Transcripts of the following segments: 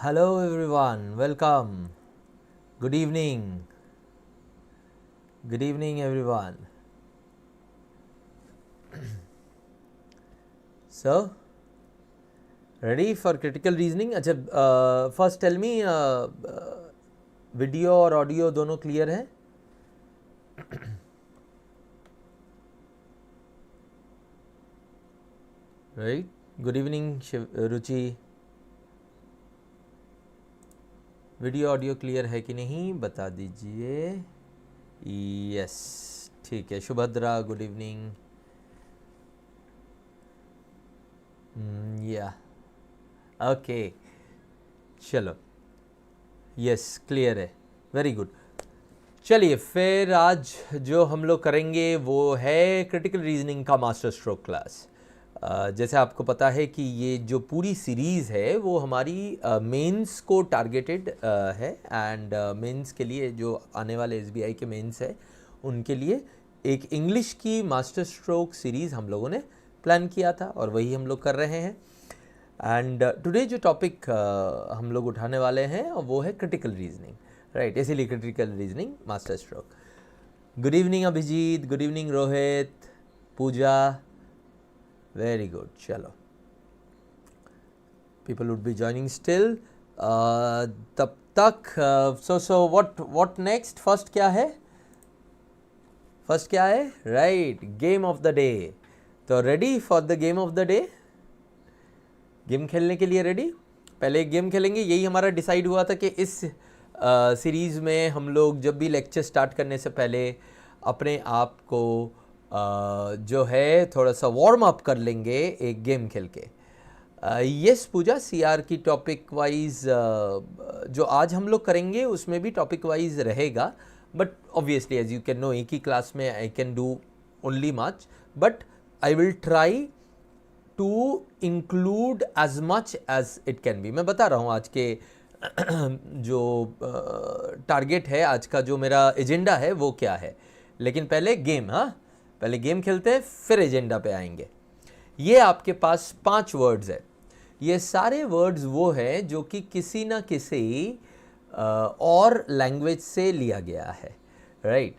Hello everyone, welcome. Good evening. Good evening everyone. So, ready for critical reasoning? अच्छा, first tell me, video और audio दोनों clear है? Right. Good evening रुचि. Video audio clear है कि नहीं बता दीजिए. यस, ठीक है. Subhadra, good evening. या ओके, चलो. यस, क्लियर है. Very good. चलिए फिर आज जो हम लोग करेंगे वो है क्रिटिकल रीजनिंग का मास्टर स्ट्रोक क्लास. जैसे आपको पता है कि ये जो पूरी सीरीज़ है वो हमारी मेंस को टारगेटेड है. एंड मेंस के लिए जो आने वाले एसबीआई के मेंस है उनके लिए एक इंग्लिश की मास्टर स्ट्रोक सीरीज़ हम लोगों ने प्लान किया था और वही हम लोग कर रहे हैं. एंड टुडे जो टॉपिक हम लोग उठाने वाले हैं वो है क्रिटिकल रीजनिंग. राइट, इसीलिए critical reasoning master stroke. Good evening Abhijit, good evening Rohit, Pooja. Very good. चलो, people would be joining still. तब तक सो व्हाट नेक्स्ट. फर्स्ट क्या है? फर्स्ट क्या है? Right, game of the day. तो ready for the game of the day? Game खेलने के लिए रेडी? पहले एक गेम खेलेंगे. यही हमारा डिसाइड हुआ था कि इस सीरीज़ में हम लोग जब भी लेक्चर स्टार्ट करने से पहले अपने आप को जो है थोड़ा सा वार्म अप कर लेंगे एक गेम खेल के. यस पूजा, सीआर की टॉपिक वाइज जो आज हम लोग करेंगे उसमें भी टॉपिक वाइज रहेगा. But obviously as you can know एक ही क्लास में I can do only much. But I will try to include as much as it can be. मैं बता रहा हूँ आज के जो टारगेट है, आज का जो मेरा एजेंडा है वो क्या है. लेकिन पहले गेम, हाँ पहले गेम खेलते हैं फिर एजेंडा पे आएंगे. ये आपके पास 5 वर्ड्स है. ये सारे वर्ड्स वो हैं जो कि किसी ना किसी और लैंग्वेज से लिया गया है. राइट,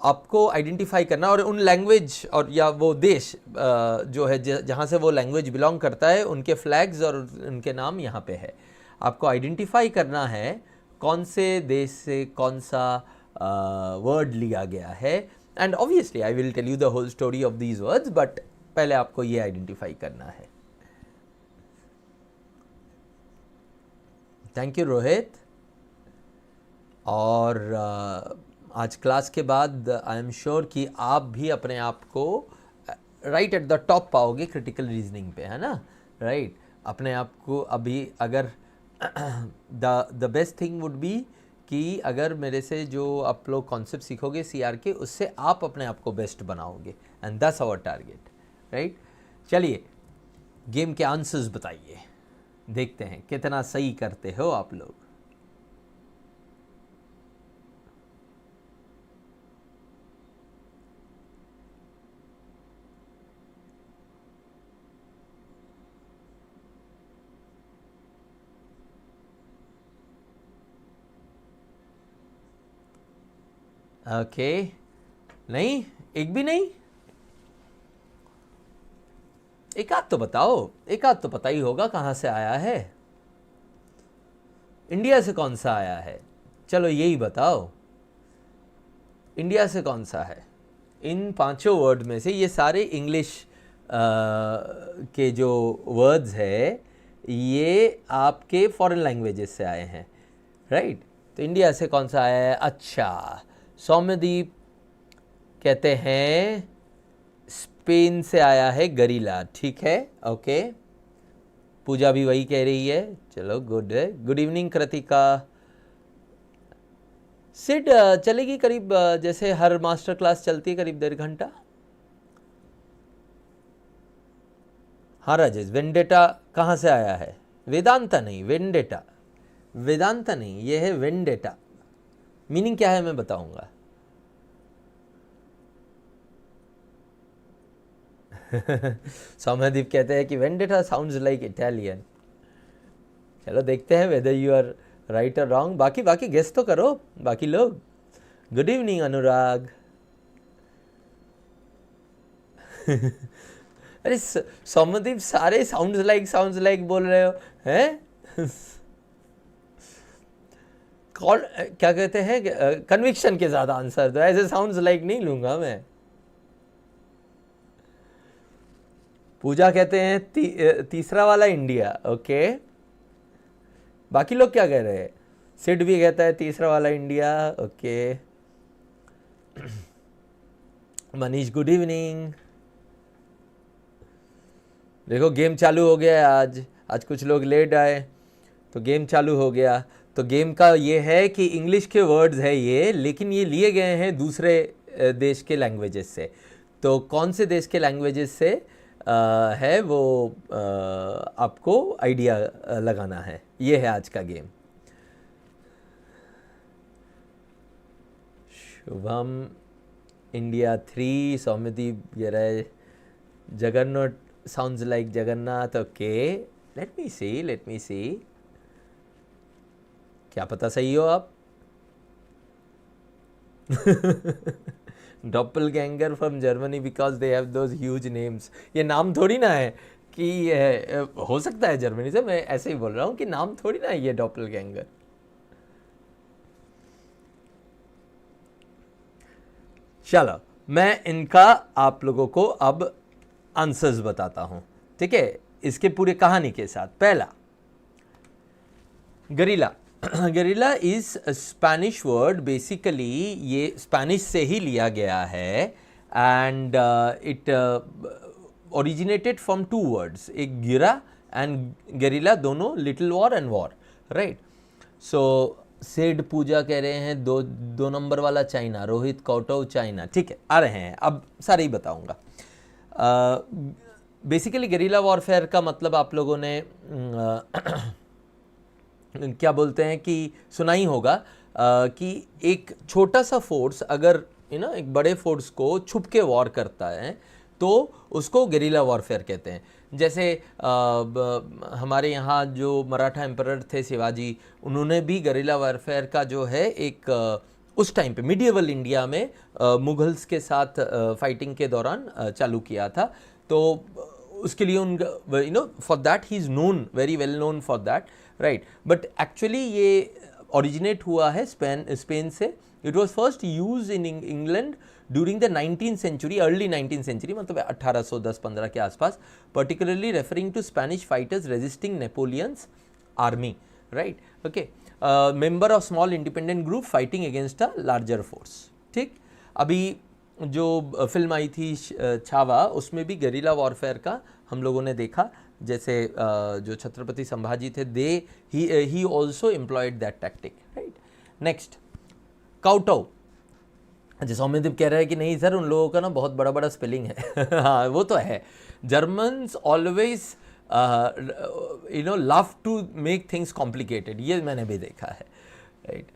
आपको आइडेंटिफाई करना और उन लैंग्वेज और या वो देश जो है जहाँ से वो लैंग्वेज बिलोंग करता है उनके फ्लैग्स और उनके नाम यहाँ पे है. आपको आइडेंटिफाई करना है कौन से देश से कौन सा वर्ड लिया गया है. And obviously I will tell you the whole story of these words, but पहले आपको ये आइडेंटिफाई करना है. Thank you Rohit. और आज क्लास के बाद आई एम श्योर कि आप भी अपने आप को राइट एट द टॉप पाओगे क्रिटिकल रीजनिंग पे, है ना. राइट, अपने आप को अभी अगर the best thing would be कि अगर मेरे से जो आप लोग कॉन्सेप्ट सीखोगे सीआर के, उससे आप अपने आप को बेस्ट बनाओगे. And that's our target. Right, चलिए गेम के आंसर्स बताइए, देखते हैं कितना सही करते हो आप लोग. ओके, नहीं एक भी नहीं. एक आध तो बताओ, एक आध तो पता ही होगा कहाँ से आया है. इंडिया से कौन सा आया है? चलो यही बताओ, इंडिया से कौन सा है? इन 5 वर्ड में से ये सारे इंग्लिश के जो वर्ड्स है ये आपके फॉरेन लैंग्वेजेस से आए हैं. राइट, तो इंडिया से कौन सा आया है? अच्छा, सौम्यदीप कहते हैं स्पेन से आया है गरीला. ठीक है, ओके. पूजा भी वही कह रही है. चलो गुड है. Good evening Kritika. सिड चलेगी करीब जैसे हर मास्टर क्लास चलती है करीब 1.5 घंटा. हाँ राजेश, वेंडेटा कहाँ से आया है? वेदांता नहीं, वेंडेटा. वेदांता नहीं, ये है वेंडेटा. मीनिंग क्या है मैं बताऊंगा. सौम्यदीप कहते हैं कि वेंडेटा साउंड्स लाइक इटालियन. चलो देखते हैं वेदर यू आर राइट और रॉन्ग। बाकी गेस तो करो बाकी लोग। गुड इवनिंग अनुराग। अरे सौम्यदीप सारे साउंड्स लाइक बोल रहे हो हैं। कौन क्या कहते हैं कन्विक्शन के साथ आंसर दो, ऐसे साउंड्स लाइक नहीं लूंगा मैं। पूजा कहते हैं तीसरा वाला इंडिया। ओके, बाकी लोग क्या कह रहे हैं? सिड भी कहता है तीसरा वाला India. Okay, Manish good evening. देखो गेम चालू हो गया है। आज कुछ लोग लेट आए तो गेम चालू हो गया। तो गेम का ये है कि इंग्लिश के वर्ड्स है ये, लेकिन ये लिए गए हैं दूसरे देश के लैंग्वेजेस से। तो कौन से देश के लैंग्वेजेस से है वो आपको आइडिया लगाना है। ये है आज का गेम। शुभम इंडिया 3, सौम्यदीप ये रहे Jagannath, sounds like Jagannath. Okay, let me see क्या पता सही हो आप। Doppelganger from Germany because they have those huge names. ये नाम थोड़ी ना है कि हो सकता है जर्मनी से, मैं ऐसे ही बोल रहा हूँ कि नाम थोड़ी ना है ये डॉपलगैंगर। चलो मैं इनका आप लोगों को अब आंसर्स बताता हूं, ठीक है, इसके पूरे कहानी के साथ। पहला, guerrilla. Guerrilla is Spanish word, basically ये स्पेनिश से ही लिया गया है and it originated from 2 words, एक गिरा एंड गेरिला, दोनों little war and war, right. So said Pooja कह रहे हैं दो नंबर वाला चाइना, रोहित कौटव चाइना, ठीक है, आ रहे हैं, अब सारे ही बताऊंगा। बेसिकली गेरिला वॉरफेयर का मतलब आप लोगों ने क्या बोलते हैं कि सुना ही होगा कि एक छोटा सा फोर्स अगर एक बड़े फोर्स को छुप के वॉर करता है तो उसको गेरिला वॉरफेयर कहते हैं। जैसे हमारे यहाँ जो मराठा एम्परर थे शिवाजी, उन्होंने भी गेरिला वॉरफेयर का जो है एक उस टाइम पे मिडिएवल इंडिया में मुगल्स के साथ फाइटिंग के दौरान चालू किया था। तो उसके लिए उनका for that he is known, very well known for that, right. But actually ये ओरिजिनेट हुआ है स्पेन से। It was first use in England during the 19th century, early 19th century, मतलब 1810-15 के आसपास, particularly referring to Spanish fighters resisting Napoleon's army, right. Okay, member of small independent group fighting against a larger force, ठीक। अभी जो film आई थी छावा, उसमें भी guerrilla warfare का हम लोगों ने देखा। जैसे जो छत्रपति संभाजी थे, he also employed that tactic, right. Next, kowtow. जैसे सौम्यदीप कह रहे हैं कि नहीं सर, उन लोगों का ना बहुत बड़ा बड़ा स्पेलिंग है। हाँ वो तो है, Germans always love to make things complicated, ये मैंने भी देखा है, राइट।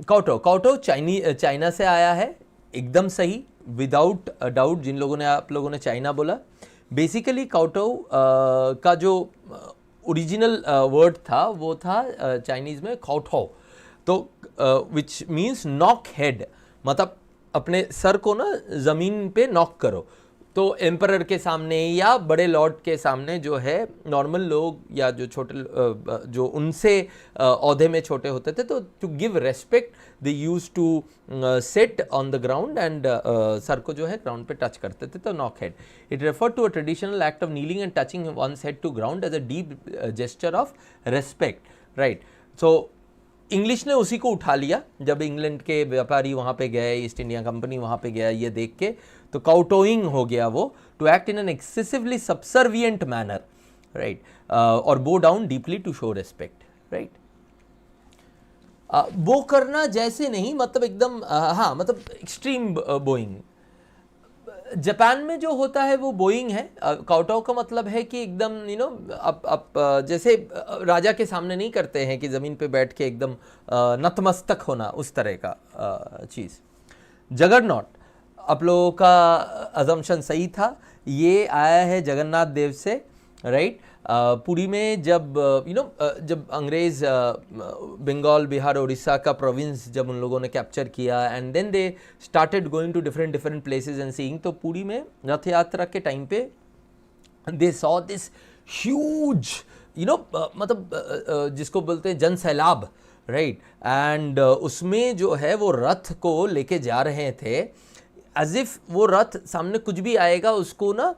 काउटो चाइना से आया है, एकदम सही, विदाउट डाउट। जिन लोगों ने आप लोगों ने चाइना बोला, बेसिकली काउटो का जो ओरिजिनल वर्ड था वो था चाइनीज़ में काउटो, तो विच मीन्स नॉक हेड, मतलब अपने सर को ना ज़मीन पे नॉक करो। तो एम्परर के सामने या बड़े लॉर्ड के सामने जो है, नॉर्मल लोग या जो छोटे जो उनसे औहदे में छोटे होते थे, तो to give respect they use to sit on the ground and सर को जो है ग्राउंड पे टच करते थे, तो knock head. It refer to a traditional act of kneeling and touching one's head to ground as a deep gesture of respect, right. So English ने उसी को उठा लिया जब इंग्लैंड के व्यापारी वहाँ पे गए, ईस्ट इंडिया कंपनी वहाँ पे गया, ये देख के, तो काउटोइंग हो गया वो, to act in an excessively subservient manner, right, और bow down deeply to show respect, right. वो करना जैसे नहीं, मतलब एकदम हाँ, मतलब एक्सट्रीम बोइंग। जापान में जो होता है वो बोइंग है। काउटो का मतलब है कि एकदम आप जैसे राजा के सामने नहीं करते हैं कि ज़मीन पे बैठ के एकदम नतमस्तक होना, उस तरह का चीज़। जगरनॉट, आप लोगों का अजम्पशन सही था, ये आया है जगन्नाथ देव से, राइट। पुरी में जब जब अंग्रेज़ बंगाल, बिहार, उड़ीसा का प्रोविंस जब उन लोगों ने कैप्चर किया and then they started going to different places and seeing, तो पुरी में रथ यात्रा के टाइम पे दे सॉ दिस ह्यूज मतलब जिसको बोलते हैं जन सैलाब, राइट, एंड उसमें जो है वो रथ को लेके जा रहे थे एज इफ वो रथ सामने कुछ भी आएगा उसको ना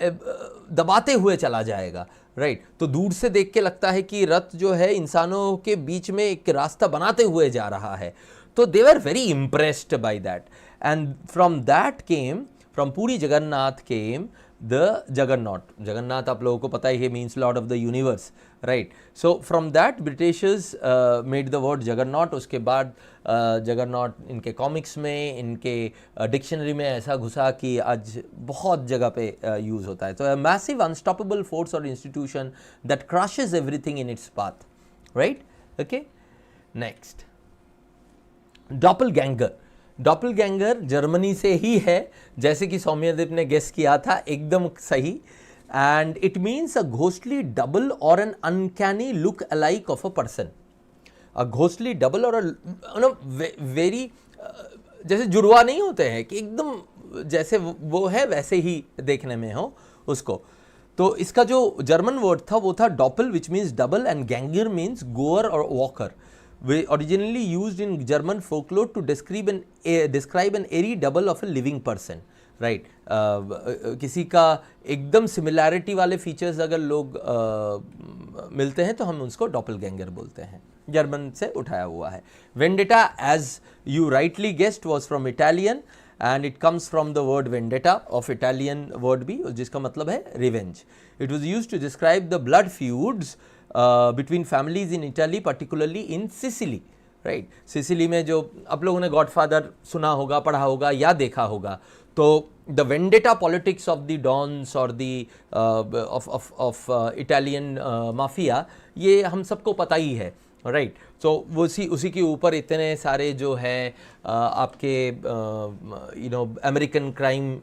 दबाते हुए चला जाएगा, राइट। तो दूर से देख के लगता है कि रथ जो है इंसानों के बीच में एक रास्ता बनाते हुए जा रहा है। तो they were very impressed by that and from that came, from Puri Jagannath came the Jagannath आप लोगों को पता ही है means lord of the universe, right. So from that Britishers made the word Jagannath. उसके बाद जगन्नाथ इनके कॉमिक्स में, इनके डिक्शनरी में ऐसा घुसा कि आज बहुत जगह पे यूज़ होता है। तो मैसिव अनस्टॉपेबल फोर्स और institution that crushes everything in its path, right. Okay, next doppelganger. Doppelganger Germany से ही है, जैसे कि सौम्यदीप ने गेस किया था, एकदम सही। And it means a ghostly double or an uncanny look alike of a person. A ghostly double or very, जैसे जुड़वा नहीं होते हैं कि एकदम जैसे वो है वैसे ही देखने में हो उसको। तो इसका जो जर्मन वर्ड था वो था doppel, which means double, and ganger means goer or walker. Originally used in German folklore to describe an airy double of a living person, right. किसी का एकदम सिमिलैरिटी वाले फीचर्स अगर लोग मिलते हैं तो हम उसको डॉपलगैंगर बोलते हैं, जर्मन से उठाया हुआ है। Vendetta, as you rightly guessed, was from Italian and it comes from the word vendetta of Italian word भी, जिसका मतलब है revenge. It was use to describe the blood feuds between families in Italy, particularly in Sicily, right. Sicily में जो आप लोगों ने godfather सुना होगा, पढ़ा होगा या देखा होगा, तो the vendetta politics of the dons और द ऑफ इटालियन माफिया, ये हम सबको पता ही है, राइट। तो वो उसी के ऊपर इतने सारे जो है आपके अमेरिकन क्राइम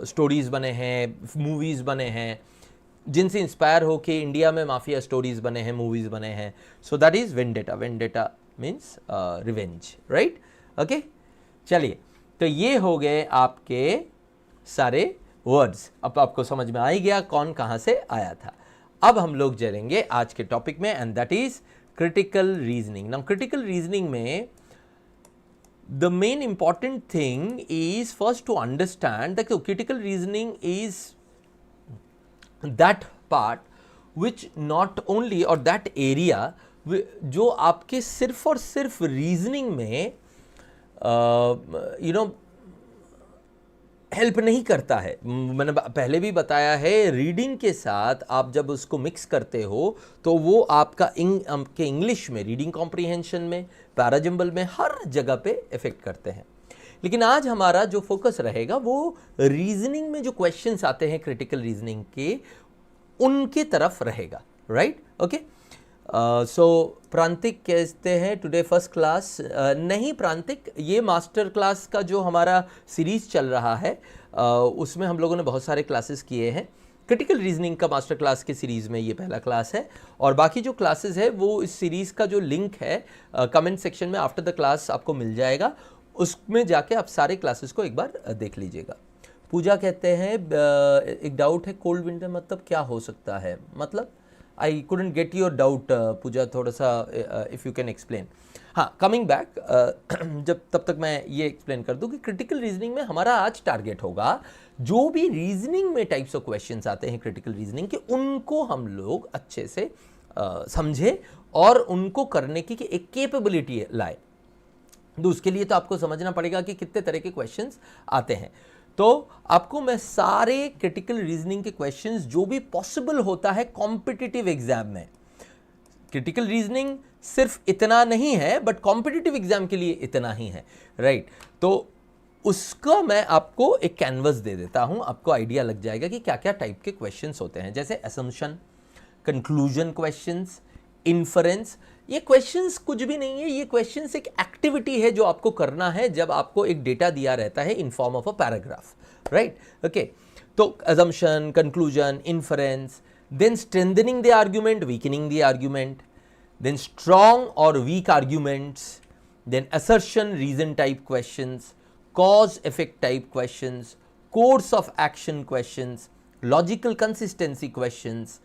स्टोरीज़ बने हैं, मूवीज़ बने हैं, जिनसे इंस्पायर हो के इंडिया में माफिया स्टोरीज बने हैं, मूवीज बने हैं। So that is vendetta. Vendetta means revenge, right. Okay, चलिए, तो ये हो गए आपके सारे वर्ड्स। अब आपको समझ में आ ही गया कौन कहाँ से आया था। अब हम लोग चलेंगे आज के टॉपिक में, and that is critical reasoning. Now critical reasoning में the main important thing is first to understand that critical reasoning is that part which not only or that area जो आपके सिर्फ और सिर्फ रीजनिंग में हेल्प नहीं करता है। मैंने पहले भी बताया है, रीडिंग के साथ आप जब उसको मिक्स करते हो तो वो आपका इंग्लिश में, रीडिंग कॉम्प्रीहेंशन में, पैराजम्बल में, हर जगह पे इफेक्ट करते हैं। लेकिन आज हमारा जो फोकस रहेगा वो रीजनिंग में जो क्वेश्चंस आते हैं क्रिटिकल रीजनिंग के, उनके तरफ रहेगा, राइट। ओके, सो प्रांतिक कहते हैं टुडे फर्स्ट क्लास। नहीं प्रांतिक, ये मास्टर क्लास का जो हमारा सीरीज चल रहा है उसमें हम लोगों ने बहुत सारे क्लासेस किए हैं। क्रिटिकल रीजनिंग का मास्टर क्लास के सीरीज़ में ये पहला क्लास है, और बाकी जो क्लासेस है वो इस सीरीज़ का जो लिंक है कमेंट सेक्शन में आफ्टर द क्लास आपको मिल जाएगा, उसमें जाके आप सारे क्लासेस को एक बार देख लीजिएगा। पूजा कहते हैं एक डाउट है, कोल्ड विंटर मतलब क्या हो सकता है? मतलब I couldn't get your doubt Pooja, थोड़ा सा इफ़ यू कैन एक्सप्लेन। हाँ, कमिंग बैक, जब तब तक मैं ये एक्सप्लेन कर दूं कि क्रिटिकल रीजनिंग में हमारा आज टारगेट होगा जो भी रीजनिंग में टाइप्स ऑफ क्वेश्चंस आते हैं क्रिटिकल रीजनिंग के, उनको हम लोग अच्छे से समझे और उनको करने की एक कैपेबिलिटी लाए। तो उसके लिए तो आपको समझना पड़ेगा कि कितने तरह के क्वेश्चंस आते हैं। तो आपको मैं सारे क्रिटिकल रीजनिंग के क्वेश्चंस जो भी पॉसिबल होता है कॉम्पिटिटिव एग्जाम में, क्रिटिकल रीजनिंग सिर्फ इतना नहीं है बट कॉम्पिटिटिव एग्जाम के लिए इतना ही है, राइट। तो उसका मैं आपको एक कैनवस दे देता हूं, आपको आइडिया लग जाएगा कि क्या क्या टाइप के क्वेश्चंस होते हैं, जैसे असम्पशन, कंक्लूजन क्वेश्चंस, इन्फरेंस। ये क्वेश्चंस कुछ भी नहीं है, ये क्वेश्चंस एक एक्टिविटी है जो आपको करना है जब आपको एक डेटा दिया रहता है in form of a paragraph, right. Okay, तो assumption, conclusion, inference, then strengthening the argument, weakening the argument, then strong or weak arguments, then assertion reason type questions, cause effect type questions, course of action questions, logical consistency questions,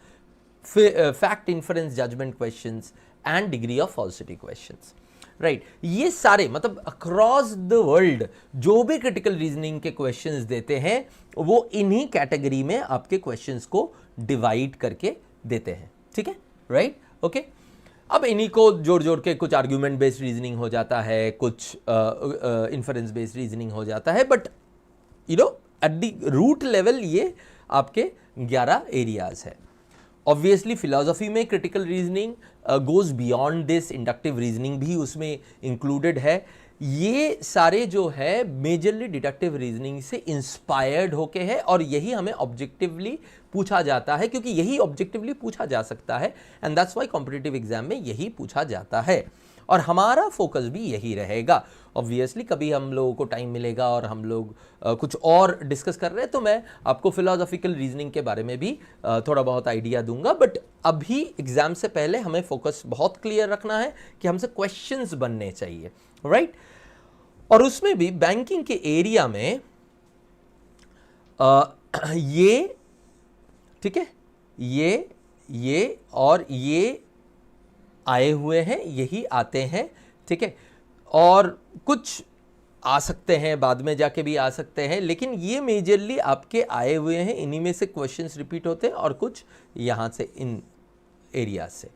fact inference judgment questions and degree of falsity questions. Right ये सारे मतलब across the world जो भी critical reasoning के questions देते हैं वो इन्हीं कैटेगरी में आपके क्वेश्चंस को डिवाइड करके देते हैं, ठीक है, राइट, ओके। अब इन्हीं को जोड़ जोड़ के कुछ आर्ग्यूमेंट बेस्ड रीजनिंग हो जाता है, कुछ इन्फरेंस बेस्ड रीजनिंग हो जाता है, but you know at the root level ये आपके 11 एरियाज है। ऑब्वियसली फिलॉसफी में critical reasoning goes beyond this, inductive reasoning भी उसमें इंक्लूडेड है। ये सारे जो है मेजरली डिडक्टिव रीजनिंग से इंस्पायर्ड होके है और यही हमें ऑब्जेक्टिवली पूछा जाता है, क्योंकि यही ऑब्जेक्टिवली पूछा जा सकता है and that's why competitive exam में यही पूछा जाता है और हमारा फोकस भी यही रहेगा। ऑब्वियसली कभी हम लोगों को टाइम मिलेगा और हम लोग कुछ और डिस्कस कर रहे हैं तो मैं आपको फिलोसॉफिकल रीजनिंग के बारे में भी थोड़ा बहुत आइडिया दूंगा, बट अभी एग्जाम से पहले हमें फोकस बहुत क्लियर रखना है कि हमसे क्वेश्चंस बनने चाहिए, राइट। और उसमें भी बैंकिंग के एरिया में ये, ठीक है, ये और ये आए हुए हैं, यही आते हैं, ठीक है, और कुछ आ सकते हैं बाद में जाके भी आ सकते हैं, लेकिन ये मेजरली आपके आए हुए हैं, इन्हीं में से क्वेश्चंस रिपीट होते हैं और कुछ यहाँ से इन एरियाज से।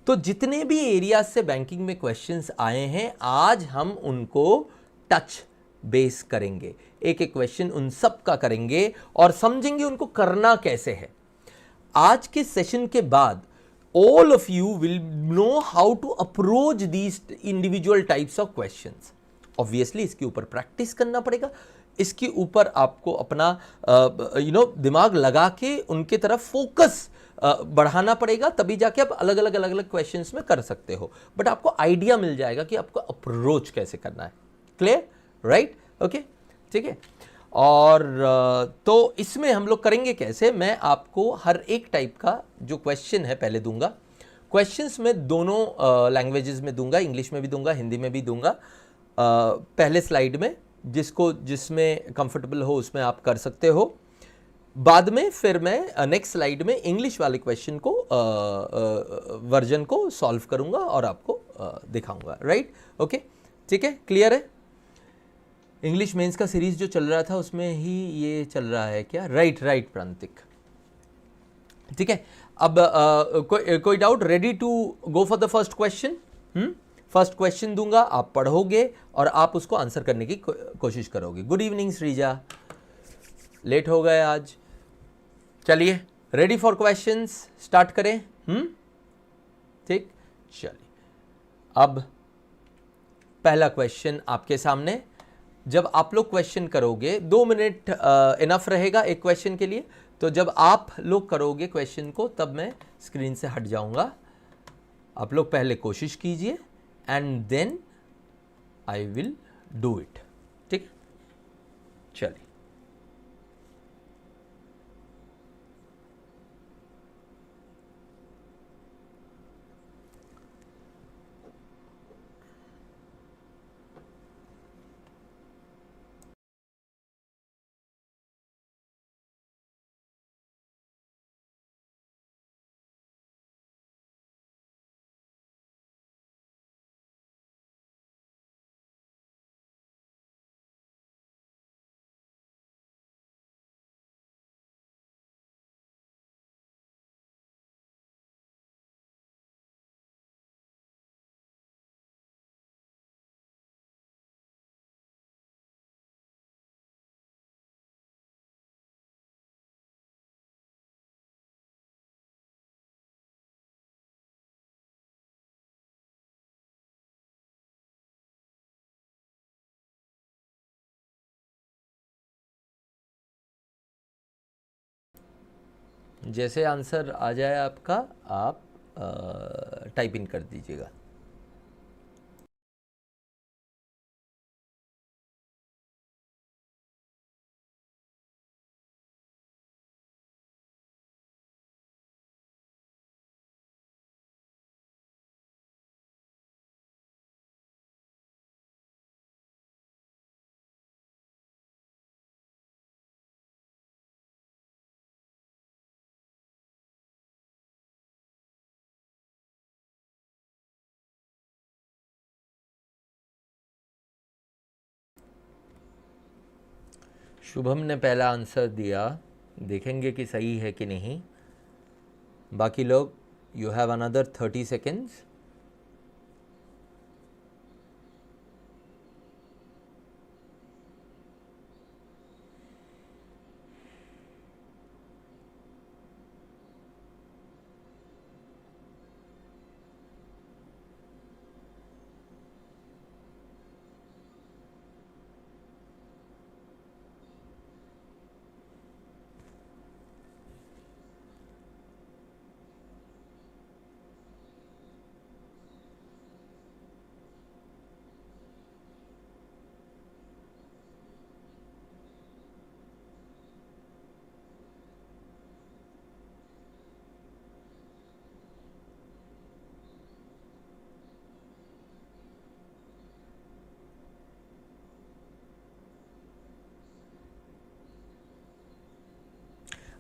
तो जितने भी एरियाज से बैंकिंग में क्वेश्चंस आए हैं आज हम उनको टच बेस करेंगे, एक एक क्वेश्चन उन सब का करेंगे और समझेंगे उनको करना कैसे है। आज के सेशन के बाद all of you will know how to approach these individual types of questions. Obviously इसके ऊपर प्रैक्टिस करना पड़ेगा, इसके ऊपर आपको अपना दिमाग लगा के उनके तरफ फोकस बढ़ाना पड़ेगा, तभी जाके आप अलग अलग क्वेश्चंस में कर सकते हो, बट आपको आइडिया मिल जाएगा कि आपको अप्रोच कैसे करना है। क्लियर, राइट, ओके, ठीक है। और तो इसमें हम लोग करेंगे कैसे, मैं आपको हर एक टाइप का जो क्वेश्चन है पहले दूंगा। क्वेश्चंस में दोनों लैंग्वेजेस में दूंगा, इंग्लिश में भी दूंगा, हिंदी में भी दूंगा। पहले स्लाइड में जिसमें कंफर्टेबल हो उसमें आप कर सकते हो, बाद में फिर मैं नेक्स्ट स्लाइड में इंग्लिश वाले क्वेश्चन को वर्जन को सॉल्व करूंगा और आपको दिखाऊंगा, राइट, ओके, ठीक है, क्लियर है। इंग्लिश मेंस का सीरीज जो चल रहा था उसमें ही ये चल रहा है क्या, राइट प्रांतिक, ठीक है। अब कोई doubt, ready to go for the first question. First question दूंगा, आप पढ़ोगे और आप उसको आंसर करने की कोशिश करोगे। गुड इवनिंग श्रीजा, लेट हो गए आज। चलिए रेडी फॉर क्वेश्चंस, स्टार्ट करें। ठीक, चलिए अब पहला क्वेश्चन आपके सामने। जब आप लोग क्वेश्चन करोगे 2 मिनट इनफ रहेगा एक क्वेश्चन के लिए, तो जब आप लोग करोगे क्वेश्चन को तब मैं स्क्रीन से हट जाऊंगा। आप लोग पहले कोशिश कीजिए and then I will do it, ठीक, चलिए। जैसे आंसर आ जाए आपका, आप टाइप इन कर दीजिएगा। शुभम ने पहला आंसर दिया, देखेंगे कि सही है कि नहीं। बाकी लोग, you have another 30 seconds.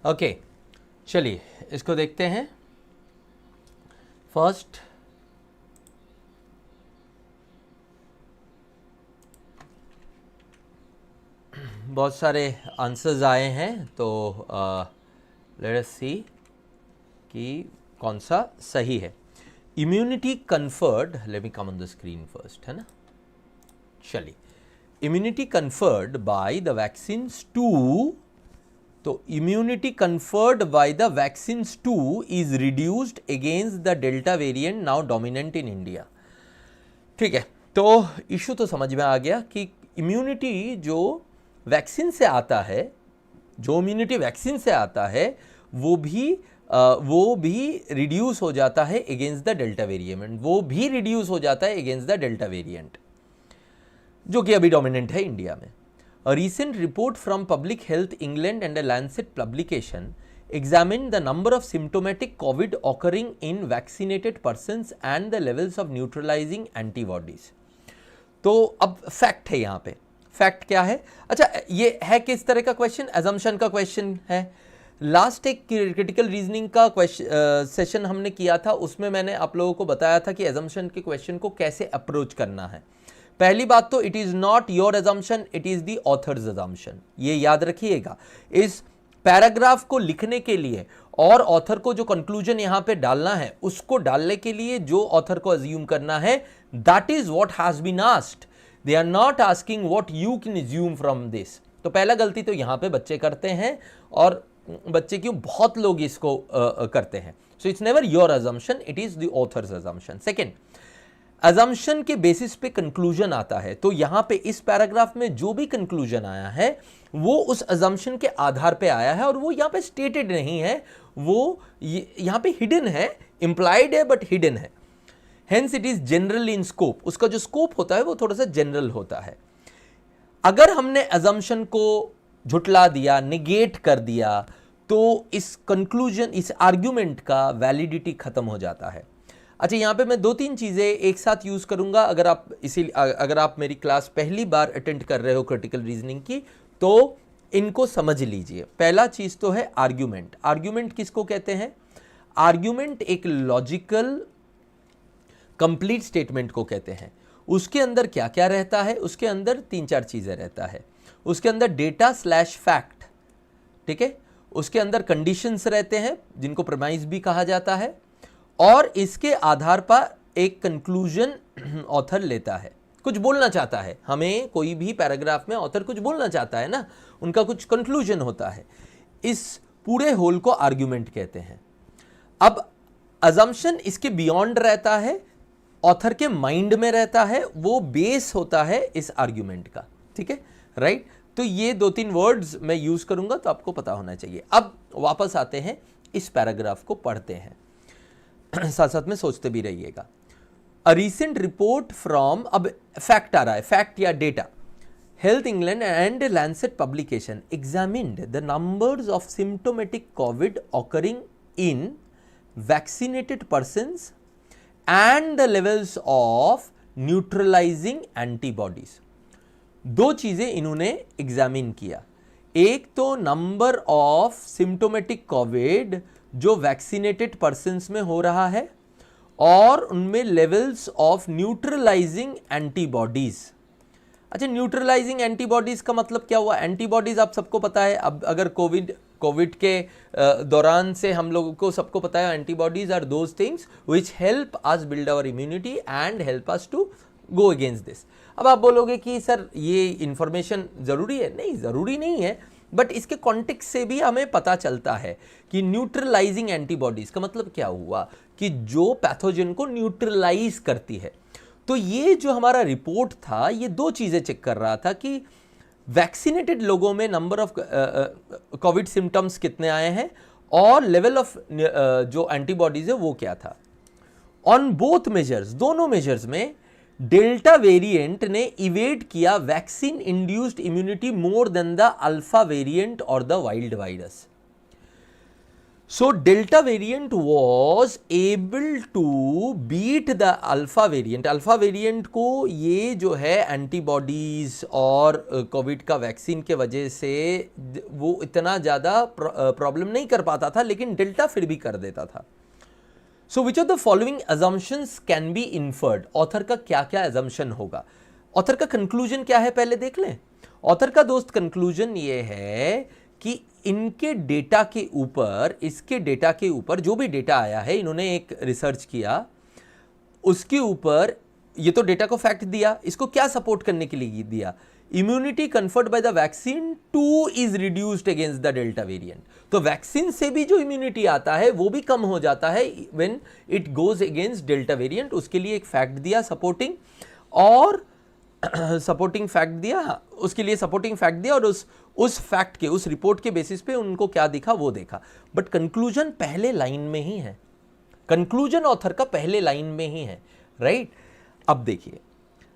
Okay, चलिए इसको देखते हैं। फर्स्ट, बहुत सारे आंसर्स आए हैं, तो लेट अस सी कि कौन सा सही है। Immunity conferred, let me come on the screen first, है ना। चलिए, immunity conferred by the vaccines too, तो immunity conferred by the vaccines too is reduced against the delta variant now dominant in India. ठीक है, तो issue तो समझ में आ गया कि इम्यूनिटी जो वैक्सीन से आता है, जो इम्यूनिटी वैक्सीन से आता है वो भी रिड्यूस हो जाता है अगेंस्ट द डेल्टा वेरिएंट, वो भी रिड्यूस हो जाता है अगेंस्ट द डेल्टा वेरिएंट जो कि अभी डोमिनेंट है इंडिया में। A recent report from Public Health England and a Lancet publication examined the number of symptomatic COVID occurring in vaccinated persons and the levels of neutralizing antibodies. तो अब fact है, यहाँ पे फैक्ट क्या है? अच्छा, ये है किस तरह का क्वेश्चन? एजम्पशन का क्वेश्चन है। लास्ट एक क्रिटिकल रीजनिंग का सेशन हमने किया था, उसमें मैंने आप लोगों को बताया था कि एजम्पशन के क्वेश्चन को कैसे अप्रोच करना है। पहली बात तो it is not your assumption, it is the author's assumption, ये याद रखिएगा। इस पैराग्राफ को लिखने के लिए और ऑथर को जो कंक्लूजन यहां पे डालना है उसको डालने के लिए जो ऑथर को अज्यूम करना है, that is what has been asked. They are not asking what you can assume from this. तो पहला गलती तो यहां पे बच्चे करते हैं, और बच्चे क्यों, बहुत लोग इसको करते हैं। So it's never your assumption, it is the author's assumption. Second, assumption के बेसिस पे कंक्लूजन आता है, तो यहां पे इस पैराग्राफ में जो भी कंक्लूजन आया है वो उस अजम्पशन के आधार पे आया है, और वो यहां पे स्टेटेड नहीं है, वो यहां पे हिडन है, इंप्लाइड है बट हिडन है। Hence it is general in scope, उसका जो स्कोप होता है वो थोड़ा सा जनरल होता है। अगर हमने अजम्पशन को झुटला दिया, निगेट कर दिया, तो इस कंक्लूजन, इस आर्ग्यूमेंट का वैलिडिटी खत्म हो जाता है। अच्छा, यहाँ पे मैं 2-3 चीज़ें एक साथ यूज़ करूँगा। अगर आप मेरी क्लास पहली बार अटेंड कर रहे हो क्रिटिकल रीजनिंग की, तो इनको समझ लीजिए। पहला चीज़ तो है आर्ग्यूमेंट। आर्ग्यूमेंट किसको कहते हैं? आर्ग्यूमेंट एक लॉजिकल कंप्लीट स्टेटमेंट को कहते हैं। उसके अंदर क्या क्या रहता है? उसके अंदर 3-4 चीज़ें रहता है। उसके अंदर डेटा स्लैश फैक्ट, ठीक है, उसके अंदर कंडीशंस रहते हैं जिनको प्रेमाइस भी कहा जाता है, और इसके आधार पर एक कंक्लूजन ऑथर लेता है, कुछ बोलना चाहता है। हमें कोई भी पैराग्राफ में ऑथर कुछ बोलना चाहता है ना, उनका कुछ कंक्लूजन होता है। इस पूरे होल को आर्ग्यूमेंट कहते हैं। अब अजम्पशन इसके बियॉन्ड रहता है, ऑथर के माइंड में रहता है, वो बेस होता है इस आर्ग्यूमेंट का, ठीक है, राइट। तो ये 2-3 वर्ड्स मैं यूज करूंगा, तो आपको पता होना चाहिए। अब वापस आते हैं, इस पैराग्राफ को पढ़ते हैं, साथ साथ में सोचते भी रहिएगा। अ रीसेंट रिपोर्ट फ्रॉम, अब फैक्ट आ रहा है, फैक्ट या data. Health England and Lancet publication examined the numbers of symptomatic Covid occurring in vaccinated persons and the levels of neutralising antibodies. 2 चीजें इन्होंने एग्जामिन किया। एक तो नंबर ऑफ सिम्टोमेटिक कोविड जो वैक्सीनेटेड पर्सन्स में हो रहा है, और उनमें लेवल्स ऑफ न्यूट्रलाइजिंग एंटीबॉडीज। अच्छा, न्यूट्रलाइजिंग एंटीबॉडीज का मतलब क्या हुआ? एंटीबॉडीज आप सबको पता है, अब अगर कोविड के दौरान से हम लोगों को सबको पता है, antibodies are those things which help us build our immunity and help us to go against this. अब आप बोलोगे कि सर ये इंफॉर्मेशन ज़रूरी है? नहीं, ज़रूरी नहीं है, बट इसके कॉन्टेक्स्ट से भी हमें पता चलता है कि न्यूट्रलाइजिंग एंटीबॉडीज का मतलब क्या हुआ, कि जो पैथोजन को न्यूट्रलाइज करती है। तो ये जो हमारा रिपोर्ट था, ये दो चीज़ें चेक कर रहा था कि वैक्सीनेटेड लोगों में नंबर ऑफ कोविड सिम्टम्स कितने आए हैं और लेवल ऑफ जो एंटीबॉडीज है वो क्या था। ऑन बोथ मेजर्स, दोनों मेजर्स में डेल्टा वेरिएंट ने इवेड किया vaccine induced immunity more than the alpha variant और the wild virus. So delta variant was able to beat the alpha variant. Alpha variant को ये जो है एंटीबॉडीज और कोविड का वैक्सीन के वजह से वो इतना ज़्यादा प्रॉब्लम नहीं कर पाता था, लेकिन डेल्टा फिर भी कर देता था। So which of the following assumptions can be inferred? Author का क्या क्या अजम्पशन होगा? ऑथर का कंक्लूजन क्या है पहले देख लें। ऑथर का दोस्त कंक्लूजन ये है कि इनके डेटा के ऊपर, इसके डेटा के ऊपर जो भी डेटा आया है, इन्होंने एक रिसर्च किया, उसके ऊपर ये तो डेटा को फैक्ट दिया, इसको क्या सपोर्ट करने के लिए दिया? Immunity conferred by the vaccine to is reduced against the delta variant. तो वैक्सीन से भी जो इम्यूनिटी आता है वो भी कम हो जाता है when it goes against delta variant. उसके लिए एक फैक्ट दिया सपोर्टिंग, और सपोर्टिंग फैक्ट दिया, उसके लिए सपोर्टिंग फैक्ट दिया, और उस फैक्ट के, उस रिपोर्ट के बेसिस पे उनको क्या दिखा वो देखा। बट कंक्लूजन पहले लाइन में ही है, कंक्लूजन ऑथर का पहले लाइन में ही है, राइट? अब देखिए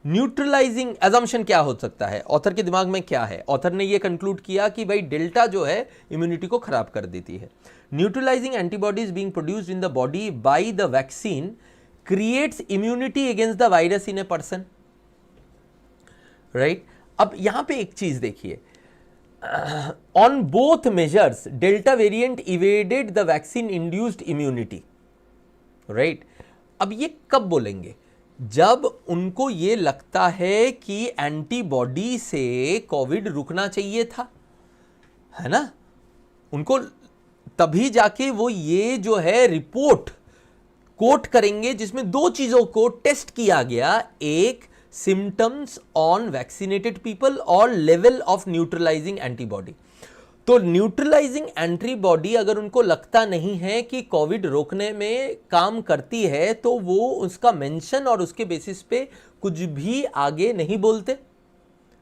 न्यूट्रलाइजिंग अजम्पशन क्या हो सकता है, ऑथर के दिमाग में क्या है। ऑथर ने ये कंक्लूड किया कि भाई डेल्टा जो है इम्यूनिटी को खराब कर देती है। Neutralising antibodies being produced in the body by the vaccine creates immunity against the virus in a person, right? अब यहां पे एक चीज देखिए, on both measures delta variant evaded the vaccine induced immunity, right? अब ये कब बोलेंगे? जब उनको ये लगता है कि एंटीबॉडी से कोविड रुकना चाहिए था, है ना? उनको तभी जाके वो ये जो है रिपोर्ट कोट करेंगे जिसमें दो चीजों को टेस्ट किया गया, एक सिम्टम्स ऑन वैक्सीनेटेड पीपल और लेवल ऑफ न्यूट्रलाइजिंग एंटीबॉडी। तो न्यूट्रलाइजिंग एंटीबॉडी अगर उनको लगता नहीं है कि कोविड रोकने में काम करती है, तो वो उसका मेंशन और उसके बेसिस पे कुछ भी आगे नहीं बोलते,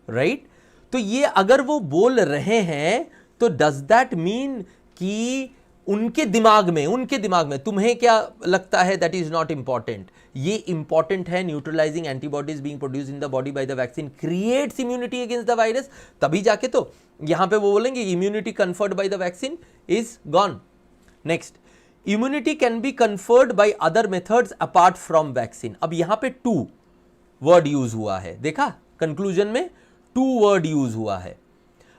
राइट? तो ये अगर वो बोल रहे हैं तो डज दैट मीन कि उनके दिमाग में तुम्हें क्या लगता है दैट इज नॉट इंपॉर्टेंट? ये इंपॉर्टेंट है। Neutralising antibodies being produced in the body by the vaccine creates immunity against the virus, तभी जाके तो यहां पे वो बोलेंगे immunity conferred by the vaccine is gone. Next, immunity can be conferred by other methods apart from vaccine. अब यहां पे टू वर्ड यूज हुआ है, देखा कंक्लूजन में टू वर्ड यूज हुआ है।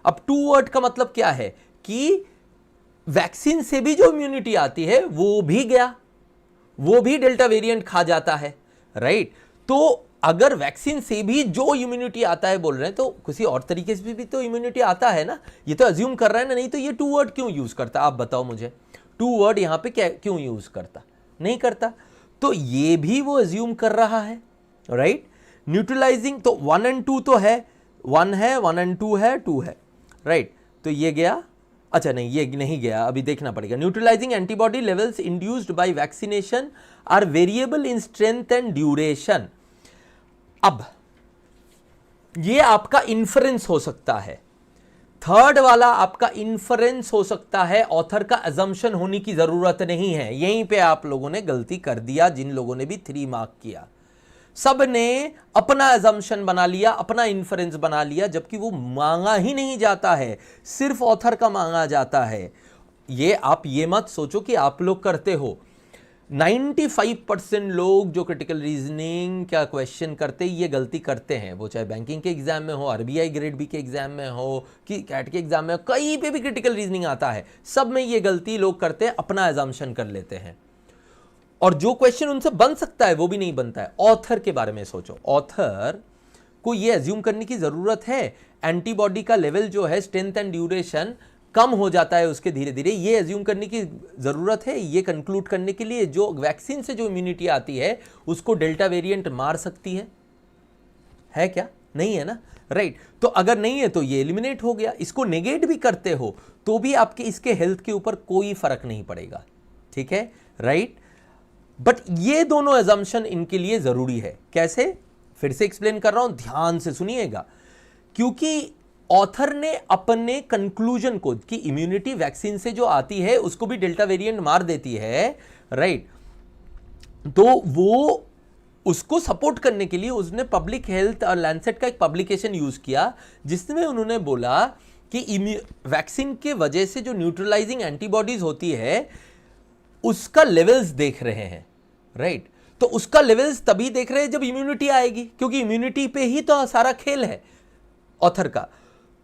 अब टू वर्ड का मतलब क्या है कि वैक्सीन से भी जो इम्यूनिटी आती है वो भी गया, वो भी डेल्टा वेरिएंट खा जाता है, राइट? तो अगर वैक्सीन से भी जो इम्यूनिटी आता है बोल रहे हैं, तो किसी और तरीके से भी तो इम्यूनिटी आता है ना, ये तो अज्यूम कर रहा है ना, नहीं तो ये टू वर्ड क्यों यूज करता? आप बताओ मुझे, टू वर्ड यहां पे क्यों यूज करता? नहीं करता। तो ये भी वो अज्यूम कर रहा है, राइट? न्यूट्रलाइजिंग तो 1 और 2 तो है, 1 है, 1 और 2 है, 2 है, राइट? तो ये गया, अच्छा नहीं ये नहीं गया, अभी देखना पड़ेगा। Neutralising antibody levels induced by vaccination are variable in strength and duration. अब ये आपका इन्फरेंस हो सकता है, थर्ड वाला आपका इन्फरेंस हो सकता है, ऑथर का अजम्पशन होने की जरूरत नहीं है। यहीं पे आप लोगों ने गलती कर दिया, जिन लोगों ने भी 3 मार्क किया, सब ने अपना अजम्पशन बना लिया, अपना इन्फरेंस बना लिया, जबकि वो मांगा ही नहीं जाता है, सिर्फ ऑथर का मांगा जाता है। ये आप ये मत सोचो कि आप लोग करते हो। 95% लोग जो क्रिटिकल रीजनिंग का क्वेश्चन करते ये गलती करते हैं, वो चाहे बैंकिंग के एग्जाम में हो, आरबीआई ग्रेड बी के एग्जाम में हो, कि कैट के एग्जाम में हो, कहीं पे भी क्रिटिकल रीजनिंग आता है, सब में ये गलती लोग करते हैं, अपना अजम्पशन कर लेते हैं, और जो क्वेश्चन उनसे बन सकता है वो भी नहीं बनता है। ऑथर के बारे में सोचो, ऑथर को ये एज्यूम करने की ज़रूरत है एंटीबॉडी का लेवल जो है स्ट्रेंथ एंड ड्यूरेशन कम हो जाता है उसके धीरे धीरे, ये एज्यूम करने की ज़रूरत है, ये कंक्लूड करने के लिए जो वैक्सीन से जो इम्यूनिटी आती है उसको डेल्टा वेरिएंट मार सकती है क्या? नहीं है ना, राइट। तो अगर नहीं है तो ये एलिमिनेट हो गया। इसको नेगेट भी करते हो तो भी आपके इसके हेल्थ के ऊपर कोई फर्क नहीं पड़ेगा, ठीक है, राइट। बट ये दोनों एजम्पशन इनके लिए जरूरी है। कैसे? फिर से एक्सप्लेन कर रहा हूं, ध्यान से सुनिएगा, क्योंकि ऑथर ने अपने कंक्लूजन को कि इम्यूनिटी वैक्सीन से जो आती है उसको भी डेल्टा वेरिएंट मार देती है, राइट, तो वो उसको सपोर्ट करने के लिए उसने पब्लिक हेल्थ और लैंसेट का एक पब्लिकेशन यूज किया जिसमें उन्होंने बोला कि वैक्सीन के वजह से जो न्यूट्रलाइजिंग एंटीबॉडीज होती है उसका लेवल्स देख रहे हैं, राइट। तो उसका लेवल्स तभी देख रहे हैं जब इम्यूनिटी आएगी, क्योंकि इम्यूनिटी पे ही तो सारा खेल है ऑथर का।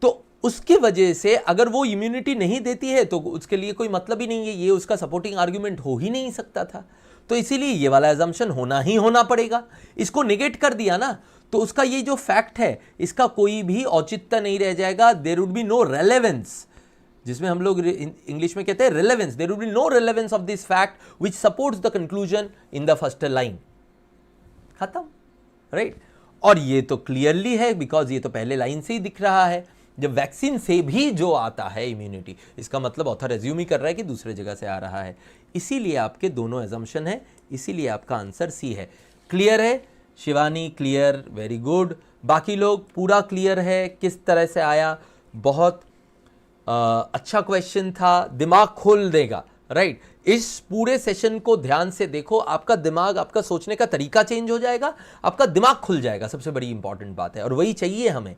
तो उसकी वजह से अगर वो इम्यूनिटी नहीं देती है तो उसके लिए कोई मतलब ही नहीं है, ये उसका सपोर्टिंग आर्गुमेंट हो ही नहीं सकता था। तो इसीलिए ये वाला एजम्पशन होना ही होना पड़ेगा। इसको नेगेट कर दिया ना तो उसका ये जो फैक्ट है इसका कोई भी औचित्य नहीं रह जाएगा। There would be no relevance, जिसमें हम लोग इंग्लिश में कहते हैं relevance. There would be no relevance of this fact which supports the conclusion in the first line. खत्म, राइट। और ये तो क्लियरली है बिकॉज ये तो पहले लाइन से ही दिख रहा है, जब वैक्सीन से भी जो आता है इम्यूनिटी, इसका मतलब ऑथर एज्यूम ही कर रहा है कि दूसरे जगह से आ रहा है। इसीलिए आपके दोनों एजम्पशन है, इसीलिए आपका आंसर सी है। क्लियर है शिवानी? Clear, very good. बाकी लोग पूरा क्लियर है किस तरह से आया? बहुत अच्छा क्वेश्चन था, दिमाग खोल देगा, राइट। इस पूरे सेशन को ध्यान से देखो, आपका दिमाग, आपका सोचने का तरीका चेंज हो जाएगा, आपका दिमाग खुल जाएगा, सबसे बड़ी इंपॉर्टेंट बात है, और वही चाहिए हमें।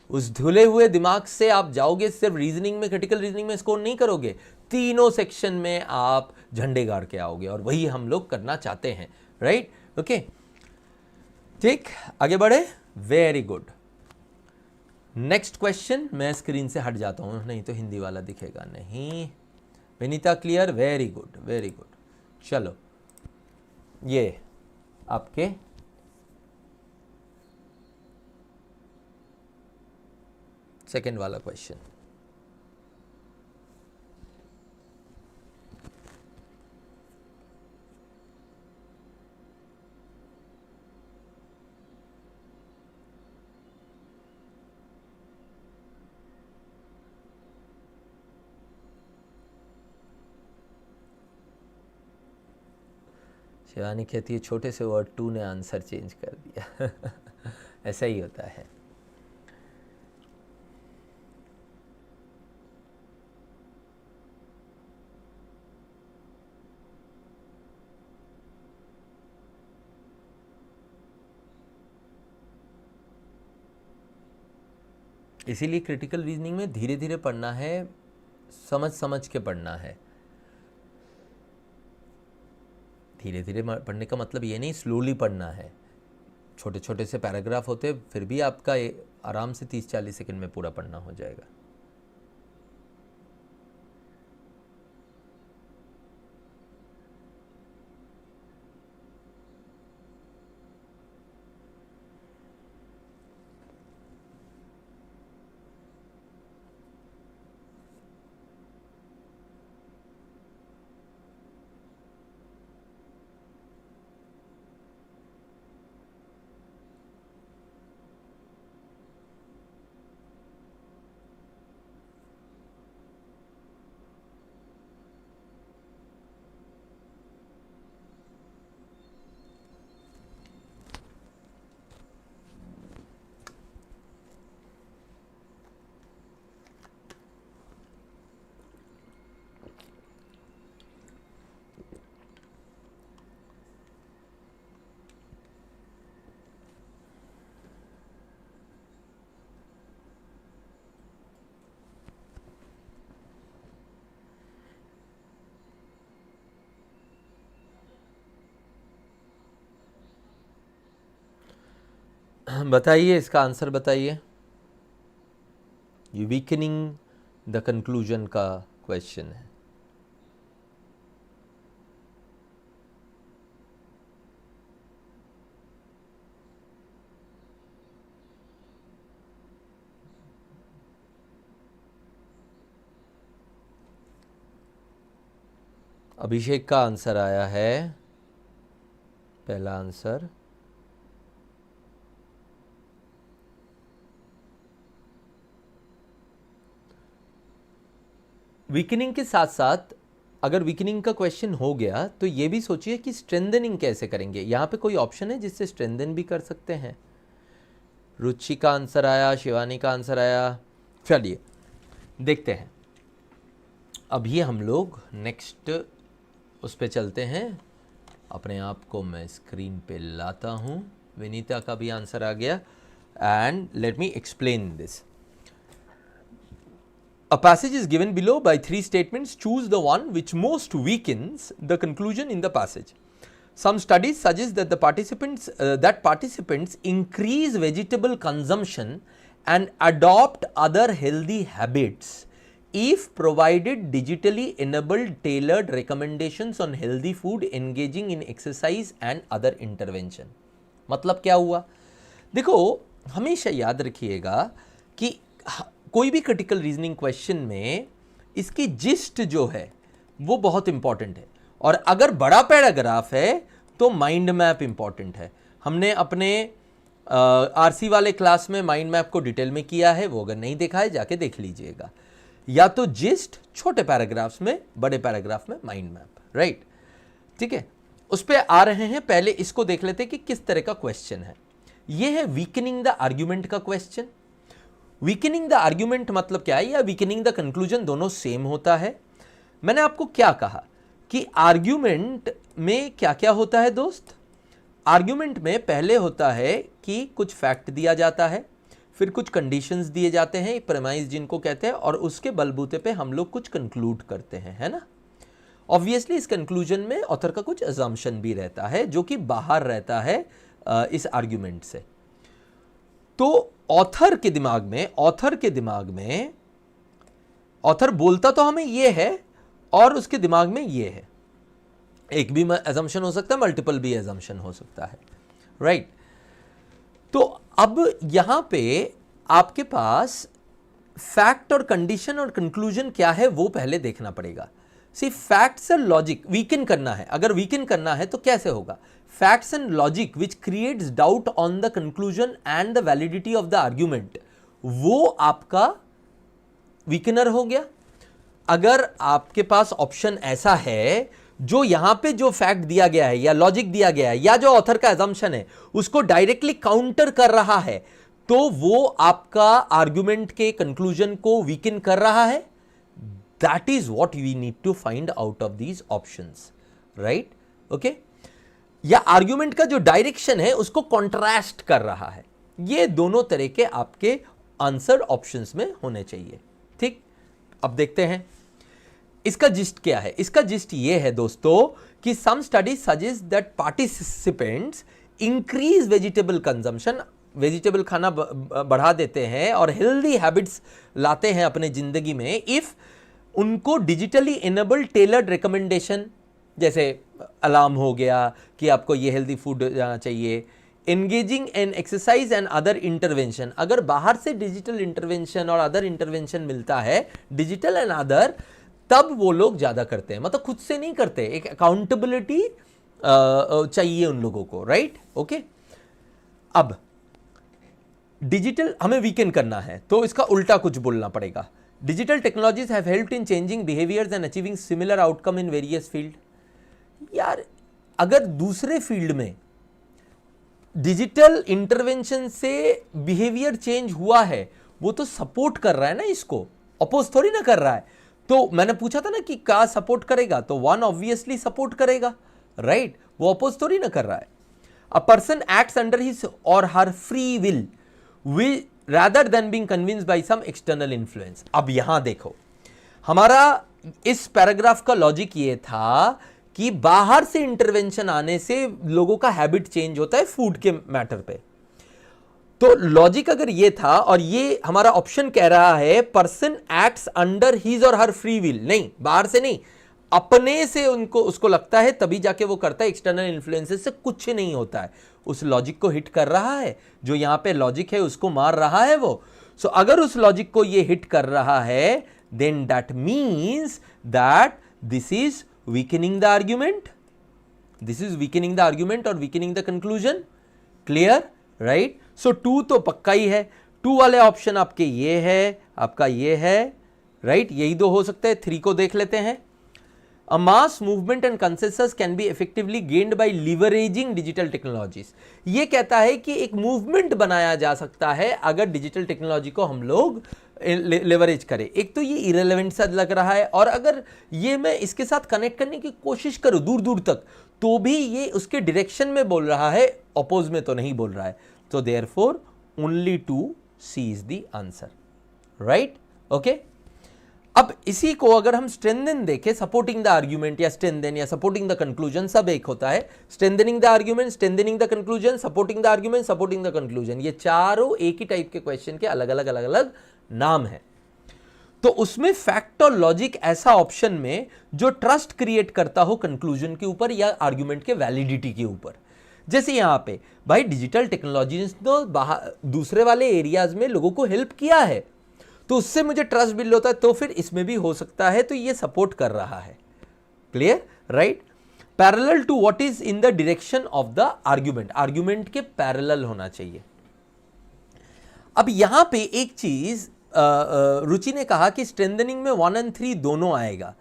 उस धुले हुए दिमाग से आप जाओगे, सिर्फ रीजनिंग में, क्रिटिकल रीजनिंग में स्कोर नहीं करोगे, तीनों सेक्शन में आप झंडे गाड़ के आओगे, और वही हम लोग करना चाहते हैं, राइट। ओके, ठीक, आगे बढ़े। Very good. नेक्स्ट क्वेश्चन, मैं स्क्रीन से हट जाता हूं, नहीं तो हिंदी वाला दिखेगा नहीं। Vinita clear, very good, very good. चलो, ये आपके सेकेंड वाला क्वेश्चन। शिवानी कहती है छोटे से वर्ड टू ने आंसर चेंज कर दिया ऐसा ही होता है। इसीलिए क्रिटिकल रीजनिंग में धीरे धीरे पढ़ना है, समझ समझ के पढ़ना है। धीरे धीरे पढ़ने का मतलब ये नहीं स्लोली पढ़ना है। छोटे छोटे से पैराग्राफ होते, फिर भी आपका आराम से 30-40 सेकंड में पूरा पढ़ना हो जाएगा। बताइए, इसका आंसर बताइए। ये वीकनिंग द कंक्लूजन का क्वेश्चन है। अभिषेक का आंसर आया है, पहला आंसर। वीकनिंग के साथ साथ अगर वीकनिंग का क्वेश्चन हो गया तो ये भी सोचिए कि स्ट्रेंथनिंग कैसे करेंगे। यहां पे कोई ऑप्शन है जिससे स्ट्रेंथन भी कर सकते हैं। रुचि का आंसर आया, शिवानी का आंसर आया। चलिए देखते हैं। अभी हम लोग नेक्स्ट उस पे चलते हैं। अपने आप को मैं स्क्रीन पे लाता हूं। विनीता का भी आंसर आ गया। And let me explain this. A passage is given below by 3 statements. Choose the one which most weakens the conclusion in the passage. Some studies suggest that participants increase vegetable consumption and adopt other healthy habits if provided digitally enabled tailored recommendations on healthy food, engaging in exercise and other intervention. मतलब क्या हुआ? देखो, हमेशा याद रखिएगा कि कोई भी क्रिटिकल रीजनिंग क्वेश्चन में इसकी जिस्ट जो है वो बहुत इंपॉर्टेंट है। और अगर बड़ा पैराग्राफ है तो माइंड मैप इंपॉर्टेंट है। हमने अपने आरसी वाले क्लास में माइंड मैप को डिटेल में किया है, वो अगर नहीं देखा है जाके देख लीजिएगा। या तो जिस्ट छोटे पैराग्राफ्स में, बड़े पैराग्राफ में माइंड मैप, राइट? ठीक है, उस पर आ रहे हैं। पहले इसको देख लेते हैं कि किस तरह का क्वेश्चन है। यह है वीकनिंग द आर्ग्यूमेंट का क्वेश्चन। वीकनिंग द आर्ग्यूमेंट मतलब क्या है, या वीकनिंग द कंक्लूजन, दोनों सेम होता है। मैंने आपको क्या कहा कि आर्ग्यूमेंट में क्या क्या होता है दोस्त? आर्ग्यूमेंट में पहले होता है कि कुछ फैक्ट दिया जाता है, फिर कुछ कंडीशंस दिए जाते हैं, प्रेमाइज जिनको कहते हैं, और उसके बलबूते पे हम लोग कुछ कंक्लूड करते हैं, है ना। ऑब्वियसली इस कंक्लूजन में ऑथर का कुछ अजम्पशन भी रहता है जो कि बाहर रहता है इस आर्ग्यूमेंट से। तो ऑथर के दिमाग में ऑथर बोलता तो हमें ये है और उसके दिमाग में ये है। एक भी अजम्पशन हो सकता है, मल्टीपल भी अजम्पशन हो सकता है, राइट? तो अब यहां पे आपके पास फैक्ट और कंडीशन और कंक्लूजन क्या है वो पहले देखना पड़ेगा। सी फैक्ट्स एंड लॉजिक वीकन करना है। अगर वीकन करना है तो कैसे होगा? Facts and logic which creates doubt on the conclusion and the validity of the argument, वो आपका वीकनर हो गया। अगर आपके पास ऑप्शन ऐसा है जो यहां पे जो फैक्ट दिया गया है या लॉजिक दिया गया है या जो ऑथर का अजम्पशन है उसको डायरेक्टली काउंटर कर रहा है, तो वो आपका आर्ग्यूमेंट के कंक्लूजन को वीकन कर रहा है। That is what we need to find out of these options, right? Okay, या आर्ग्यूमेंट का जो डायरेक्शन है उसको कॉन्ट्रास्ट कर रहा है। ये दोनों तरह के आपके आंसर ऑप्शंस में होने चाहिए, ठीक? अब देखते हैं इसका जिस्ट क्या है। इसका जिस्ट ये है दोस्तों कि some studies suggest that participants increase vegetable consumption, vegetable खाना बढ़ा देते हैं और हेल्दी हैबिट्स लाते हैं अपने जिंदगी में इफ उनको डिजिटली इनेबल्ड टेलर्ड रिकमेंडेशन, जैसे अलार्म हो गया कि आपको ये हेल्दी फूड जाना चाहिए, engaging in exercise and other intervention. अगर बाहर से डिजिटल इंटरवेंशन और अदर इंटरवेंशन मिलता है, डिजिटल एंड अदर, तब वो लोग ज्यादा करते हैं। मतलब खुद से नहीं करते, एक अकाउंटेबिलिटी चाहिए उन लोगों को, राइट? ओके, अब डिजिटल हमें वीकन करना है तो इसका उल्टा कुछ बोलना पड़ेगा। Digital technologies have helped in changing behaviours and achieving similar outcome in various field. यार, अगर दूसरे फील्ड में डिजिटल इंटरवेंशन से बिहेवियर चेंज हुआ है, वो तो सपोर्ट कर रहा है ना, इसको अपोज थोड़ी ना कर रहा है। तो मैंने पूछा था ना कि क्या सपोर्ट करेगा, तो वन ऑब्वियसली सपोर्ट करेगा, राइट? वो अपोज थोड़ी ना कर रहा है। A person acts under his or her free will rather than being convinced by some external influence। अब यहां देखो, हमारा इस पैराग्राफ का लॉजिक ये था कि बाहर से इंटरवेंशन आने से लोगों का हैबिट चेंज होता है फूड के मैटर पे। तो लॉजिक अगर ये था और ये हमारा ऑप्शन कह रहा है person acts under his or her free will, नहीं बाहर से नहीं, अपने से उनको उसको लगता है तभी जाके वो करता है, एक्सटर्नल इन्फ्लुएंसेस से कुछ नहीं होता है। उस लॉजिक को हिट कर रहा है, जो यहां पे लॉजिक है उसको मार रहा है वो। सो अगर उस लॉजिक को ये हिट कर रहा है, then that means that this is weakening the argument. This is weakening the argument or weakening the conclusion. Clear? Right? So 2 तो पक्का ही है. 2 वाले ऑप्शन आपके ये है, आपका ये है, राइट? यही 2 हो सकते हैं. 3 को देख लेते हैं. A mass movement and consensus can be effectively gained by leveraging digital technologies. ये कहता है कि एक मूवमेंट बनाया जा सकता है अगर डिजिटल टेक्नोलॉजी को हम लोग लेवरेज करें. एक तो ये इरेलेवेंट सा लग रहा है, और अगर ये मैं इसके साथ कनेक्ट करने की कोशिश करूं दूर दूर तक, तो भी ये उसके डायरेक्शन में बोल रहा है, अपोज में तो नहीं बोल रहा है. तो therefore only 2C is the answer. Right? Okay. अब इसी को अगर हम स्ट्रेंथन देखें, सपोर्टिंग द आर्ग्यूमेंट या स्ट्रेंथन या सपोर्टिंग द कंक्लूजन, सब एक होता है. Strengthening the argument, strengthening the conclusion, supporting the argument, supporting the conclusion, ये चारों एक ही टाइप के क्वेश्चन के अलग अलग नाम है. तो उसमें फैक्ट और लॉजिक ऐसा ऑप्शन में जो ट्रस्ट क्रिएट करता हो कंक्लूजन के ऊपर या आर्ग्यूमेंट के वैलिडिटी के ऊपर. जैसे यहां पे भाई डिजिटल टेक्नोलॉजी तो दूसरे वाले एरियाज में लोगों को हेल्प किया है, तो उससे मुझे ट्रस्ट बिल्ड होता है, तो फिर इसमें भी हो सकता है, तो ये सपोर्ट कर रहा है. Clear? Right? Parallel to what is in the direction of the argument, argument के पैरेलल होना चाहिए. अब यहां पे एक चीज रुचि ने कहा कि स्ट्रेंथनिंग में 1 और 3 दोनों आएगा.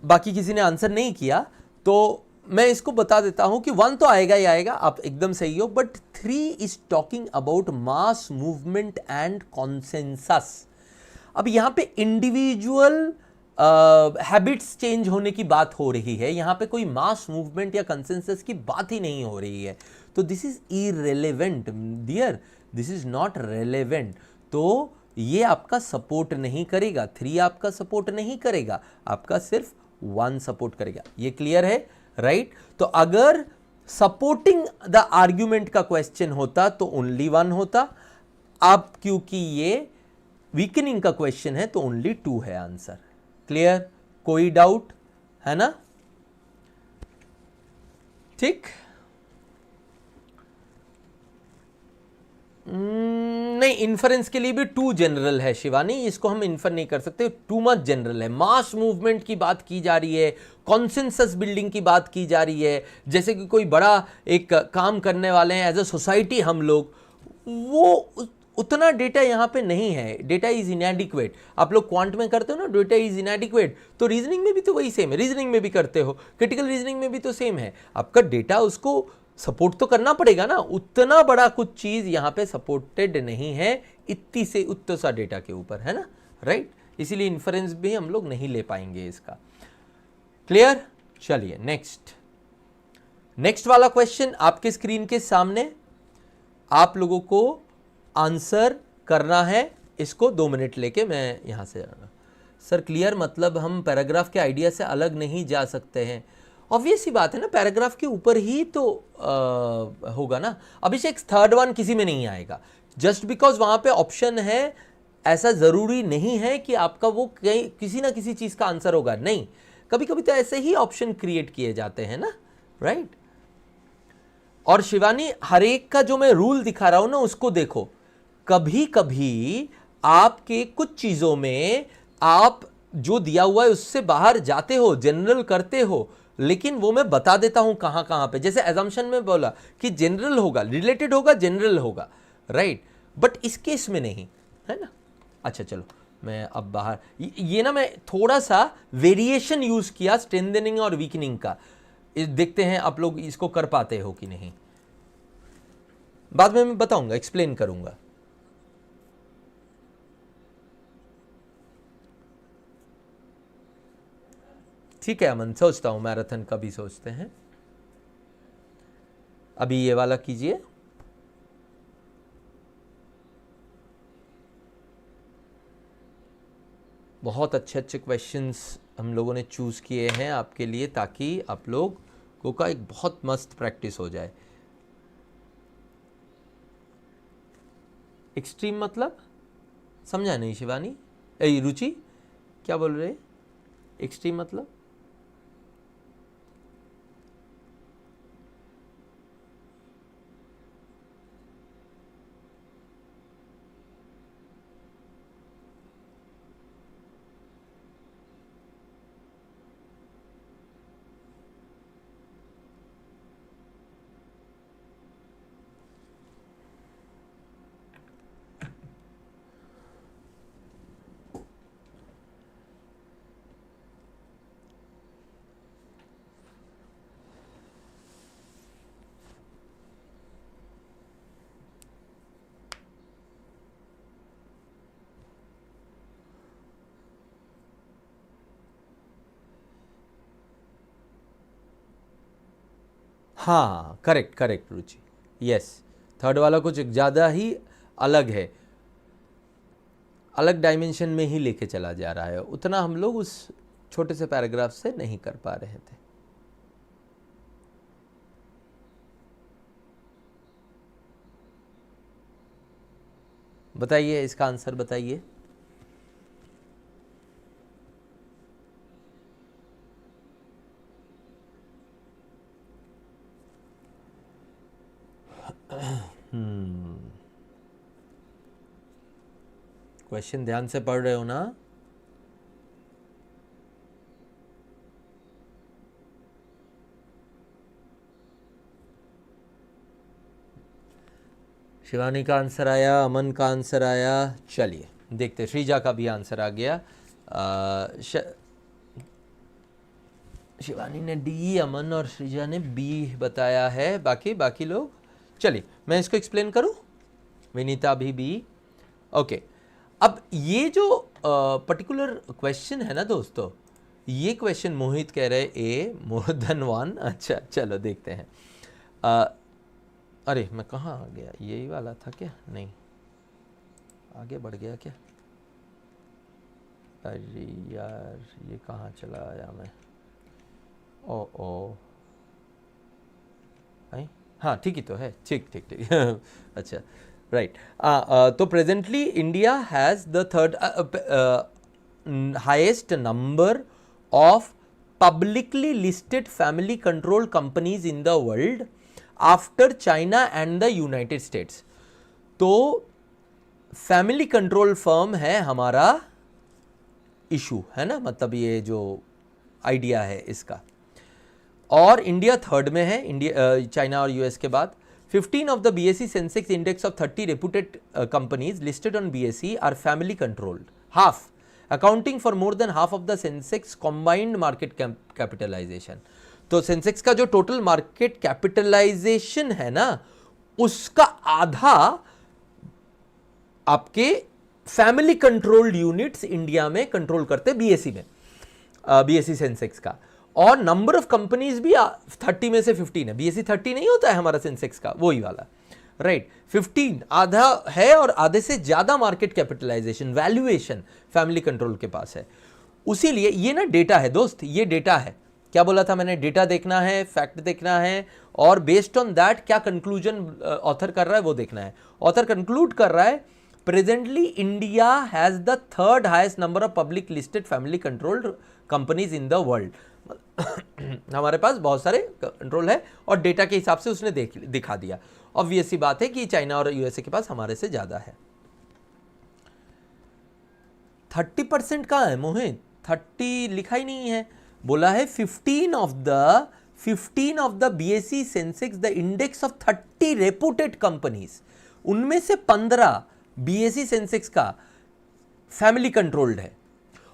बाकी किसी ने आंसर नहीं किया, तो मैं इसको बता देता हूं कि 1 तो आएगा ही आएगा, आप एकदम सही हो, but 3 is talking about mass movement and consensus. अब यहां पे इंडिविजुअल हैबिट्स चेंज होने की बात हो रही है, यहां पे कोई मास मूवमेंट या कंसेंसस की बात ही नहीं हो रही है. तो this is irrelevant dear, this is not relevant. तो ये आपका सपोर्ट नहीं करेगा, 3 आपका सपोर्ट नहीं करेगा, आपका सिर्फ 1 सपोर्ट करेगा. ये क्लियर है? राइट? तो अगर सपोर्टिंग द आर्ग्यूमेंट का क्वेश्चन होता तो ओनली 1 होता. अब क्योंकि ये वीकनिंग का क्वेश्चन है तो ओनली 2 है आंसर. क्लियर? कोई डाउट है ना? ठीक? नहीं, इन्फरेंस के लिए भी 2 जनरल है शिवानी, इसको हम इन्फर नहीं कर सकते, 2 मच जनरल है. मास मूवमेंट की बात की जा रही है, कॉन्सेंसस बिल्डिंग की बात की जा रही है, जैसे कि कोई बड़ा एक काम करने वाले हैं एज अ सोसाइटी हम लोग, वो उतना डेटा यहां पे नहीं है. Data is इनएडिक्वेट. आप लोग क्वांट में करते हो ना, डेटा इज इनएडिक्वेट, तो रीजनिंग में भी तो वही सेम है, रीजनिंग में भी करते हो, क्रिटिकल रीजनिंग में भी तो सेम है. आपका डेटा उसको सपोर्ट तो करना पड़ेगा ना. उतना बड़ा कुछ चीज यहां पे सपोर्टेड नहीं है इतनी से उतना सा डेटा के ऊपर, है ना? राइट? इसीलिए इन्फरेंस भी हम लोग नहीं ले पाएंगे इसका. क्लियर? चलिए नेक्स्ट वाला क्वेश्चन आपके स्क्रीन के सामने, आप लोगों को आंसर करना है. इसको 2 मिनट लेके मैं यहां से जाना. सर क्लियर, मतलब हम पैराग्राफ के आइडिया से अलग नहीं जा सकते हैं? ऑब्वियस ही बात है ना, पैराग्राफ के ऊपर ही तो होगा ना. अभिषेक थर्ड वन किसी में नहीं आएगा, जस्ट बिकॉज वहां पे ऑप्शन है, ऐसा जरूरी नहीं है कि आपका वो किसी ना किसी चीज का आंसर होगा. नहीं, कभी कभी तो ऐसे ही ऑप्शन क्रिएट किए जाते हैं ना. राइट? और शिवानी, हर एक का जो मैं रूल दिखा रहा हूं ना उसको देखो. कभी कभी आपके कुछ चीजों में आप जो दिया हुआ है उससे बाहर जाते हो, जनरल करते हो, लेकिन वो मैं बता देता हूं कहां कहां पे. जैसे एजम्पशन में बोला कि जनरल होगा, रिलेटेड होगा, जनरल होगा. राइट? बट इस केस में नहीं है ना. अच्छा चलो, मैं अब बाहर ये ना मैं थोड़ा सा वेरिएशन यूज किया स्ट्रेंथनिंग और वीकनिंग का. देखते हैं आप लोग इसको कर पाते हो कि नहीं. बाद में मैं बताऊंगा, एक्सप्लेन करूंगा. ठीक है अमन, सोचता हूं, मैराथन का भी सोचते हैं. अभी ये वाला कीजिए. बहुत अच्छे अच्छे क्वेश्चंस हम लोगों ने चूज किए हैं आपके लिए, ताकि आप लोगों का एक बहुत मस्त प्रैक्टिस हो जाए. एक्सट्रीम मतलब समझा नहीं शिवानी, रुचि क्या बोल रहे? एक्सट्रीम मतलब हाँ करेक्ट करेक्ट रुचि, यस, थर्ड वाला कुछ ज़्यादा ही अलग है, अलग डायमेंशन में ही लेके चला जा रहा है, उतना हम लोग उस छोटे से पैराग्राफ से नहीं कर पा रहे थे। बताइए इसका आंसर बताइए। क्वेश्चन ध्यान से पढ़ रहे हो ना? शिवानी का आंसर आया, अमन का आंसर आया, चलिए देखते, श्रीजा का भी आंसर आ गया। शिवानी ने डी, अमन और श्रीजा ने बी बताया है, बाकी लोग, चलिए मैं इसको एक्सप्लेन करूं। विनीता भी बी, ओके। अब ये जो पर्टिकुलर क्वेश्चन है ना दोस्तों, ये क्वेश्चन मोहित कह रहे ए मोर देन वन। अच्छा चलो देखते हैं। अरे मैं कहाँ आ गया, यही वाला था क्या? नहीं, आगे बढ़ गया क्या? अरे यार ये कहाँ चला आया मैं? ओ हाँ ठीक ही तो है, ठीक अच्छा राइट। तो presently India has the third highest number of publicly listed family control companies in the world after China and the United states. तो फैमिली कंट्रोल फर्म है हमारा इशू, है ना, मतलब ये जो आइडिया है इसका, और इंडिया थर्ड में है, इंडिया चाइना और यूएस के बाद। 15 of the BSE Sensex index of 30 reputed companies listed on BSE are family controlled, half, accounting for more than half of the Sensex combined market capitalization। तो Sensex का जो total market capitalisation है ना, उसका आधा आपके फैमिली कंट्रोल्ड यूनिट्स इंडिया में control करते बीएसई में, बीएसई सेंसेक्स का। और नंबर ऑफ कंपनीज भी 30 में से 15 है। बीएसई 30 नहीं होता है हमारा सेंसेक्स का, वही वाला, राइट। 15 आधा है और आधे से ज्यादा market capitalisation, valuation family control के पास है। उसीलिए ये ना डेटा है दोस्त, ये डेटा है। क्या बोला था मैंने? डेटा देखना है, फैक्ट देखना है, और बेस्ड ऑन दैट क्या कंक्लूजन ऑथर कर रहा है वो देखना है। ऑथर कंक्लूड कर रहा है presently India has the third highest number of public listed family controlled companies in the world. हमारे पास बहुत सारे कंट्रोल है और डेटा के हिसाब से उसने दिखा दिया। ऑब्वियस सी बात है कि चाइना और यूएसए के पास हमारे से ज्यादा है। 30% कहाँ है मोहित? 30 लिखा ही नहीं है, बोला है 15 of the BSE Sensex the index of 30 reputed companies, उनमें से 15 बीएसई सेंसेक्स का फैमिली कंट्रोल्ड है,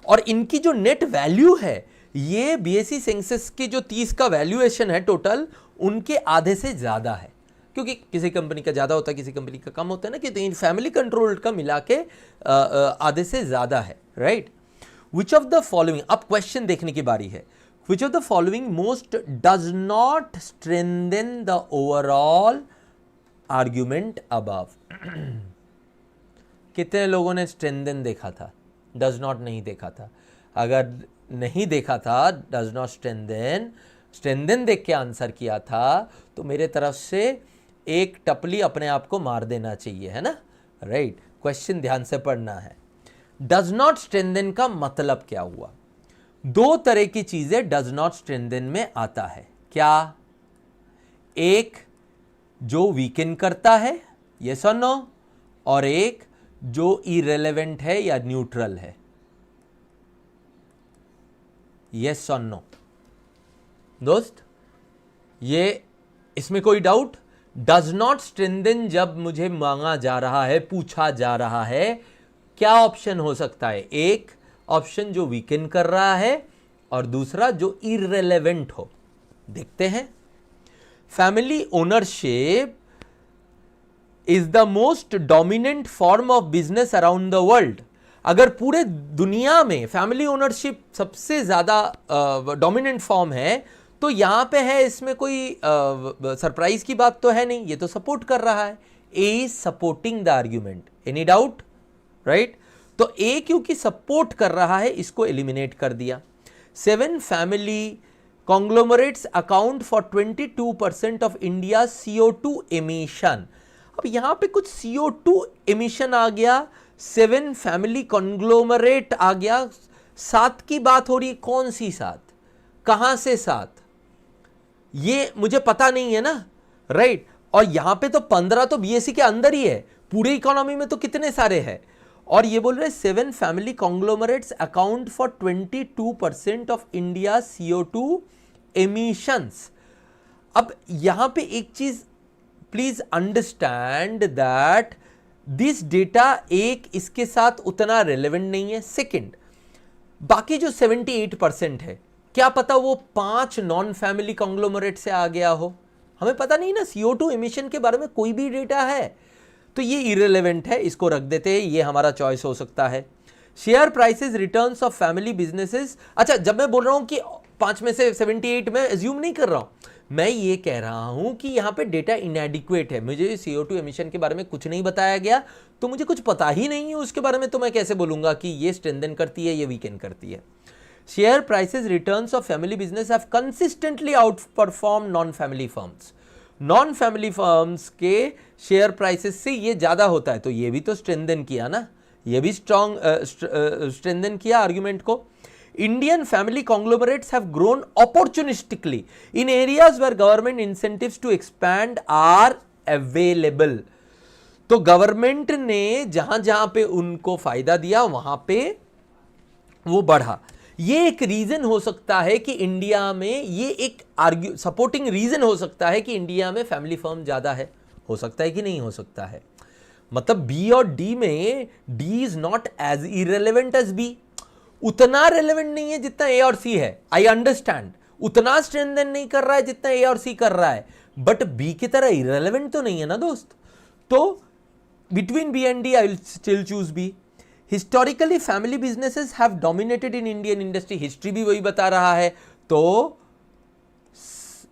और इनकी जो नेट वैल्यू है ये बीएसई सेंसेक्स की जो 30 का वैल्यूएशन है टोटल, उनके आधे से ज्यादा है। क्योंकि किसी कंपनी का ज्यादा होता है, किसी कंपनी का कम होता है ना, कि तो फैमिली कंट्रोल्ड का मिला के आधे से ज्यादा है, right. Which of the following, अब क्वेश्चन देखने की बारी है, विच of the following most does not strengthen the overall argument above. कितने लोगों ने स्ट्रेंथन देखा था? डज नॉट नहीं देखा था। अगर नहीं देखा था डज नॉट स्ट्रेंथन देख के आंसर किया था, तो मेरे तरफ से एक टपली अपने आप को मार देना चाहिए, है ना, राइट। क्वेश्चन ध्यान से पढ़ना है। डज नॉट स्ट्रेंथन का मतलब क्या हुआ? दो तरह की चीजें डज नॉट स्ट्रेंथन में आता है। क्या? एक जो वीकन करता है, यस और नो, और एक जो इरेलेवेंट है या न्यूट्रल है, यस और नो। दोस्त ये इसमें कोई डाउट? डज नॉट स्ट्रेंथन जब मुझे मांगा जा रहा है, पूछा जा रहा है, क्या ऑप्शन हो सकता है? एक ऑप्शन जो वीकन कर रहा है और दूसरा जो इररिलेवेंट हो। देखते हैं। Family ownership is the most dominant form of business around the world. अगर पूरे दुनिया में फैमिली ओनरशिप सबसे ज्यादा डोमिनेंट फॉर्म है, तो यहां पे है, इसमें कोई सरप्राइज की बात तो है नहीं, ये तो सपोर्ट कर रहा है। A is supporting the argument, any doubt, right. तो ए क्योंकि सपोर्ट कर रहा है, इसको एलिमिनेट कर दिया। 7 family conglomerates account for 22% of India's CO2 emission। अब यहां पे कुछ CO2 emission आ गया, 7 फैमिली कॉन्ग्लोमरेट आ गया, 7 की बात हो रही है, कौन सी 7, कहां से 7, ये मुझे पता नहीं है ना, राइट। और यहां पे तो 15 तो बीएससी के अंदर ही है, पूरे इकोनॉमी में तो कितने सारे हैं। और ये बोल रहे 7 family conglomerates account for 22% of India CO2 emissions. अब यहां पे एक चीज please understand that this data एक इसके साथ उतना रेलेवेंट नहीं है। सेकंड, बाकी जो 78% है, क्या पता वो 5 नॉन फैमिली कॉन्ग्लोमरेट से आ गया हो, हमें पता नहीं ना। CO2 एमिशन के बारे में कोई भी डेटा है तो ये इरेलेवेंट है, इसको रख देते हैं, ये हमारा चॉइस हो सकता है। Share prices returns of family businesses, अच्छा जब मैं बोल रहा हूं कि 5 में से 78 में एज्यूम नहीं कर रहा हूं, मैं ये कह रहा हूं कि यहां पे डेटा इनएडिक्वेट है, मुझे CO2 एमिशन के बारे में कुछ नहीं बताया गया, तो मुझे कुछ पता ही नहीं है उसके बारे में, तो मैं कैसे बोलूंगा कि ये स्ट्रेंथन करती है, ये वीकन करती है। Share prices returns of family business have consistently out perform non family firms. Non family firms के शेयर प्राइसेस से ये ज्यादा होता है, तो ये भी तो स्ट्रेंथन किया ना, ये भी स्ट्रेंथन किया आर्ग्यूमेंट को। Indian family conglomerates have grown opportunistically in areas where government incentives to expand are available। तो गवर्नमेंट ने जहां जहां पे उनको फायदा दिया वहां पे वो बढ़ा। ये एक रीजन हो सकता है कि इंडिया में, ये एक सपोर्टिंग रीजन हो सकता है कि इंडिया में फैमिली फर्म ज्यादा है। हो सकता है कि नहीं हो सकता है, मतलब बी और डी में D is not as irrelevant as B, उतना रेलेवेंट नहीं है जितना ए और सी है। आई अंडरस्टैंड, उतना स्ट्रेंथन नहीं कर रहा है जितना ए और सी कर रहा है, बट बी की तरह इरेलेवेंट तो नहीं है ना दोस्त। तो between B and D I will still choose B. Historically family businesses have dominated in Indian industry, history भी वही बता रहा है, तो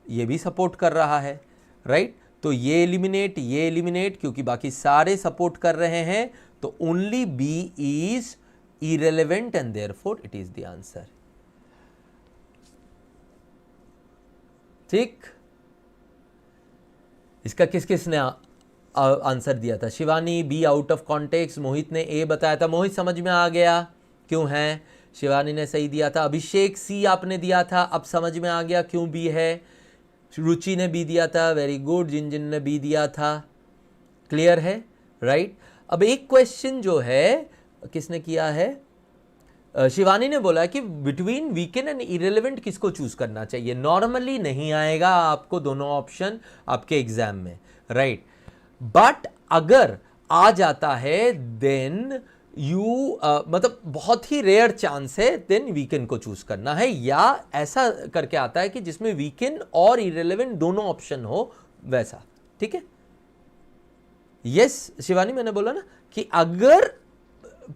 ये भी सपोर्ट कर रहा है, राइट। तो ये एलिमिनेट क्योंकि बाकी सारे सपोर्ट कर रहे हैं, तो only B is irrelevant and therefore it is the answer। ठीक, इसका किस किस ने आंसर दिया था? Shivani B out of context, Mohit ने ए बताया था, मोहित समझ में आ गया क्यों है, शिवानी ने सही दिया था। अभिषेक सी आपने दिया था, अब समझ में आ गया क्यों बी है। रुचि ने बी दिया था, वेरी गुड। जिन ने बी दिया था, क्लियर है, राइट। अब एक क्वेश्चन जो है किसने किया है, शिवानी ने बोला कि बिटवीन वीकेंड एंड इरेलीवेंट किसको चूज करना चाहिए। नॉर्मली नहीं आएगा आपको दोनों ऑप्शन आपके एग्जाम में, राइट, बट अगर आ जाता है देन यू मतलब बहुत ही रेयर चांस है, देन वीकेंड को चूज करना है, या ऐसा करके आता है कि जिसमें वीकेंड और इरेलीवेंट दोनों ऑप्शन हो, वैसा, ठीक है। यस शिवानी, मैंने बोला ना कि अगर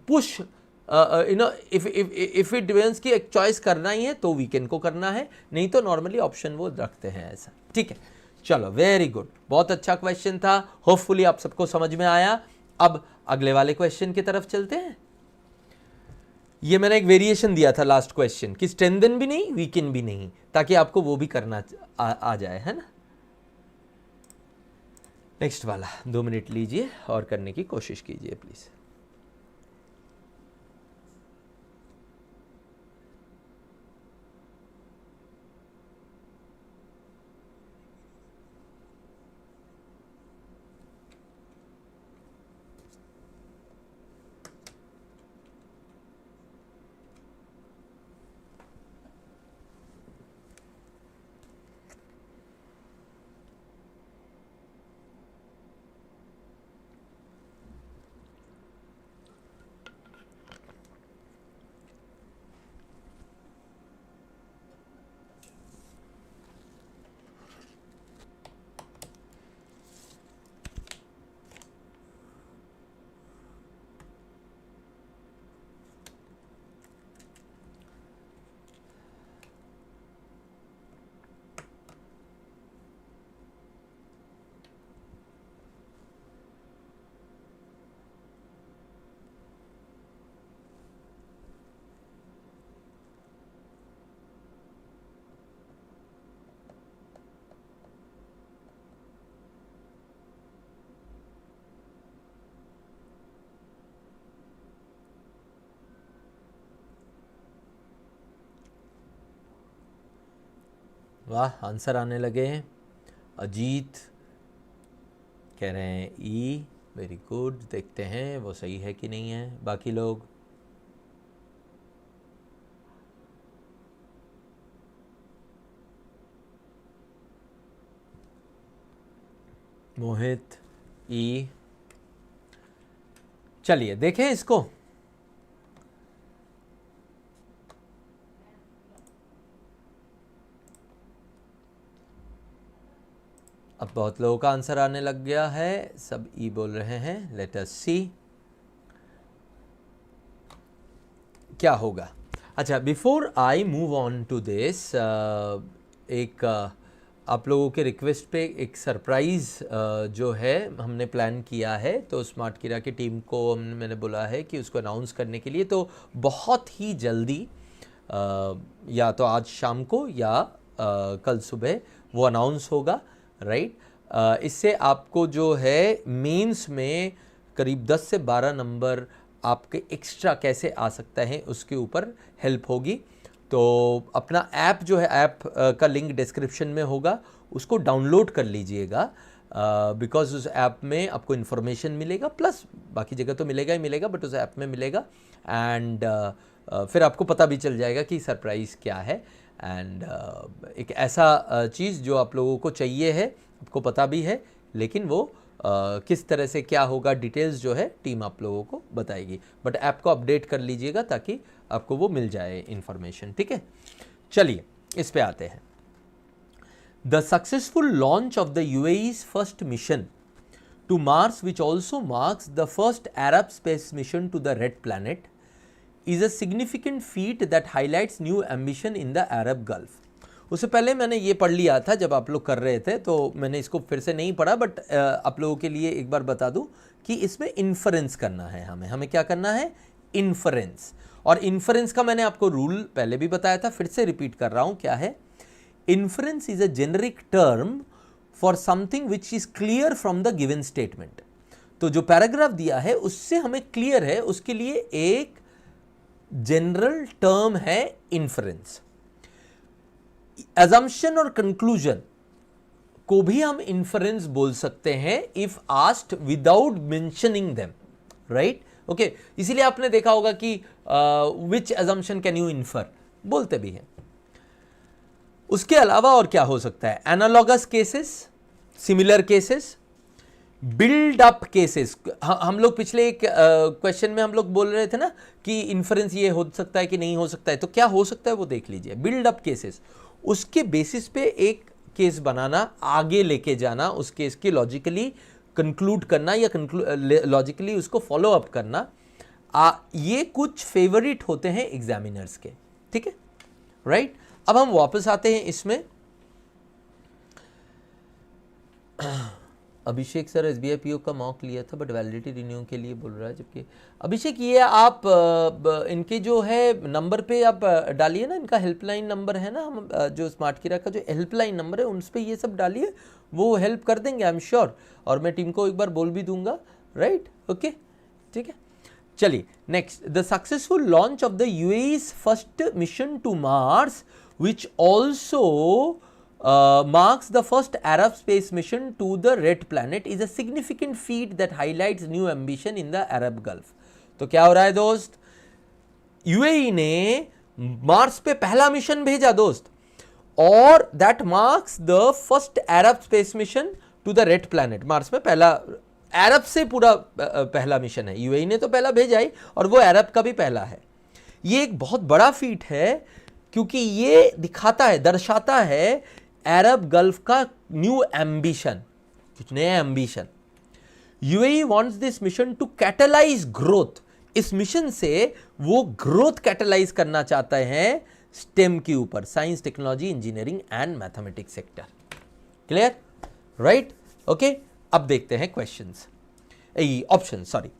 पुश इफ इट डिपेंड्स कि एक चॉइस करना ही है तो वीकेंड को करना है, नहीं तो नॉर्मली ऑप्शन वो रखते हैं ऐसा, ठीक है। चलो वेरी गुड, बहुत अच्छा क्वेश्चन था, होपफुली आप सबको समझ में आया। अब अगले वाले क्वेश्चन की तरफ चलते हैं। ये मैंने एक वेरिएशन दिया था लास्ट क्वेश्चन कि स्ट्रेंथन भी नहीं वीकेंड भी नहीं, ताकि आपको वो भी करना आ जाए, है ना। नेक्स्ट वाला 2 मिनट लीजिए और करने की कोशिश कीजिए प्लीज। वाह, आंसर आने लगे हैं। अजीत कह रहे हैं ई, वेरी गुड। देखते हैं वो सही है कि नहीं है। बाकी लोग मोहित ई। चलिए देखें इसको। अब बहुत लोगों का आंसर आने लग गया है, सब ई बोल रहे हैं। लेट अस सी क्या होगा। अच्छा, before I move on to this, एक आप लोगों के रिक्वेस्ट पे एक सरप्राइज़ जो है हमने प्लान किया है। तो स्मार्ट कीड़ा की टीम को मैंने बोला है कि उसको अनाउंस करने के लिए, तो बहुत ही जल्दी या तो आज शाम को या कल सुबह वो अनाउंस होगा, राइट। इससे आपको जो है मेंस में करीब 10 से 12 नंबर आपके एक्स्ट्रा कैसे आ सकता है उसके ऊपर हेल्प होगी। तो अपना ऐप जो है, ऐप का लिंक डिस्क्रिप्शन में होगा, उसको डाउनलोड कर लीजिएगा, बिकॉज उस ऐप में आपको इन्फॉर्मेशन मिलेगा, प्लस बाकी जगह तो मिलेगा ही मिलेगा, बट उस ऐप में मिलेगा। एंड फिर आपको पता भी चल जाएगा कि सरप्राइज़ क्या है। एंड एक ऐसा चीज़ जो आप लोगों को चाहिए है, आपको पता भी है, लेकिन वो किस तरह से क्या होगा, डिटेल्स जो है टीम आप लोगों को बताएगी। बट ऐप को अपडेट कर लीजिएगा ताकि आपको वो मिल जाए इन्फॉर्मेशन, ठीक है। चलिए इस पे आते हैं। The successful launch of the UAE's first mission to Mars, which also marks the first Arab space mission to the red planet, is a significant feat that highlights new ambition in the Arab Gulf. उससे पहले मैंने ये पढ़ लिया था जब आप लोग कर रहे थे, तो मैंने इसको फिर से नहीं पढ़ा, बट आप लोगों के लिए एक बार बता दूं कि इसमें इन्फरेंस करना है। हमें क्या करना है, इन्फरेंस। और इन्फरेंस का मैंने आपको रूल पहले भी बताया था, फिर से रिपीट कर रहा हूं, क्या है। Inference is a generic term for something which is clear from the given statement. तो जो पैराग्राफ दिया है उससे हमें क्लियर है, उसके लिए एक जनरल टर्म है इन्फरेंस। assumption और कंक्लूजन को भी हम इन्फरेंस बोल सकते हैं if asked without mentioning them, right. Okay, इसीलिए आपने देखा होगा कि विच assumption कैन यू इन्फर बोलते भी हैं। उसके अलावा और क्या हो सकता है, analogous cases, similar cases, build up cases. हम लोग पिछले एक क्वेश्चन में हम लोग बोल रहे थे ना कि इन्फरेंस ये हो सकता है कि नहीं हो सकता है, तो क्या हो सकता है वो देख लीजिए। बिल्ड अप केसेस, उसके बेसिस पे एक केस बनाना, आगे लेके जाना, उस केस की लॉजिकली कंक्लूड करना या लॉजिकली उसको फॉलो अप करना, ये कुछ फेवरेट होते हैं एग्जामिनर्स के, ठीक है, राइट। अब हम वापस आते हैं इसमें। अभिषेक सर एसबीआई पीओ का मॉक लिया था बट वैलिडिटी रिन्यू के लिए बोल रहा है, जबकि अभिषेक ये आप इनके जो है नंबर पे आप डालिए ना, इनका हेल्पलाइन नंबर है ना, हम जो स्मार्ट कीड़ा का जो हेल्पलाइन नंबर है उन पर ये सब डालिए, वो हेल्प कर देंगे आई एम श्योर। और मैं टीम को एक बार बोल भी दूंगा, राइट, ओके, ठीक है। चलिए next, the successful launch of the UAE's first mission to Mars which also marks the first Arab space mission to the red planet is a significant feat that highlights new ambition in the Arab Gulf। तो क्या हो रहा है दोस्त, UAE ने Mars पे पहला mission भेजा दोस्त, और that marks the first Arab space mission to the red planet. Mars में पहला अरब से पूरा पहला मिशन है, यूएई ने तो पहला भेजा ही, और वो अरब का भी पहला है। ये एक बहुत बड़ा फीट है, क्योंकि ये दिखाता है, दर्शाता है अरब गल्फ का न्यू एम्बिशन, कुछ नया ambition. UAE wants this mission to catalyse growth. इस मिशन से वो ग्रोथ कैटलाइज करना चाहते हैं स्टेम के ऊपर, science, technology, engineering and mathematics sector. Clear, right, okay. अब देखते हैं questions, option, sorry.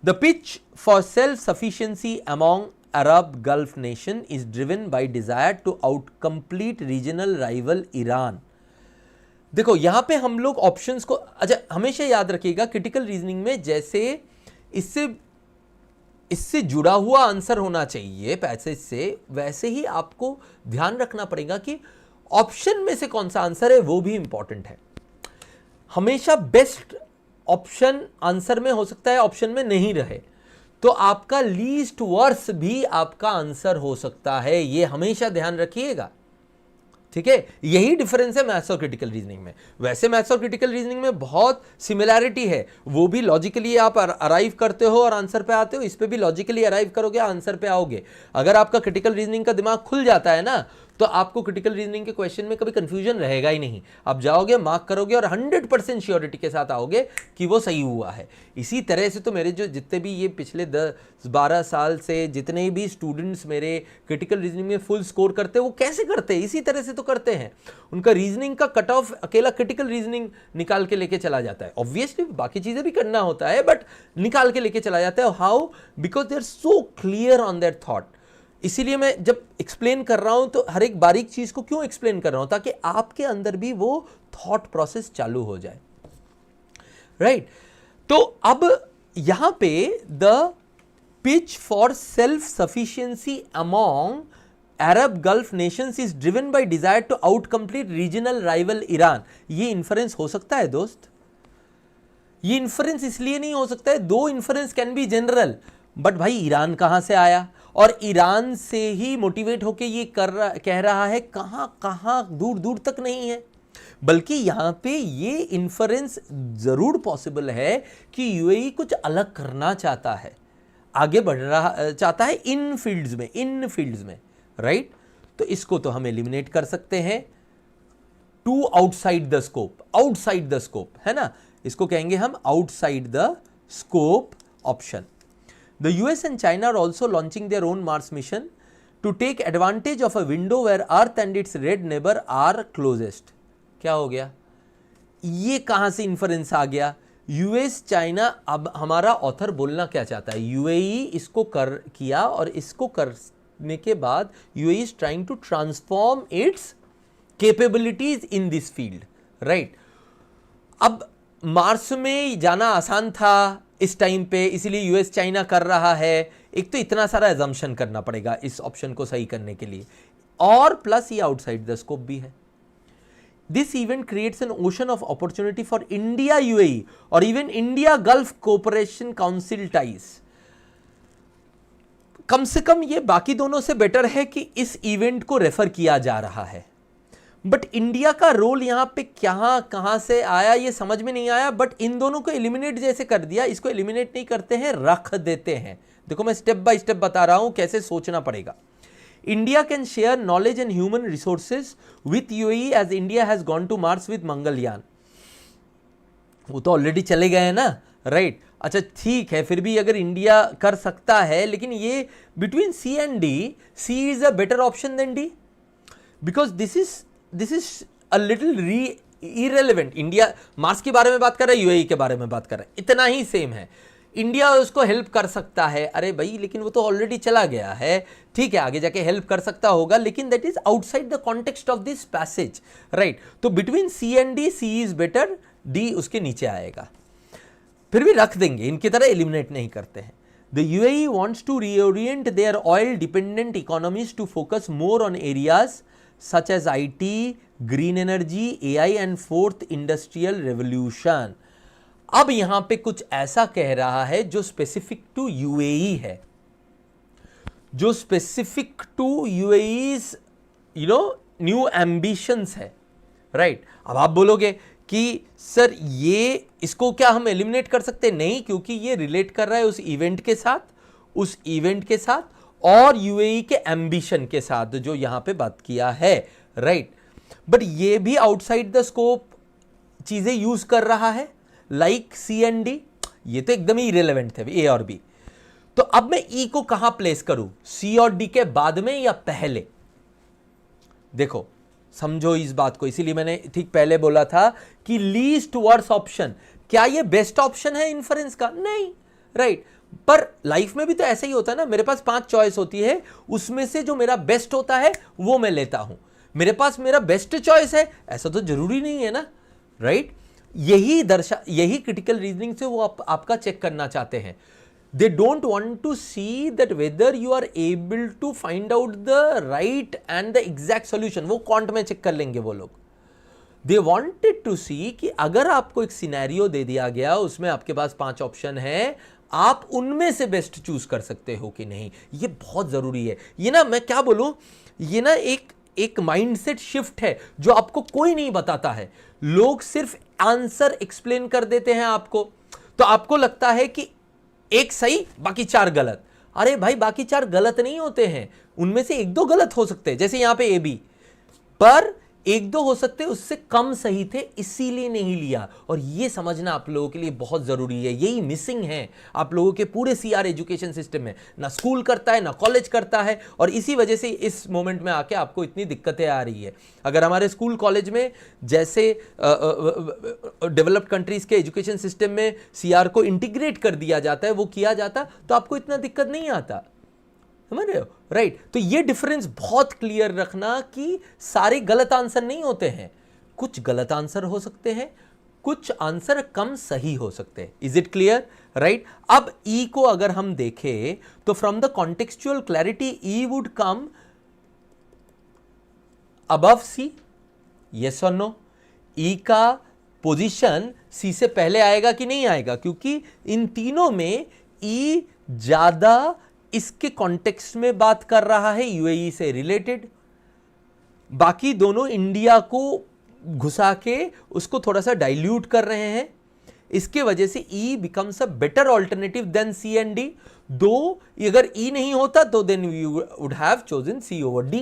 The pitch for self sufficiency among Arab Gulf nation is driven by desire to outcompete regional rival Iran। देखो यहां पे हम लोग ऑप्शंस को, अच्छा हमेशा याद रखिएगा क्रिटिकल रीजनिंग में, जैसे इससे जुड़ा हुआ आंसर होना चाहिए पैसेज से, वैसे ही आपको ध्यान रखना पड़ेगा कि ऑप्शन में से कौन सा आंसर है वो भी इंपॉर्टेंट है। हमेशा बेस्ट ऑप्शन आंसर में हो सकता है, ऑप्शन में नहीं रहे, तो आपका लीस्ट वर्स भी आपका आंसर हो सकता है, ये हमेशा ध्यान रखिएगा, ठीक है। यही डिफरेंस है मैथ्स और क्रिटिकल रीजनिंग में। वैसे मैथ्स और क्रिटिकल रीजनिंग में बहुत सिमिलैरिटी है, वो भी लॉजिकली आप अराइव करते हो और आंसर पे आते हो, इस पे भी लॉजिकली अराइव करोगे, आंसर पे आओगे। अगर आपका क्रिटिकल रीजनिंग का दिमाग खुल जाता है ना, तो आपको क्रिटिकल रीजनिंग के क्वेश्चन में कभी कंफ्यूजन रहेगा ही नहीं। आप जाओगे, मार्क करोगे और 100% श्योरिटी के साथ आओगे कि वो सही हुआ है। इसी तरह से तो मेरे जो जितने भी ये पिछले 10-12 साल से जितने भी स्टूडेंट्स मेरे क्रिटिकल रीजनिंग में फुल स्कोर करते हैं, वो कैसे करते हैं? इसी तरह से तो करते हैं। उनका रीजनिंग का कट ऑफ अकेला क्रिटिकल रीजनिंग निकाल के लेके चला जाता है। ऑब्वियसली बाकी चीजें भी करना होता है, बट निकाल के लेके चला जाता है। How? Because they are so clear on their thought. इसीलिए मैं जब एक्सप्लेन कर रहा हूं तो हर एक बारीक चीज को क्यों एक्सप्लेन कर रहा हूं, ताकि आपके अंदर भी वो थॉट प्रोसेस चालू हो जाए, राइट? तो अब यहां पे the pitch for self sufficiency among Arab gulf nations is driven by desire to outcompete regional rival Iran. ये इन्फरेंस हो सकता है दोस्त, ये इन्फरेंस इसलिए नहीं हो सकता है, दो inference can be general, but भाई ईरान कहां से आया और ईरान से ही मोटिवेट होके ये कह रहा है, कहां दूर दूर तक नहीं है। बल्कि यहां पे ये इन्फरेंस जरूर पॉसिबल है कि यूएई कुछ अलग करना चाहता है, आगे बढ़ रहा चाहता है इन फील्ड्स में, राइट? तो इसको तो हम एलिमिनेट कर सकते हैं। टू आउटसाइड द स्कोप है ना, इसको कहेंगे हम outside the scope option. The US and China are also launching their own Mars mission to take advantage of a window where Earth and its red neighbor are closest. क्या हो गया? ये कहां से इन्फरेंस आ गया? यूएस चाइना, अब हमारा author बोलना क्या चाहता है? यूएई इसको किया और इसको करने के बाद UAE is trying to transform its capabilities in this field, right? अब मार्स में जाना आसान था इस टाइम पे, इसीलिए यूएस चाइना कर रहा है। एक तो इतना सारा एजम्पशन करना पड़ेगा इस ऑप्शन को सही करने के लिए, और प्लस ये आउटसाइड द स्कोप भी है। This event creates an ocean of opportunity for India UAE और even India Gulf Cooperation Council ties. कम से कम ये बाकी दोनों से बेटर है कि इस इवेंट को रेफर किया जा रहा है, बट इंडिया का रोल यहां पे कहां से आया ये समझ में नहीं आया। बट इन दोनों को एलिमिनेट जैसे कर दिया, इसको एलिमिनेट नहीं करते हैं, रख देते हैं। देखो मैं स्टेप बाय स्टेप बता रहा हूं कैसे सोचना पड़ेगा। India can share knowledge and human resources with UAE as India has gone to Mars with Mangalyaan. वो तो ऑलरेडी चले गए हैं ना, राइट? अच्छा ठीक है, फिर भी अगर इंडिया कर सकता है, लेकिन ये between C and D, C is a better option than D, because this is a little irrelevant. India Mars के बारे में बात कर रहा है, यूएई के बारे में बात कर रहा है, इतना ही सेम है। इंडिया उसको हेल्प कर सकता है, अरे भाई लेकिन वो तो ऑलरेडी चला गया है, ठीक है आगे जाके हेल्प कर सकता होगा, लेकिन that is outside the context of this passage, right? तो between C and D, C is better, D उसके नीचे आएगा। फिर भी रख देंगे, इनकी तरह एलिमिनेट नहीं करते हैं। The UAE wants to reorient their oil dependent economies to focus more on areas such as IT, green energy, AI and fourth industrial revolution। अब यहां पे कुछ ऐसा कह रहा है जो स्पेसिफिक टू यूएई है, जो स्पेसिफिक टू यूएई's न्यू एम्बिशंस है, राइट? अब आप बोलोगे कि सर ये इसको क्या हम एलिमिनेट कर सकते हैं? नहीं, क्योंकि ये रिलेट कर रहा है उस इवेंट के साथ और यूएई के एम्बिशन के साथ जो यहां पे बात किया है, राइट? बट ये भी आउटसाइड द स्कोप चीजें यूज कर रहा है, लाइक सी एंड डी। ये तो एकदम ही इरेलेवेंट थे ए और बी। तो अब मैं ई को कहां प्लेस करूं, सी और डी के बाद में या पहले? देखो समझो इस बात को, इसीलिए मैंने ठीक पहले बोला था कि लीस्ट वर्स ऑप्शन, क्या ये बेस्ट ऑप्शन है इन्फरेंस का? नहीं, राइट? पर लाइफ में भी तो ऐसा ही होता है ना, मेरे पास 5 चॉइस होती है, उसमें से जो मेरा बेस्ट होता है वो मैं लेता हूं। मेरे पास मेरा बेस्ट चॉइस है ऐसा तो जरूरी नहीं है ना, राइट? यही क्रिटिकल रीजनिंग से वो आपका चेक करना चाहते हैं। They don't want to see that whether you are able to find out the right and the exact solution. वो क्वांट में चेक कर लेंगे वो लोग. They wanted to see कि अगर आपको एक सिनेरियो दे दिया गया, उसमें आपके पास 5 ऑप्शन है, आप उनमें से बेस्ट चूज कर सकते हो कि नहीं. ये बहुत जरूरी है. ये ना मैं क्या बोलूं, ये ना एक माइंडसेट शिफ्ट है जो आपको कोई नहीं बताता है. लोग सिर्फ आंसर एक्सप्लेन कर देते हैं आपको, तो आपको लगता है कि एक सही बाकी 4 गलत. अरे भाई, बाकी 4 गलत नहीं होते हैं, उनमें से 1-2 गलत हो सकते हैं. जैसे यहां पे ए बी, पर 1-2 हो सकते हैं उससे कम सही थे, इसीलिए नहीं लिया. और ये समझना आप लोगों के लिए बहुत जरूरी है. यही मिसिंग है आप लोगों के पूरे सीआर एजुकेशन सिस्टम में. ना स्कूल करता है, ना कॉलेज करता है, और इसी वजह से इस मोमेंट में आके आपको इतनी दिक्कतें आ रही है. अगर हमारे स्कूल कॉलेज में जैसे डेवलप्ड कंट्रीज के एजुकेशन सिस्टम में सीआर को इंटीग्रेट कर दिया जाता है, वो किया जाता, तो आपको इतना दिक्कत नहीं आता. समझ रहे हो? राइट. तो ये डिफरेंस बहुत क्लियर रखना कि सारे गलत आंसर नहीं होते हैं. कुछ गलत आंसर हो सकते हैं, कुछ आंसर कम सही हो सकते हैं. Is it clear? राइट. अब ई को अगर हम देखें तो from the contextual clarity E would come above C. Yes और नो? ई का पोजीशन सी से पहले आएगा कि नहीं आएगा? क्योंकि इन तीनों में ई ज्यादा इसके कॉन्टेक्स्ट में बात कर रहा है, यूएई से रिलेटेड. बाकी दोनों इंडिया को घुसा के उसको थोड़ा सा डाइल्यूट कर रहे हैं. इसके वजह से E becomes a better alternative than C and D. दो अगर ई नहीं होता तो then you would have chosen C over D.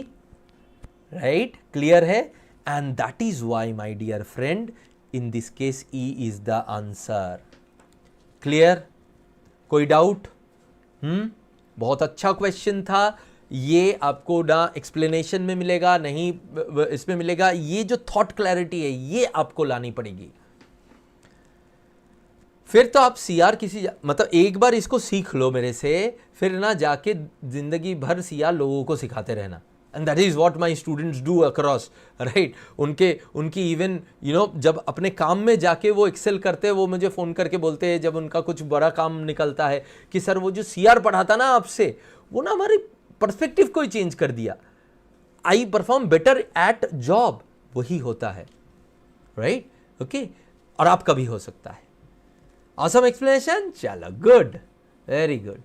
Right. Clear है? And that is why my dear friend, in this case E is the answer. Clear? कोई doubt? बहुत अच्छा question था ये. आपको ना एक्सप्लेनेशन में मिलेगा, नहीं इसमें मिलेगा. ये जो थॉट क्लैरिटी है ये आपको लानी पड़ेगी. फिर तो आप सीआर मतलब एक बार इसको सीख लो मेरे से, फिर ना जाके जिंदगी भर सीआर लोगों को सिखाते रहना. And that is what my students do across. Right. उनकी इवन जब अपने काम में जाके वो एक्सेल करते हैं, वो मुझे फ़ोन करके बोलते हैं जब उनका कुछ बड़ा काम निकलता है कि सर वो जो सीआर पढ़ाता ना आपसे, वो ना हमारे पर्सपेक्टिव को ही चेंज कर दिया. I perform better at job. वही होता है. राइट. ओके. और आपका भी हो सकता है. Awesome explanation. चलो, गुड, वेरी गुड.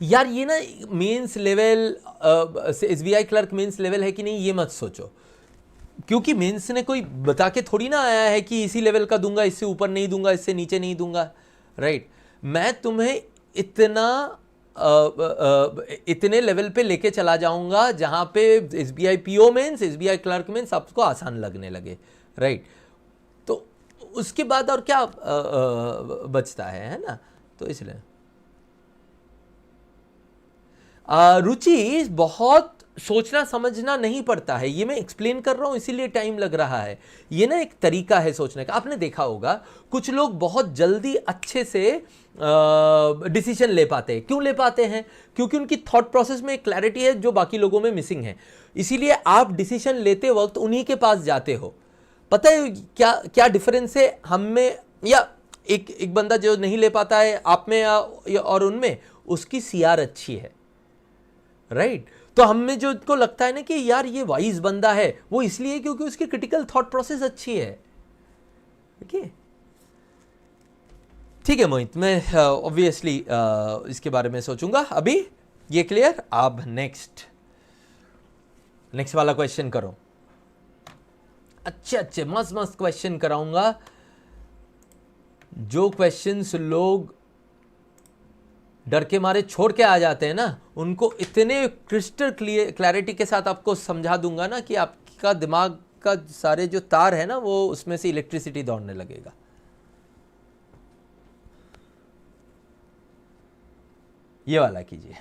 यार ये ना mains level, SBI clerk mains level है कि नहीं ये मत सोचो, क्योंकि मेंस ने कोई बता के थोड़ी ना आया है कि इसी लेवल का दूंगा, इससे ऊपर नहीं दूंगा, इससे नीचे नहीं दूंगा. राइट. मैं तुम्हें इतने लेवल पे लेके चला जाऊंगा जहां पे SBI PO mains, SBI clerk mains आपको आसान लगने लगे. राइट. तो उसके बाद और क्या बचता है ना? तो इसलिए रुचि बहुत सोचना समझना नहीं पड़ता है. ये मैं एक्सप्लेन कर रहा हूं इसीलिए टाइम लग रहा है. ये ना एक तरीका है सोचने का. आपने देखा होगा कुछ लोग बहुत जल्दी अच्छे से डिसीजन ले पाते हैं. क्यों ले पाते हैं? क्योंकि उनकी थॉट प्रोसेस में एक क्लैरिटी है जो बाकी लोगों में मिसिंग है. इसीलिए आप डिसीजन लेते वक्त उन्हीं के पास जाते हो. पता है क्या क्या डिफरेंस है हम में, या एक बंदा जो नहीं ले पाता है आप में और उनमें, उसकी सीआर अच्छी है. राइट. तो हम में जो को लगता है ना कि यार ये वाइज बंदा है, वो इसलिए क्योंकि उसकी क्रिटिकल थॉट प्रोसेस अच्छी है. ठीक है मोहित, मैं ऑब्वियसली इसके बारे में सोचूंगा. अभी ये क्लियर. अब नेक्स्ट वाला क्वेश्चन करो. अच्छे मस्त क्वेश्चन कराऊंगा. जो क्वेश्चंस लोग डर के मारे छोड़ के आ जाते हैं ना, उनको इतने क्रिस्टल क्लैरिटी के साथ आपको समझा दूंगा ना कि आपका दिमाग का सारे जो तार है ना, वो उसमें से इलेक्ट्रिसिटी दौड़ने लगेगा. ये वाला कीजिए.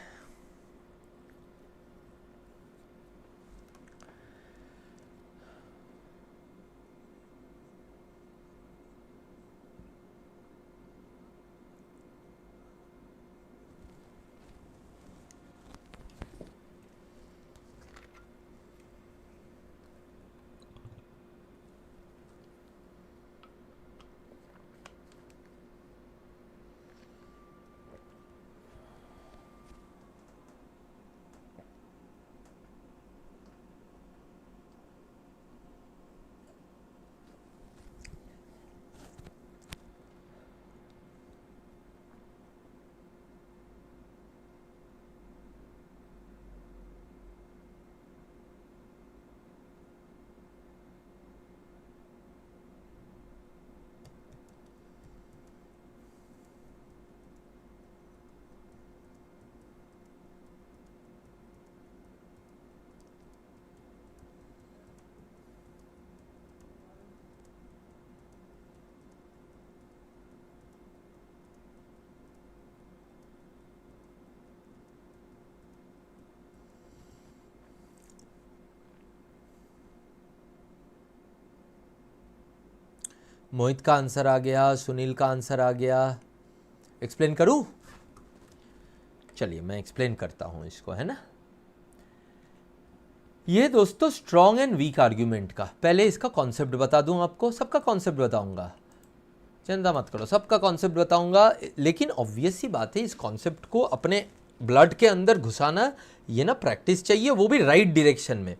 मोहित का आंसर आ गया, सुनील का आंसर आ गया। एक्सप्लेन करूं? चलिए मैं एक्सप्लेन करता हूं इसको, है ना। ये दोस्तों स्ट्रॉन्ग एंड वीक आर्ग्यूमेंट का, पहले इसका कॉन्सेप्ट बता दूं आपको, सबका कॉन्सेप्ट बताऊंगा, चिंता मत करो, सबका कॉन्सेप्ट बताऊंगा। लेकिन ऑब्वियस सी बात है, इस कॉन्सेप्ट को अपने ब्लड के अंदर घुसाना, ये ना प्रैक्टिस चाहिए, वो भी राइट डायरेक्शन में।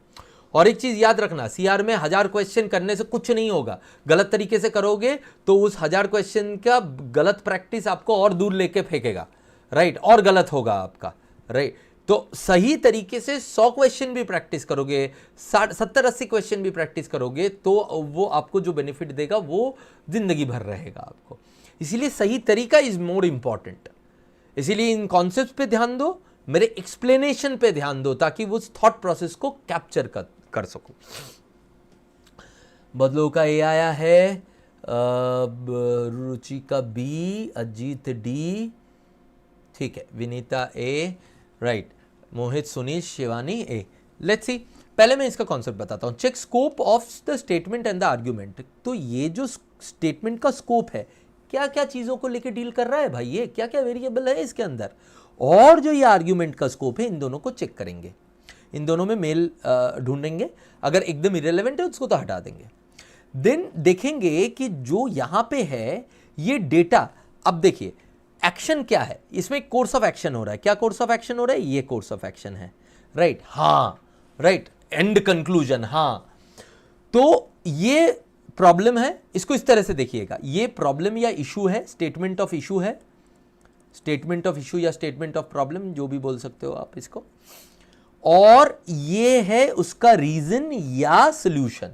और एक चीज याद रखना, सीआर में 1000 क्वेश्चन करने से कुछ नहीं होगा, गलत तरीके से करोगे तो उस 1000 क्वेश्चन का गलत प्रैक्टिस आपको और दूर लेके फेंकेगा, राइट, और गलत होगा आपका, राइट। तो सही तरीके से 100 क्वेश्चन भी प्रैक्टिस करोगे, 70-80 क्वेश्चन भी प्रैक्टिस करोगे, तो वो आपको जो बेनिफिट देगा वो जिंदगी भर रहेगा आपको। इसीलिए सही तरीका इज मोर इंपॉर्टेंट। इसीलिए इन कॉन्सेप्ट पे ध्यान दो, मेरे एक्सप्लेनेशन पे ध्यान दो, ताकि वो थॉट प्रोसेस को कैप्चर कर सको। बदलो का ए आया है, रुचि का बी, अजीत डी, ठीक है, Vinita A, right, Mohit, Sunil, Shivani A. Let's see, पहले मैं इसका कॉन्सेप्ट बताता हूं। Check scope of the statement and the argument. तो ये जो स्टेटमेंट का स्कोप है, क्या क्या चीजों को लेकर डील कर रहा है भाई, ये क्या क्या वेरिएबल है इसके अंदर, और जो ये आर्ग्यूमेंट का स्कोप है, इन दोनों को चेक करेंगे, इन दोनों में मेल ढूंढेंगे, अगर एकदम इरेलेवेंट है उसको तो हटा देंगे। देन देखेंगे कि जो यहां पे है ये डेटा, अब देखिए एक्शन क्या है, इसमें एक कोर्स ऑफ एक्शन हो रहा है, क्या कोर्स ऑफ एक्शन हो रहा है, ये कोर्स ऑफ एक्शन है, राइट, हाँ, राइट, एंड कंक्लूजन, हाँ। तो ये प्रॉब्लम है, इसको इस तरह से देखिएगा, ये प्रॉब्लम या इशू है, स्टेटमेंट ऑफ इशू है, स्टेटमेंट ऑफ इशू या स्टेटमेंट ऑफ प्रॉब्लम, जो भी बोल सकते हो आप इसको, और ये है उसका रीजन या सॉल्यूशन।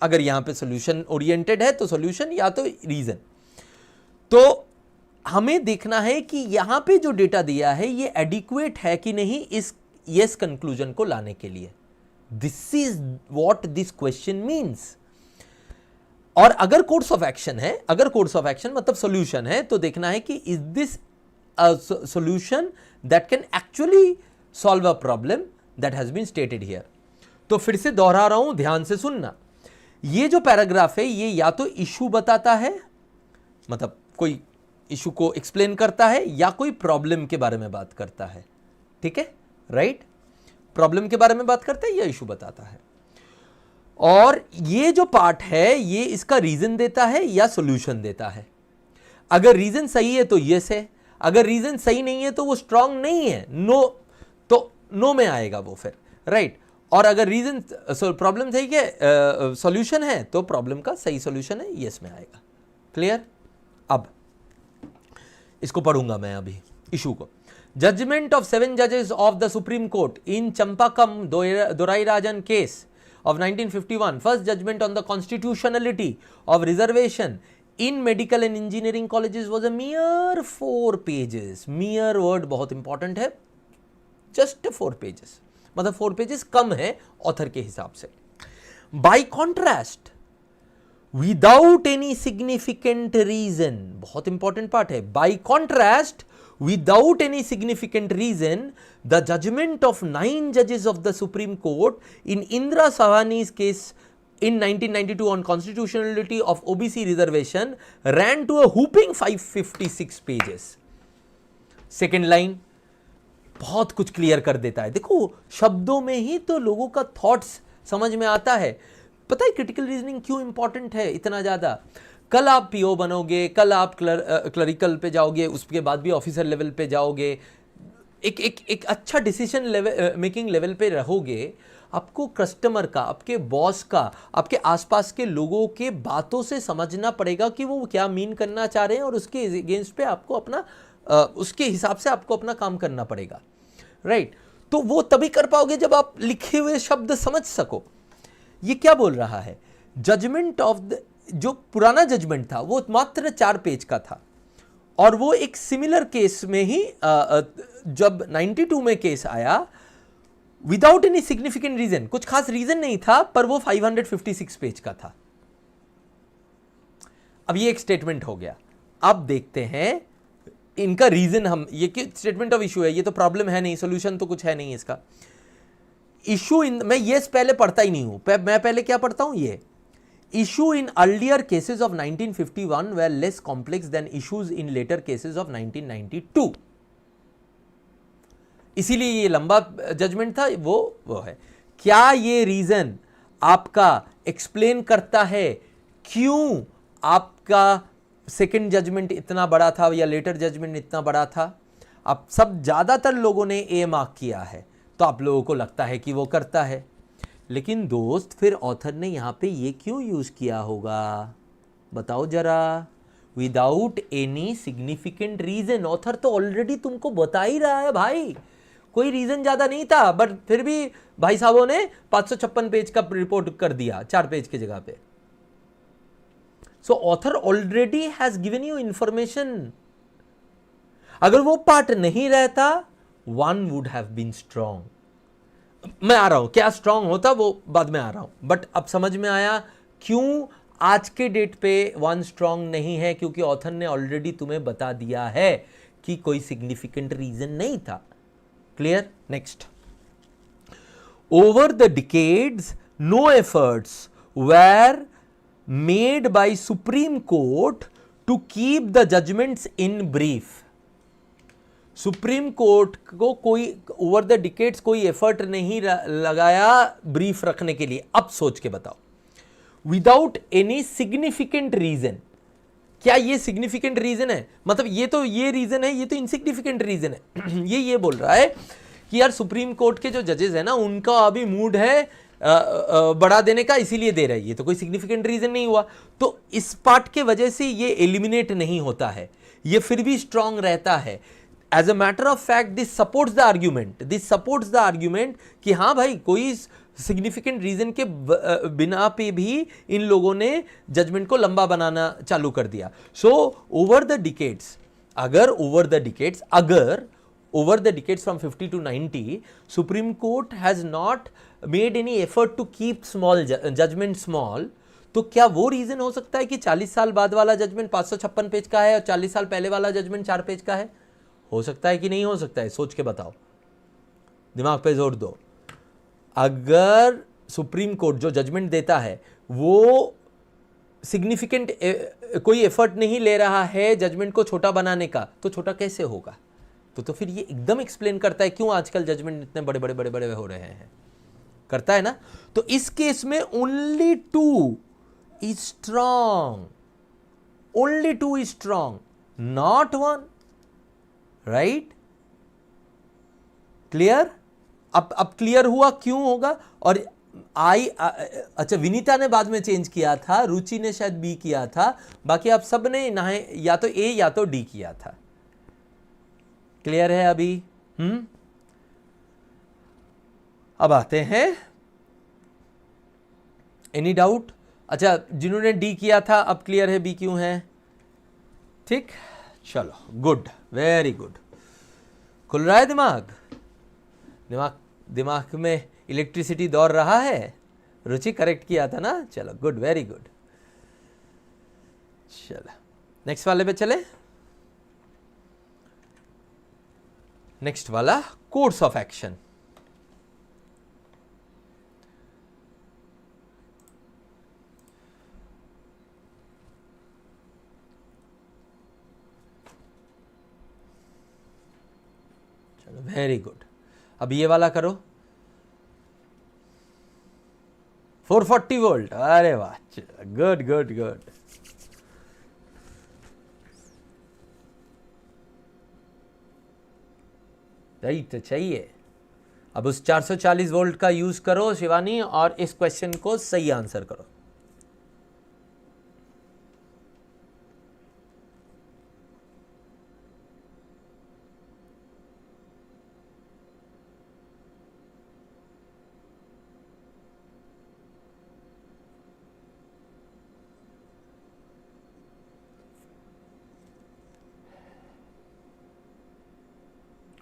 अगर यहां पे सॉल्यूशन ओरिएंटेड है तो सॉल्यूशन या तो रीजन। तो हमें देखना है कि यहां पे जो डेटा दिया है ये एडिक्वेट है कि नहीं इस यस कंक्लूजन को लाने के लिए। This is what this question means. और अगर कोर्स ऑफ एक्शन है, अगर कोर्स ऑफ एक्शन मतलब सॉल्यूशन है, तो देखना है कि is this solution that can actually solve a problem that has been stated here. तो फिर से दोहरा रहा हूं, ध्यान से सुनना। ये जो पैराग्राफ है ये या तो इशू बताता है, मतलब कोई इशू को एक्सप्लेन करता है, या कोई प्रॉब्लम के बारे में बात करता है, ठीक है, राइट, प्रॉब्लम के बारे में बात करता है या इशू बताता है। और ये जो पार्ट है ये इसका रीजन देता है या सॉल्यूशन देता है। अगर रीजन सही है तो यस है, अगर रीजन सही नहीं है तो वो स्ट्रांग नहीं है, नो, तो नो में आएगा वो फिर, राइट। और अगर रीजन प्रॉब्लम सही है, सॉल्यूशन है, तो प्रॉब्लम का सही सॉल्यूशन है, यस में आएगा। क्लियर? अब इसको पढ़ूंगा मैं अभी, इशू को। जजमेंट ऑफ 7 जजेस of the supreme court in Champakam Dorairajan case of 1951, first judgment on the constitutionality of reservation in medical and engineering colleges was a mere 4 pages. mere word बहुत इंपॉर्टेंट है, just 4 pages, मतलब 4 pages कम है author के हिसाब से। By contrast, without any significant reason, बहुत important part है, by contrast, without any significant reason, the judgment of 9 judges of the Supreme Court in Indira Savani's case in 1992 on constitutionality of OBC reservation ran to a whopping 556 pages. Second line बहुत कुछ clear कर देता है। देखो शब्दों में ही तो लोगों का थॉट्स समझ में आता है। पता है क्रिटिकल रीजनिंग क्यों इंपॉर्टेंट है इतना ज़्यादा? कल आप पीओ बनोगे, कल आप क्लरिकल पे जाओगे, उसके बाद भी ऑफिसर लेवल पे जाओगे, एक अच्छा डिसीजन लेवल मेकिंग लेवल पे रहोगे। आपको कस्टमर का, आपके बॉस का, आपके आसपास के लोगों के बातों से समझना पड़ेगा कि वो क्या मीन करना चाह रहे हैं, और उसके अगेंस्ट पे आपको अपना उसके हिसाब से आपको अपना काम करना पड़ेगा, राइट। तो वो तभी कर पाओगे जब आप लिखे हुए शब्द समझ सको। ये क्या बोल रहा है? जजमेंट ऑफ द, जो पुराना जजमेंट था वो मात्र 4 पेज का था, और वो एक सिमिलर केस में ही जब 92 में केस आया, विदाउट एनी सिग्निफिकेंट रीजन, कुछ खास रीजन नहीं था, पर वो 556 पेज का था। अब ये एक स्टेटमेंट हो गया। अब देखते हैं इनका रीजन। हम ये स्टेटमेंट ऑफ इशू है, ये तो प्रॉब्लम है नहीं, सॉल्यूशन तो कुछ है नहीं इसका। इशू इन, मैं ये पहले पढ़ता ही नहीं हूं, मैं पहले क्या पढ़ता हूं, ये issue in earlier cases of 1951 were less complex than issues in later cases of 1992. इसीलिए ये लंबा जजमेंट था, वो है। क्या ये रीजन आपका एक्सप्लेन करता है क्यों आपका सेकंड जजमेंट इतना बड़ा था या लेटर जजमेंट इतना बड़ा था? अब सब ज्यादातर लोगों ने ए मार्क किया है, तो आप लोगों को लगता है कि वो करता है, लेकिन दोस्त फिर ऑथर ने यहां पे ये क्यों यूज किया होगा, बताओ जरा। Without any significant reason, author तो ऑलरेडी तुमको बता ही रहा है भाई, कोई रीजन ज्यादा नहीं था, बट फिर भी भाई साहबों ने 556 पेज का रिपोर्ट कर दिया 4 पेज की जगह पे। So author already has given you information. अगर वो पार्ट नहीं रहता, one would have been strong. मैं आ रहा हूं, क्या स्ट्रॉन्ग होता वो बाद में आ रहा हूं, बट अब समझ में आया क्यों आज के डेट पे वन स्ट्रॉन्ग नहीं है, क्योंकि ऑथर ने ऑलरेडी तुम्हें बता दिया है कि कोई सिग्निफिकेंट रीजन नहीं था। Clear? Next, over the decades no efforts were made by supreme court to keep the judgments in brief. Supreme court को कोई ओवर द डिकेड्स कोई एफर्ट नहीं लगाया ब्रीफ रखने के लिए। अब सोच के बताओ, विदाउट एनी सिग्निफिकेंट रीजन, क्या ये सिग्निफिकेंट रीजन है? मतलब ये रीजन है, ये तो इनसिग्निफिकेंट रीजन है। ये बोल रहा है कि यार सुप्रीम कोर्ट के जो जजेस है ना, उनका अभी मूड है बढ़ा देने का, इसीलिए दे रहा है, ये तो कोई सिग्निफिकेंट रीजन नहीं हुआ। तो इस पार्ट के वजह से ये एलिमिनेट नहीं होता है, ये फिर भी स्ट्रांग रहता है। As a matter of fact this supports the argument कि हाँ भाई, कोई सिग्निफिकेंट रीजन के बिना पे भी इन लोगों ने जजमेंट को लंबा बनाना चालू कर दिया। सो ओवर द डिकेड्स, अगर over the decades from 50 to 90 supreme court has not made any effort to keep small judgment small, तो क्या वो रीजन हो सकता है कि 40 साल बाद वाला जजमेंट 556 पेज का है और 40 साल पहले वाला जजमेंट 4 पेज का है? हो सकता है कि नहीं हो सकता है? सोच के बताओ, दिमाग पे जोर दो। अगर सुप्रीम कोर्ट जो जजमेंट देता है वो सिग्निफिकेंट कोई एफर्ट नहीं ले रहा है जजमेंट को छोटा बनाने का, तो छोटा कैसे होगा? तो फिर ये एकदम एक्सप्लेन करता है क्यों आजकल जजमेंट इतने बड़े बड़े बड़े बड़े हो रहे हैं, करता है ना। तो इस केस में only two is strong, not one, right? Clear? अब क्लियर हुआ क्यों होगा। और अच्छा, विनीता ने बाद में चेंज किया था, रुचि ने शायद बी किया था, बाकी आप सब ने या तो ए या तो डी किया था। क्लियर है अभी? अब आते हैं, एनी डाउट? अच्छा, जिन्होंने डी किया था अब क्लियर है बी क्यों है? ठीक, चलो, गुड, वेरी गुड। खुल रहा है दिमाग में इलेक्ट्रिसिटी दौड़ रहा है। रुचि करेक्ट किया था ना? चलो, गुड, वेरी गुड। चलो नेक्स्ट वाले पे चले। नेक्स्ट वाला, कोर्स ऑफ एक्शन। चलो, वेरी गुड। अब ये वाला करो, 440 वोल्ट। अरे वाह, गुड गुड गुड। यही तो चाहिए। अब उस 440 वोल्ट का यूज करो शिवानी, और इस क्वेश्चन को सही आंसर करो।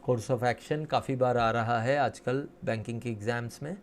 कोर्स ऑफ एक्शन काफ़ी बार आ रहा है आजकल बैंकिंग के एग्जाम्स में।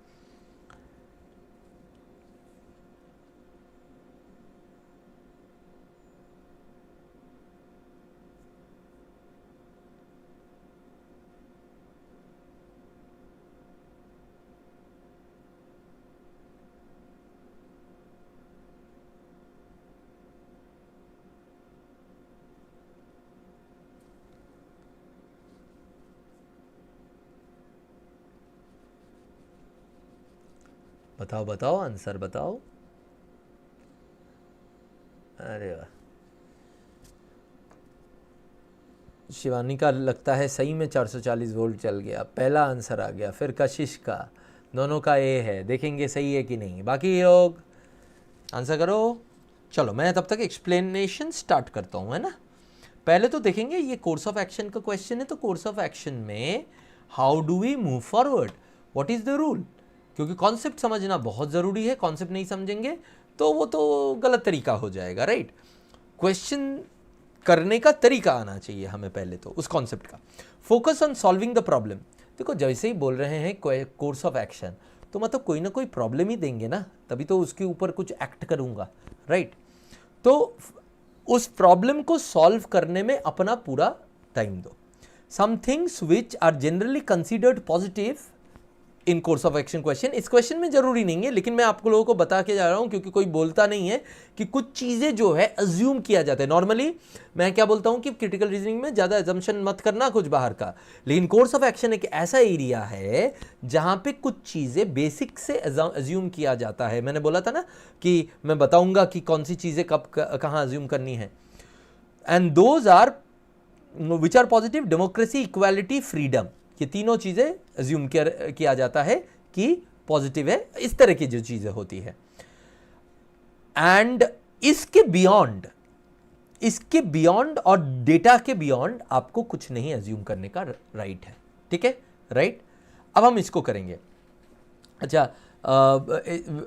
बताओ बताओ, आंसर बताओ। अरे वाह, शिवानी का लगता है सही में 440 वोल्ट चल गया, पहला आंसर आ गया। फिर कशिश का, दोनों का ए है, देखेंगे सही है कि नहीं। बाकी लोग आंसर करो। चलो मैं तब तक एक्सप्लेनेशन स्टार्ट करता हूँ, है ना। पहले तो देखेंगे ये कोर्स ऑफ एक्शन का क्वेश्चन है, तो कोर्स ऑफ एक्शन में how do we move forward, what is the rule, क्योंकि कॉन्सेप्ट समझना बहुत ज़रूरी है। कॉन्सेप्ट नहीं समझेंगे तो वो तो गलत तरीका हो जाएगा, राइट। क्वेश्चन करने का तरीका आना चाहिए हमें पहले तो उस कॉन्सेप्ट का। Focus on solving the problem. देखो जैसे ही बोल रहे हैं कोर्स ऑफ एक्शन, तो मतलब कोई ना कोई प्रॉब्लम ही देंगे ना, तभी तो उसके ऊपर कुछ एक्ट करूंगा, राइट। तो उस प्रॉब्लम को सॉल्व करने में अपना पूरा टाइम दो। Some things which are generally considered positive in course of action question, इस क्वेश्चन में जरूरी नहीं है, लेकिन मैं आप लोगों को बता के जा रहा हूं क्योंकि कोई बोलता नहीं है कि कुछ चीजें जो है अज्यूम किया जाता है। नॉर्मली मैं क्या बोलता हूं कि क्रिटिकल रीजनिंग में ज्यादा अजम्पशन मत करना कुछ बाहर का, लेकिन कोर्स ऑफ एक्शन एक ऐसा एरिया है जहां पे कुछ चीजें बेसिक से अज्यूम किया जाता है। मैंने बोला था ना कि मैं बताऊंगा कि कौन सी चीजें कब कहां अज्यूम करनी है, and those are which are positive, democracy, equality, freedom. ये तीनों चीजें अज्यूम किया जाता है कि पॉजिटिव है, इस तरह की जो चीजें होती है। एंड इसके बियॉन्ड और डेटा के बियॉन्ड आपको कुछ नहीं अज्यूम करने का राइट है, ठीक है, राइट। अब हम इसको करेंगे। अच्छा,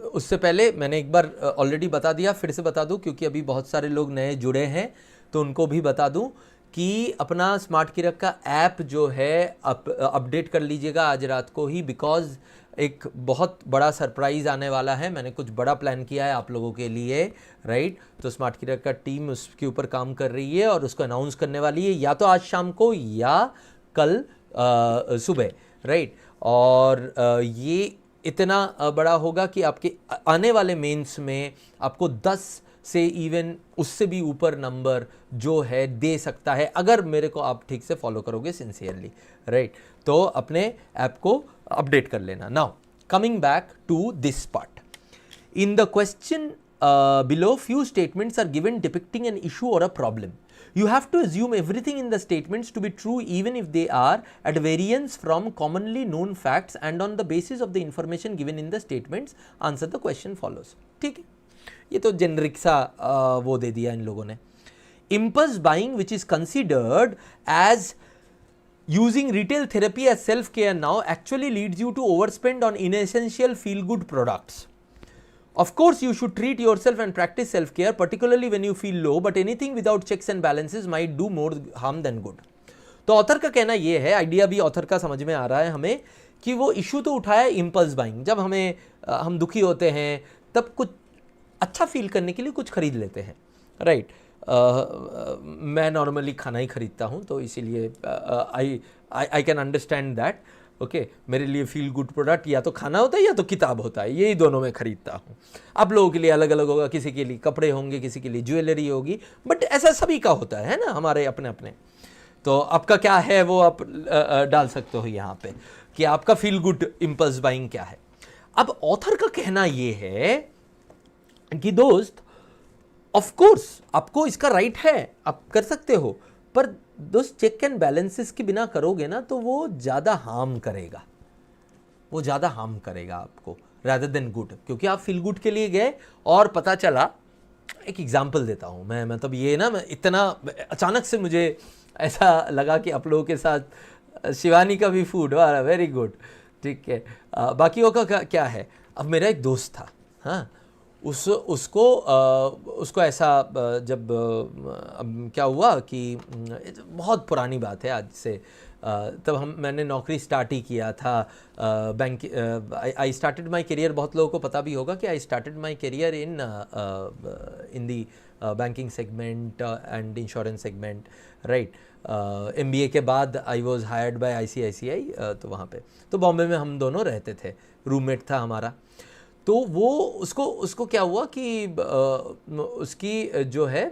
उससे पहले मैंने एक बार ऑलरेडी बता दिया, फिर से बता दूं क्योंकि अभी बहुत सारे लोग नए जुड़े हैं, तो उनको भी बता दूं कि अपना स्मार्ट किरक का ऐप जो है अपडेट कर लीजिएगा आज रात को ही, बिकॉज एक बहुत बड़ा सरप्राइज़ आने वाला है। मैंने कुछ बड़ा प्लान किया है आप लोगों के लिए, राइट। तो स्मार्ट किरक का टीम उसके ऊपर काम कर रही है और उसको अनाउंस करने वाली है, या तो आज शाम को या कल सुबह, राइट। और ये इतना बड़ा होगा कि आपके आने वाले मेंस में आपको 10 से इवन उससे भी ऊपर नंबर जो है दे सकता है, अगर मेरे को आप ठीक से फॉलो करोगे सिंसियरली, राइट। तो अपने ऐप को अपडेट कर लेना। Now coming back to this part, in the question below few statements are given depicting an issue or a problem. You have to assume everything in the statements to be true even if they are at variance from commonly known facts, and on the basis of the information given in the statements answer the question follows. ठीक है, ये तो generic सा वो दे दिया इन लोगों ने। Impulse buying, which is considered as using retail therapy as self-care now, actually leads you to overspend on inessential feel-good products. Of course, you should treat yourself and practice self-care, particularly when you feel low, but anything without checks and balances might do more harm than good. तो author का कहना ये है, idea भी author का समझ में आ रहा है हमें, कि वो इशू तो उठाया इम्पल्स बाइंग। जब हम दुखी होते हैं तब कुछ अच्छा फील करने के लिए कुछ खरीद लेते हैं, राइट। मैं नॉर्मली खाना ही खरीदता हूँ, तो इसीलिए I can understand that, okay. मेरे लिए फील गुड प्रोडक्ट या तो खाना होता है या तो किताब होता है, यही दोनों में खरीदता हूँ। आप लोगों के लिए अलग अलग होगा, किसी के लिए कपड़े होंगे, किसी के लिए ज्वेलरी होगी, बट ऐसा सभी का होता है ना, हमारे अपने अपने। तो आपका क्या है वो आप डाल सकते हो यहाँ पे कि आपका फील गुड इम्पल्स बाइंग क्या है। अब ऑथर का कहना ये है कि दोस्त, ऑफ कोर्स आपको इसका राइट है, आप कर सकते हो, पर दोस्त चेक एंड बैलेंसेस के बिना करोगे ना तो वो ज़्यादा हार्म करेगा, वो ज़्यादा हार्म करेगा आपको रादर देन गुड। क्योंकि आप फील गुड के लिए गए और पता चला, एक एग्जांपल देता हूँ मैं, मतलब ये ना मैं इतना अचानक से मुझे ऐसा लगा कि आप लोगों के साथ शिवानी का भी फूड वाला वेरी गुड, ठीक है। बाकियों का क्या है। अब मेरा एक दोस्त था, हाँ, उसको ऐसा जब क्या हुआ कि बहुत पुरानी बात है आज से, तब मैंने नौकरी स्टार्ट ही किया था bank. I started my career, बहुत लोगों को पता भी होगा कि I started my career in the banking segment and insurance segment, right. MBA के बाद I was hired by ICICI, तो वहाँ पे, तो बॉम्बे में हम दोनों रहते थे, रूममेट था हमारा। तो वो उसको क्या हुआ कि उसकी जो है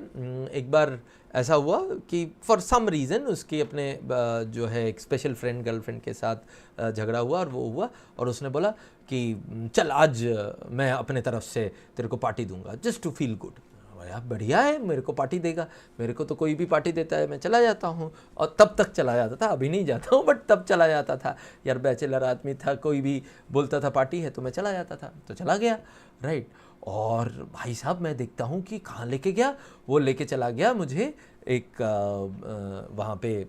एक बार ऐसा हुआ कि फॉर सम रीज़न उसकी अपने जो है एक स्पेशल फ्रेंड गर्लफ्रेंड के साथ झगड़ा हुआ, और वो हुआ और उसने बोला कि चल आज मैं अपने तरफ से तेरे को पार्टी दूंगा जस्ट टू फील गुड। यार बढ़िया है, मेरे को पार्टी देगा, मेरे को तो कोई भी पार्टी देता है, मैं चला जाता हूँ। और तब तक चला जाता था, अभी नहीं जाता हूँ, बट तब चला जाता था। यार बैचलर आदमी था, कोई भी बोलता था पार्टी है तो मैं चला जाता था, तो चला गया, राइट। और भाई साहब मैं देखता हूँ कि कहाँ लेके गया, वो लेके चला गया मुझे एक वहाँ पे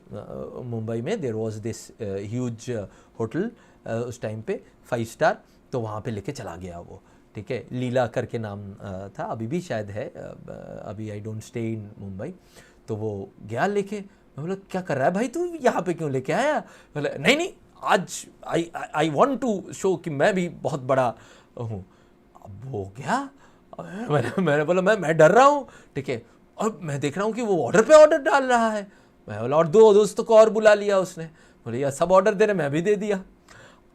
मुंबई में there was this huge hotel उस टाइम पे 5 स्टार, तो वहाँ पे लेके चला गया वो, ठीक है, लीला करके नाम था, अभी भी शायद है, अभी I don't stay in Mumbai. तो वो गया लेके, मैं बोला क्या कर रहा है भाई तू यहाँ पे क्यों लेके आया? बोला नहीं नहीं आज आई वांट टू शो कि मैं भी बहुत बड़ा हूँ। अब वो गया, मैंने बोला मैं डर रहा हूँ, ठीक है, और मैं देख रहा हूँ कि वो ऑर्डर पे ऑर्डर डाल रहा है। मैं बोला और 2 दोस्तों को और बुला लिया उसने, बोले यार सब ऑर्डर दे रहे, मैं भी दे दिया।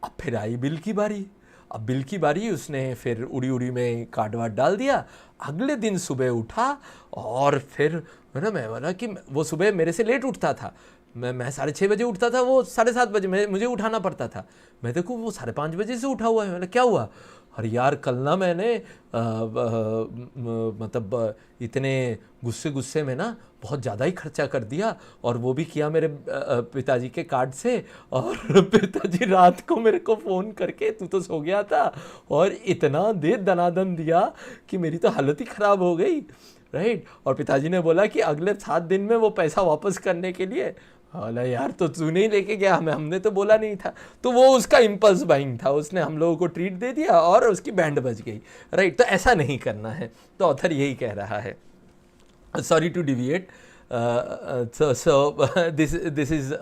अब फिर आई बिल की बारी, अब बिल की बारी उसने फिर उड़ी उड़ी में कार्ड वार्ड डाल दिया। अगले दिन सुबह उठा और फिर मैं बोला कि वो सुबह मेरे से लेट उठता था, मैं 6:30 बजे उठता था, वो 7:30 बजे मुझे उठाना पड़ता था। मैं देखूँ वो 5:30 बजे से उठा हुआ है। मैंने क्या हुआ? अरे यार कल ना मैंने मतलब इतने गुस्से में ना बहुत ज़्यादा ही खर्चा कर दिया, और वो भी किया मेरे पिताजी के कार्ड से। और पिताजी रात को मेरे को फ़ोन करके, तू तो सो गया था, और इतना दे दनादन दिया कि मेरी तो हालत ही ख़राब हो गई, राइट। और पिताजी ने बोला कि अगले 7 दिन में वो पैसा वापस करने के लिए। बोला यार तो तू नहीं लेके गया, हमने तो बोला नहीं था। तो वो उसका इम्पल्स बाइंग था, उसने हम लोगों को ट्रीट दे दिया और उसकी बैंड बज गई, राइट। तो ऐसा नहीं करना है, तो ऑथर यही कह रहा है। Sorry to deviate, so this is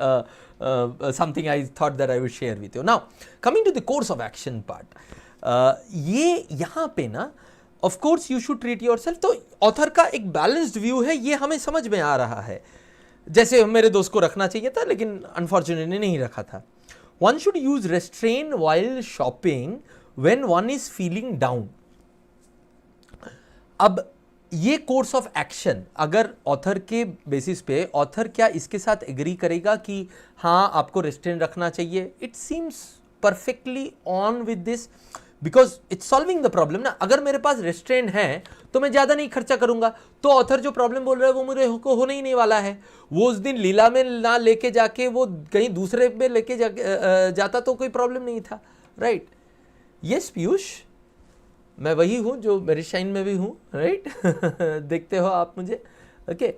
something I thought that I would share with you. Now coming to the course of action part, ये यहाँ पे ना of course you should treat yourself, तो ऑथर का एक बैलेंस्ड व्यू है, ये हमें समझ में आ रहा है। जैसे मेरे दोस्त को रखना चाहिए था लेकिन अनफॉर्चुनेटली नहीं रखा था। One should use restrain while shopping when one is feeling down. अब ये कोर्स ऑफ एक्शन अगर ऑथर के बेसिस पे, ऑथर क्या इसके साथ एग्री करेगा कि हाँ आपको रेस्ट्रेन रखना चाहिए? It seems perfectly on with this, because it's solving the problem ना। अगर मेरे पास रेस्ट्रेन है तो मैं ज़्यादा नहीं खर्चा करूंगा, तो ऑथर जो प्रॉब्लम बोल रहा है वो मेरे को होने ही नहीं वाला है। वो उस दिन लीला में ना लेके जाके वो कहीं दूसरे पे लेके जाता तो कोई प्रॉब्लम नहीं था, राइट। यस पीयूष, मैं वही हूँ जो मेरी शाइन में भी हूँ, राइट। देखते हो आप मुझे, ओके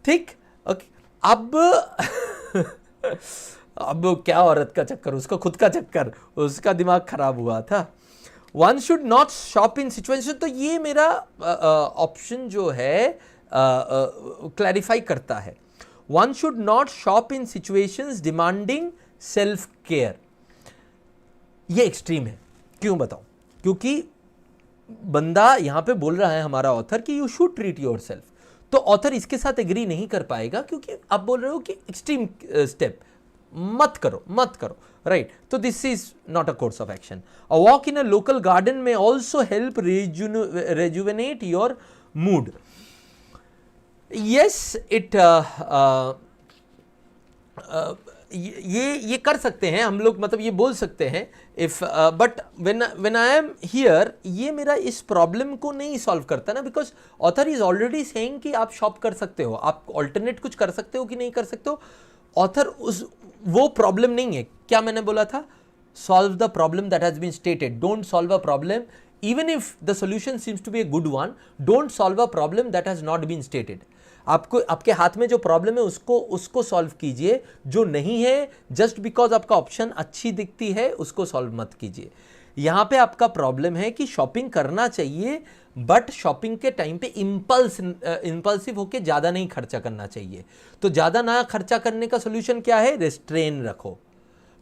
ठीक, ओके। अब क्या औरत का चक्कर, उसका खुद का चक्कर, उसका दिमाग खराब हुआ था। One should not shop in situation, तो ये मेरा ऑप्शन जो है क्लैरिफाई करता है। One should not shop in situations demanding self care. ये एक्सट्रीम है, क्यों बताऊं? क्योंकि बंदा यहां पे बोल रहा है हमारा ऑथर कि you should treat your self, तो ऑथर इसके साथ एग्री नहीं कर पाएगा, क्योंकि आप बोल रहे हो कि एक्सट्रीम स्टेप मत करो, राइट। तो this is not a course of action. A walk in a local garden में also help rejuvenate your mood. Yes it ये कर सकते हैं हम लोग, मतलब ये बोल सकते हैं if, but when I am here, ये मेरा इस प्रॉब्लम को नहीं सॉल्व करता ना, because author is already saying कि आप शॉप कर सकते हो, आप ऑल्टरनेट कुछ कर सकते हो कि नहीं कर सकते हो। ऑथर वो प्रॉब्लम नहीं है। क्या मैंने बोला था? Solve the problem that has been stated, don't solve a problem even if the solution seems to be a good one, don't solve a problem that has not been stated. आपको आपके हाथ में जो प्रॉब्लम है उसको solve कीजिए, जो नहीं है जस्ट बिकॉज आपका ऑप्शन अच्छी दिखती है उसको सॉल्व मत कीजिए। यहां पे आपका प्रॉब्लम है कि शॉपिंग करना चाहिए, बट शॉपिंग के टाइम पे इंपल्सिव होके ज्यादा नहीं खर्चा करना चाहिए। तो ज्यादा ना खर्चा करने का सोल्यूशन क्या है? रेस्ट्रेन रखो,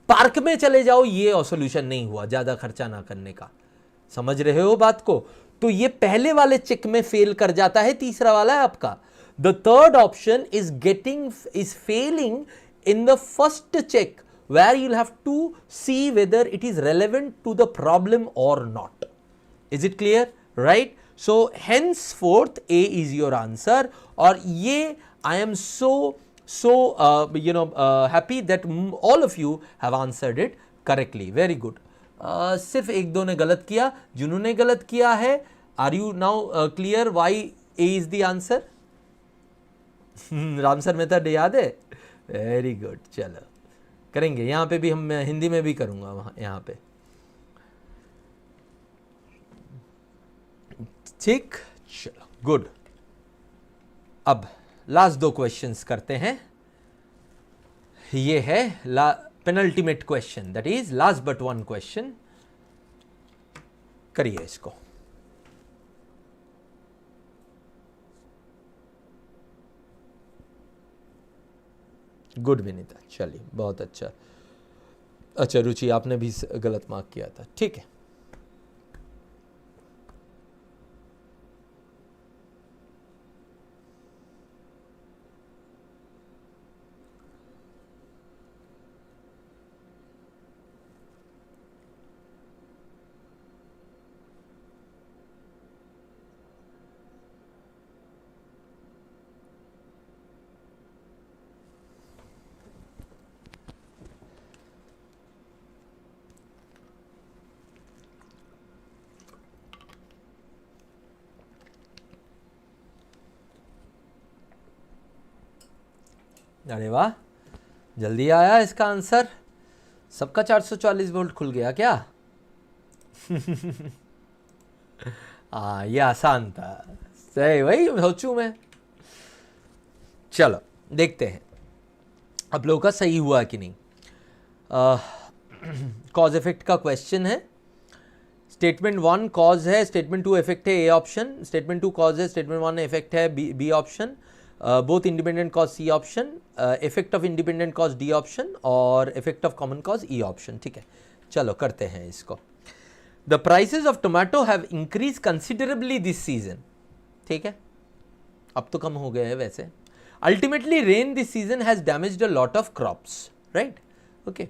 पार्क में चले जाओ, ये सोल्यूशन नहीं हुआ ज्यादा खर्चा ना करने का। समझ रहे हो बात को? तो ये पहले वाले चेक में फेल कर जाता है, तीसरा वाला है आपका। The third option is failing in the first check, where you'll have to see whether it is relevant to the problem or not. Is it clear? Right? So henceforth A is your answer. और ये I am so happy that all of you have answered it correctly. Very good. सिर्फ एक दो ने गलत किया, जिन्होंने गलत किया है are you now clear why A is the answer? Ramsar method याद है? वेरी गुड, चलो करेंगे यहाँ पे भी, हम हिंदी में भी करूँगा वहाँ यहाँ पे, ठीक, चलो गुड। अब लास्ट दो क्वेश्चंस करते हैं, ये है penultimate question, that is last but one question, करिए इसको। गुड विनीता, चलिए बहुत अच्छा। अच्छा रुचि, आपने भी गलत मार्क किया था, ठीक है। अरे वाह, जल्दी आया इसका आंसर। सबका 440 वोल्ट खुल गया क्या? ये आसान था, सही वही सोचूं मैं। चलो देखते हैं आप लोगों का सही हुआ कि नहीं। कॉज इफेक्ट का क्वेश्चन है। स्टेटमेंट 1 कॉज है, स्टेटमेंट 2 इफेक्ट है, ए ऑप्शन। स्टेटमेंट 2 कॉज है, स्टेटमेंट 1 इफेक्ट है, B option. Both independent cause, C option. Effect of independent cause, D option. और effect of common cause, E option. ठीक है, चलो करते हैं इसको। The prices of tomato have increase considerably this season. ठीक है, अब तो कम हो गए हैं वैसे। Ultimately rain this season has damaged a lot of crops, right. Okay,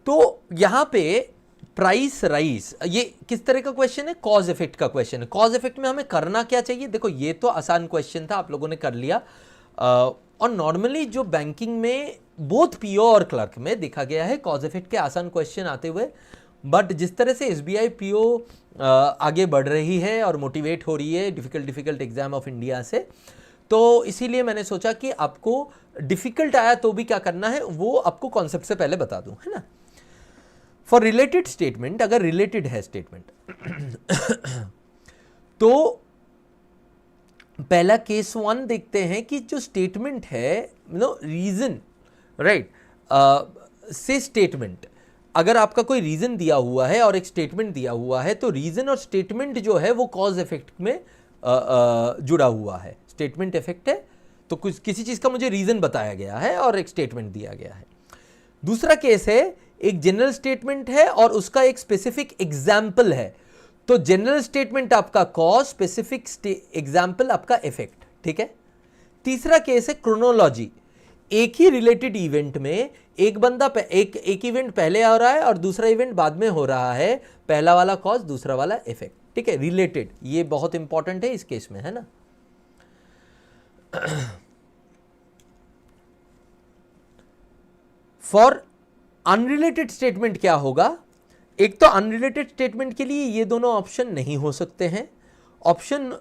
तो यहां पे प्राइस राइज, ये किस तरह का क्वेश्चन है? कॉज इफेक्ट का क्वेश्चन है। कॉज इफेक्ट में हमें करना क्या चाहिए? देखो ये तो आसान क्वेश्चन था, आप लोगों ने कर लिया। और नॉर्मली जो बैंकिंग में बोथ पीओ और क्लर्क में देखा गया है कॉज इफेक्ट के आसान क्वेश्चन आते हुए, बट जिस तरह से एसबीआई पीओ आगे बढ़ रही है और मोटिवेट हो रही है डिफिकल्ट एग्जाम ऑफ इंडिया से, तो इसीलिए मैंने सोचा कि आपको डिफिकल्ट आया तो भी क्या करना है वो आपको कॉन्सेप्ट से पहले बता दूं, है ना। फॉर रिलेटेड स्टेटमेंट, अगर रिलेटेड है स्टेटमेंट तो पहला केस 1 देखते हैं कि जो स्टेटमेंट है, रीजन, राइट, से स्टेटमेंट, अगर आपका कोई रीजन दिया हुआ है और एक स्टेटमेंट दिया हुआ है, तो रीजन और स्टेटमेंट जो है वो कॉज इफेक्ट में जुड़ा हुआ है। स्टेटमेंट इफेक्ट है तो कुछ किसी चीज का मुझे रीजन बताया गया है और एक स्टेटमेंट दिया गया है। दूसरा केस है, एक जनरल स्टेटमेंट है और उसका एक स्पेसिफिक एग्जाम्पल है, तो जनरल स्टेटमेंट आपका कॉज, स्पेसिफिक एग्जाम्पल आपका इफेक्ट। ठीक है। तीसरा केस है क्रोनोलॉजी, एक ही रिलेटेड इवेंट में एक बंदा एक इवेंट पहले हो रहा है और दूसरा इवेंट बाद में हो रहा है, पहला वाला कॉज दूसरा वाला इफेक्ट। ठीक है, रिलेटेड, ये बहुत इंपॉर्टेंट है इस केस में, है ना। फॉर अनरिलेटेड स्टेटमेंट क्या होगा? एक तो अनरिलेटेड स्टेटमेंट के लिए ये दोनों ऑप्शन नहीं हो सकते हैं, ऑप्शन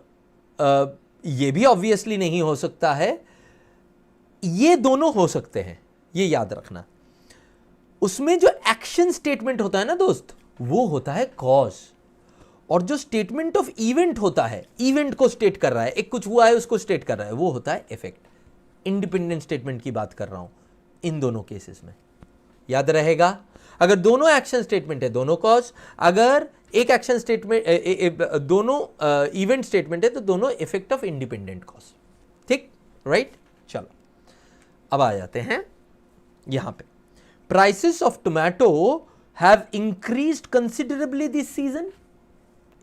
ये भी ऑब्वियसली नहीं हो सकता है, ये दोनों हो सकते हैं, ये याद रखना। उसमें जो एक्शन स्टेटमेंट होता है ना दोस्त, वो होता है कॉज, और जो स्टेटमेंट ऑफ इवेंट होता है, इवेंट को स्टेट कर रहा है, एक कुछ हुआ है उसको स्टेट कर रहा है, वो होता है इफेक्ट। इंडिपेंडेंट स्टेटमेंट की बात कर रहा हूं इन दोनों केसेस में, याद रहेगा। अगर दोनों एक्शन स्टेटमेंट है दोनों कॉज, अगर एक एक्शन स्टेटमेंट दोनों इवेंट स्टेटमेंट है तो दोनों इफेक्ट ऑफ इंडिपेंडेंट कॉज। ठीक, राइट। चलो अब आ जाते हैं यहां पे। Prices of tomato have increased considerably this season.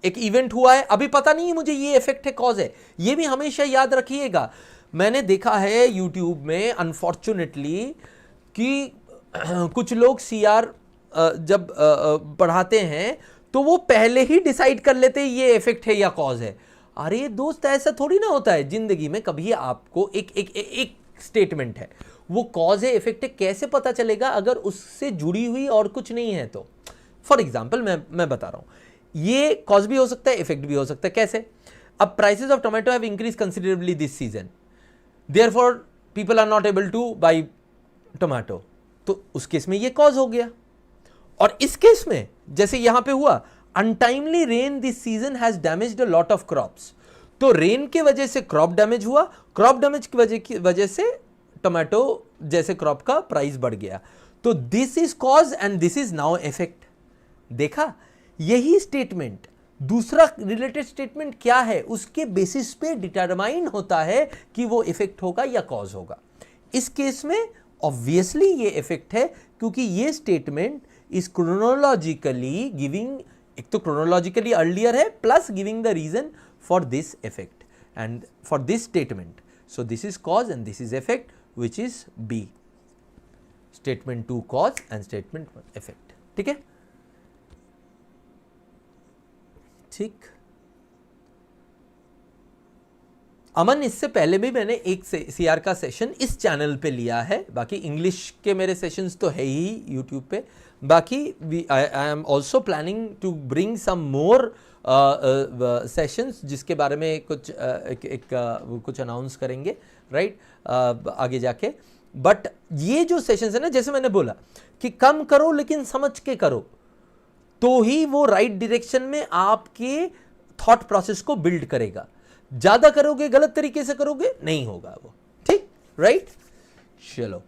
एक इवेंट हुआ है, अभी पता नहीं मुझे ये इफेक्ट है कॉज है, ये भी हमेशा याद रखिएगा। मैंने देखा है यूट्यूब में अनफॉर्चुनेटली कि कुछ लोग सीआर जब पढ़ाते हैं तो वो पहले ही डिसाइड कर लेते हैं ये इफेक्ट है या कॉज है। अरे दोस्त, ऐसा थोड़ी ना होता है जिंदगी में। कभी आपको एक स्टेटमेंट है, वो कॉज है इफेक्ट है, कैसे पता चलेगा अगर उससे जुड़ी हुई और कुछ नहीं है? तो फॉर एग्जाम्पल मैं बता रहा हूं, ये कॉज भी हो सकता है, इफेक्ट भी हो सकता है। कैसे? अब prices of tomato have increase considerably this season, therefore people are not able to buy tomato, तो उस केस में ये कॉज हो गया। और इस केस में जैसे यहां पे हुआ, untimely rain this season has damaged a lot of crops, तो रेन के वजह से क्रॉप डैमेज हुआ, क्रॉप डैमेज की वजह से टोमेटो जैसे क्रॉप का प्राइस बढ़ गया। तो this is cause and this is now effect. देखा, यही स्टेटमेंट दूसरा रिलेटेड स्टेटमेंट क्या है उसके बेसिस पे डिटरमाइन होता है कि वो इफेक्ट होगा या कॉज होगा। इस केस में ऑब्वियसली ये इफेक्ट है, क्योंकि ये स्टेटमेंट इज क्रोनोलॉजिकली गिविंग, एक तो क्रोनोलॉजिकली अर्लियर है plus giving the reason for this effect and for this statement. So this is cause and this is effect, which is B, statement 2 cause and statement 1 effect. ठीक है, ठीक। अमन, इससे पहले भी मैंने एक सीआर का सेशन इस चैनल पे लिया है, बाकी इंग्लिश के मेरे सेशंस तो है ही यूट्यूब पे, बाकी I am also planning to bring some more sessions जिसके बारे में कुछ अनाउंस करेंगे, राइट, आगे जाके। बट ये जो सेशंस है ना, जैसे मैंने बोला कि कम करो लेकिन समझ के करो, तो ही वो राइट डायरेक्शन में आपके थॉट प्रोसेस को बिल्ड करेगा। ज्यादा करोगे, गलत तरीके से करोगे, नहीं होगा वो, ठीक, राइट। चलो,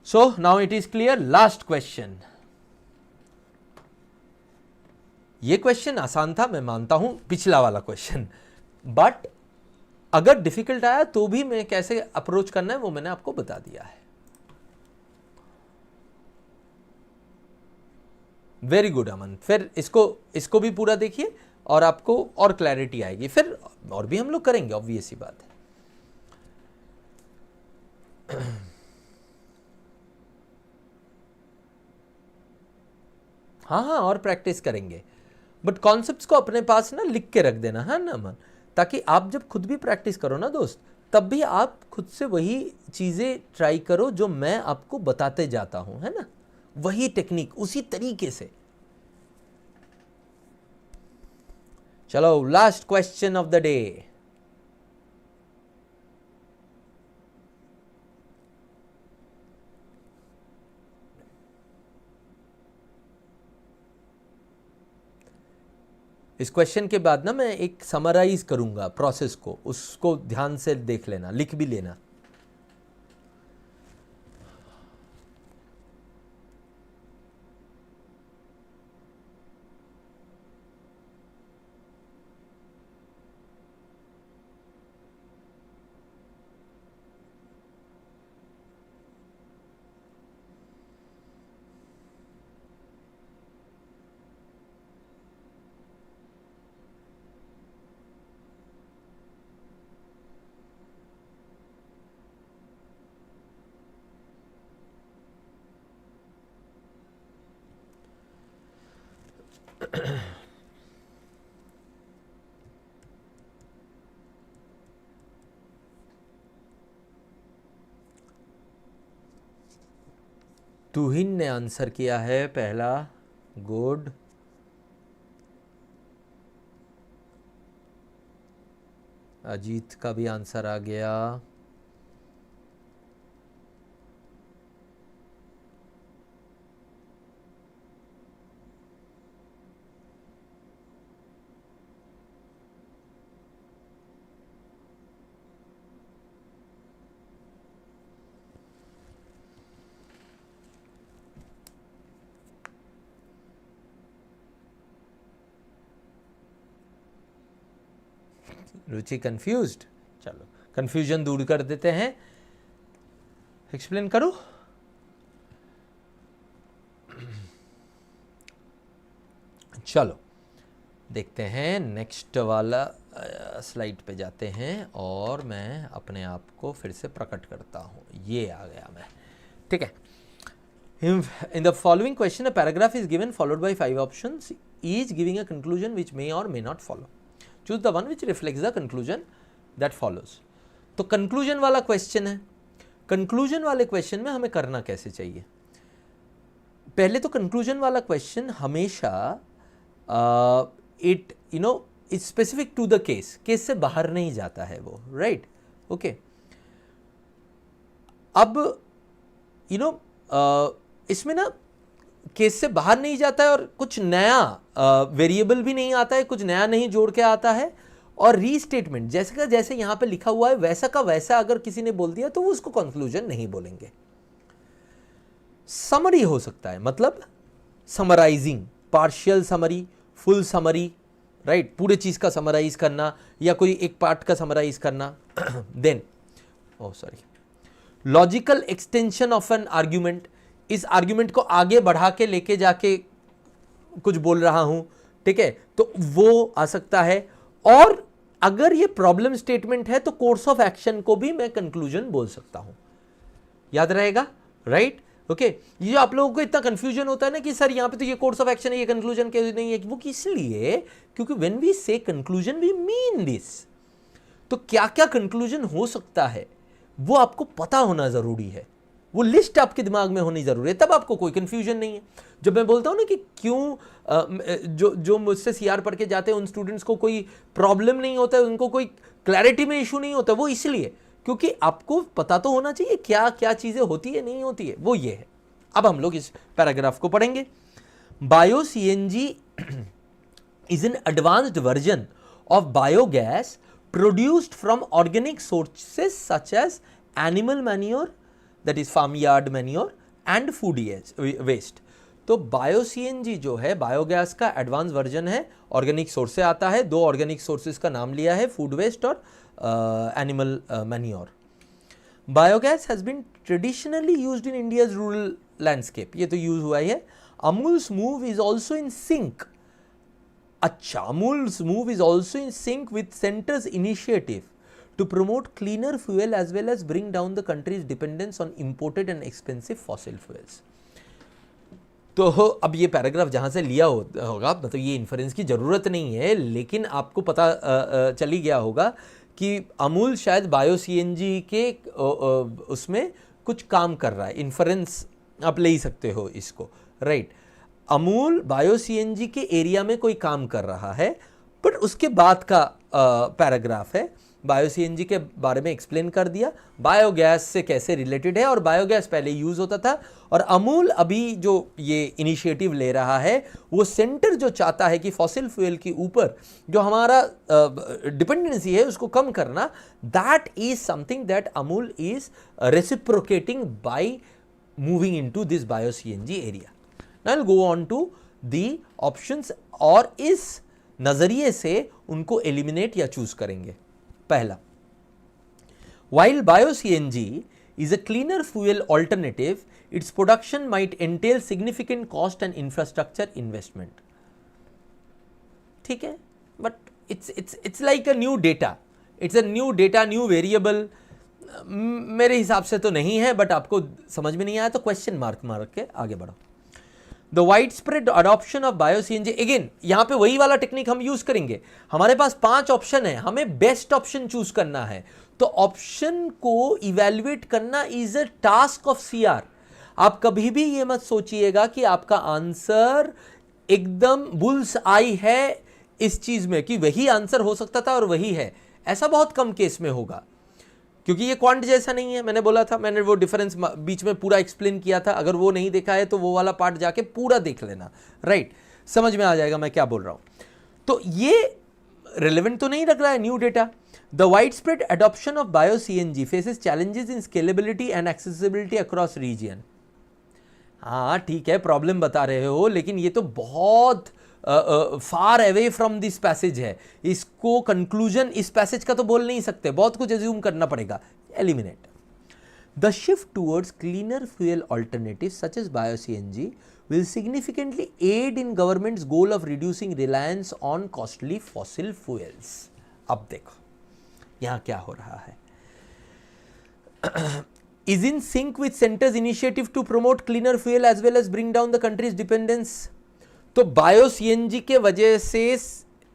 so now it is clear. Last question, ये क्वेश्चन आसान था, मैं मानता हूं, पिछला वाला क्वेश्चन, बट अगर डिफिकल्ट आया तो भी मैं कैसे अप्रोच करना है वो मैंने आपको बता दिया है। वेरी गुड अमन, फिर इसको भी पूरा देखिए और आपको और क्लैरिटी आएगी, फिर और भी हम लोग करेंगे, ऑब्वियस ही बात है। हाँ हाँ, और प्रैक्टिस करेंगे, बट कॉन्सेप्ट्स को अपने पास ना लिख के रख देना, है ना अमन, ताकि आप जब खुद भी प्रैक्टिस करो ना दोस्त, तब भी आप खुद से वही चीजें ट्राई करो जो मैं आपको बताते जाता हूं, है ना, वही टेक्निक उसी तरीके से। चलो, last question of the day. इस क्वेश्चन के बाद ना मैं एक समराइज करूंगा प्रोसेस को, उसको ध्यान से देख लेना, लिख भी लेना। तुहिन ने आंसर किया है पहला, गुड। अजीत का भी आंसर आ गया। रुचि कंफ्यूज्ड, चलो कंफ्यूजन दूर कर देते हैं, एक्सप्लेन करो। चलो देखते हैं, नेक्स्ट वाला स्लाइड पे जाते हैं और मैं अपने आप को फिर से प्रकट करता हूँ। ये आ गया मैं, ठीक है। In the following question, a paragraph is given followed by 5 options, each giving a conclusion which may or may not follow. Choose the one which reflects the conclusion that follows. तो conclusion वाला question है। conclusion वाले question में हमें करना कैसे चाहिए? पहले तो कंक्लूजन वाला क्वेश्चन हमेशा it is specific to the case से बाहर नहीं जाता है वो, राइट? ओके, अब इसमें ना केस से बाहर नहीं जाता है और कुछ नया वेरिएबल भी नहीं आता है, कुछ नया नहीं जोड़ के आता है, और रीस्टेटमेंट जैसे का जैसे यहां पे लिखा हुआ है वैसा का वैसा अगर किसी ने बोल दिया तो वो उसको कंक्लूजन नहीं बोलेंगे। समरी हो सकता है, मतलब summarising, partial summary, full summary, right? पूरे चीज का समराइज करना या कोई एक पार्ट का समराइज करना। Then logical extension of an argument, इस आर्ग्यूमेंट को आगे बढ़ा के लेके जाके कुछ बोल रहा हूं, ठीक है, तो वो आ सकता है। और अगर ये प्रॉब्लम स्टेटमेंट है तो कोर्स ऑफ एक्शन को भी मैं कंक्लूजन बोल सकता हूं, याद रहेगा, राइट? ओके, ये आप लोगों को इतना कंफ्यूजन होता है ना कि सर यहाँ पे तो ये कोर्स ऑफ एक्शन है, ये कंक्लूजन क्यों नहीं है? वो इसलिए क्योंकि व्हेन वी से कंक्लूजन वी मीन दिस। तो क्या क्या कंक्लूजन हो सकता है वो आपको पता होना जरूरी है, वो लिस्ट आपके दिमाग में होनी जरूरी है, तब आपको कोई कंफ्यूजन नहीं है। जब मैं बोलता हूं ना कि क्यों जो मुझसे सीआर पढ़ के जाते हैं उन स्टूडेंट्स को कोई प्रॉब्लम नहीं होता है, उनको कोई क्लैरिटी में इशू नहीं होता, वो इसलिए क्योंकि आपको पता तो होना चाहिए क्या क्या चीजें होती है नहीं होती है, वो ये है। अब हम लोग इस पैराग्राफ को पढ़ेंगे। Bio CNG is an advanced version of biogas produced from organic sources such as animal manure, that is farmyard manure and food waste। तो बायो सीएनजी जो है बायोगैस का एडवांस वर्जन है, ऑर्गेनिक सोर्स से आता है। दो ऑर्गेनिक सोर्सेज का नाम लिया है, फूड वेस्ट और animal manure. Biogas has been traditionally used in India's rural landscape, ये तो यूज हुआ ही है। Amul's move is also in sync, अच्छा, Amul's move is also in sync with Centre's initiative to promote cleaner fuel as well as bring down the country's dependence on imported and expensive fossil fuels। तो अब ये paragraph जहाँ से लिया होगा, मतलब ये इन्फ्रेंस की ज़रूरत नहीं है, लेकिन आपको पता चली गया होगा कि अमूल शायद बायो सीएनजी के उसमें कुछ काम कर रहा है। इन्फ्रेंस आप ले ही सकते हो इसको, राइट? अमूल बायो सीएनजी के एरिया में कोई काम कर रहा है, बट उसके बाद का पैराग्राफ है, बायो सीएनजी के बारे में एक्सप्लेन कर दिया, बायोगैस से कैसे रिलेटेड है, और बायोगैस पहले यूज होता था, और अमूल अभी जो ये इनिशिएटिव ले रहा है वो सेंटर जो चाहता है कि फॉसिल फ्यूल के ऊपर जो हमारा डिपेंडेंसी है उसको कम करना, that is something that Amul is reciprocating by moving into this bio CNG area. Now I'll go on to the options और इस नजरिए से उनको एलिमिनेट या चूज करेंगे। पहला, while bio CNG is a cleaner fuel alternative, its production might entail significant cost and infrastructure investment। ठीक है, but it's like a new data, it's a new data, new variable। मेरे हिसाब से तो नहीं है, बट आपको समझ में नहीं आया तो क्वेश्चन मार्क के आगे बढ़ो। The widespread adoption of bio CNG, again यहां पे वही वाला टेक्निक हम यूज करेंगे। हमारे पास 5 ऑप्शन है, हमें बेस्ट ऑप्शन चूज करना है, तो ऑप्शन को इवेल्युएट करना is a task of CR. आप कभी भी ये मत सोचिएगा कि आपका आंसर एकदम बुल्स आई है इस चीज में कि वही आंसर हो सकता था और वही है, ऐसा बहुत कम केस में होगा, क्योंकि ये क्वांट जैसा नहीं है। मैंने बोला था, मैंने वो डिफरेंस बीच में पूरा एक्सप्लेन किया था, अगर वो नहीं देखा है तो वो वाला पार्ट जाके पूरा देख लेना, राइट? समझ में आ जाएगा मैं क्या बोल रहा हूं। तो ये रिलेवेंट तो नहीं लग रहा है new data. The widespread adoption of bio CNG faces challenges in scalability and accessibility across region. हाँ ठीक है, प्रॉब्लम बता रहे हो, लेकिन ये तो बहुत far away from this passage है, इसको कंक्लूजन इस पैसेज का तो बोल नहीं सकते, बहुत कुछ एज्यूम करना पड़ेगा। Eliminate. The shift towards cleaner fuel alternatives such as bio CNG will significantly aid in government's goal of reducing reliance on costly fossil fuels। अब देखो यहां क्या हो रहा है। is in sync with center's initiative to promote cleaner fuel as well as bring down the country's dependence। तो bio CNG के वजह से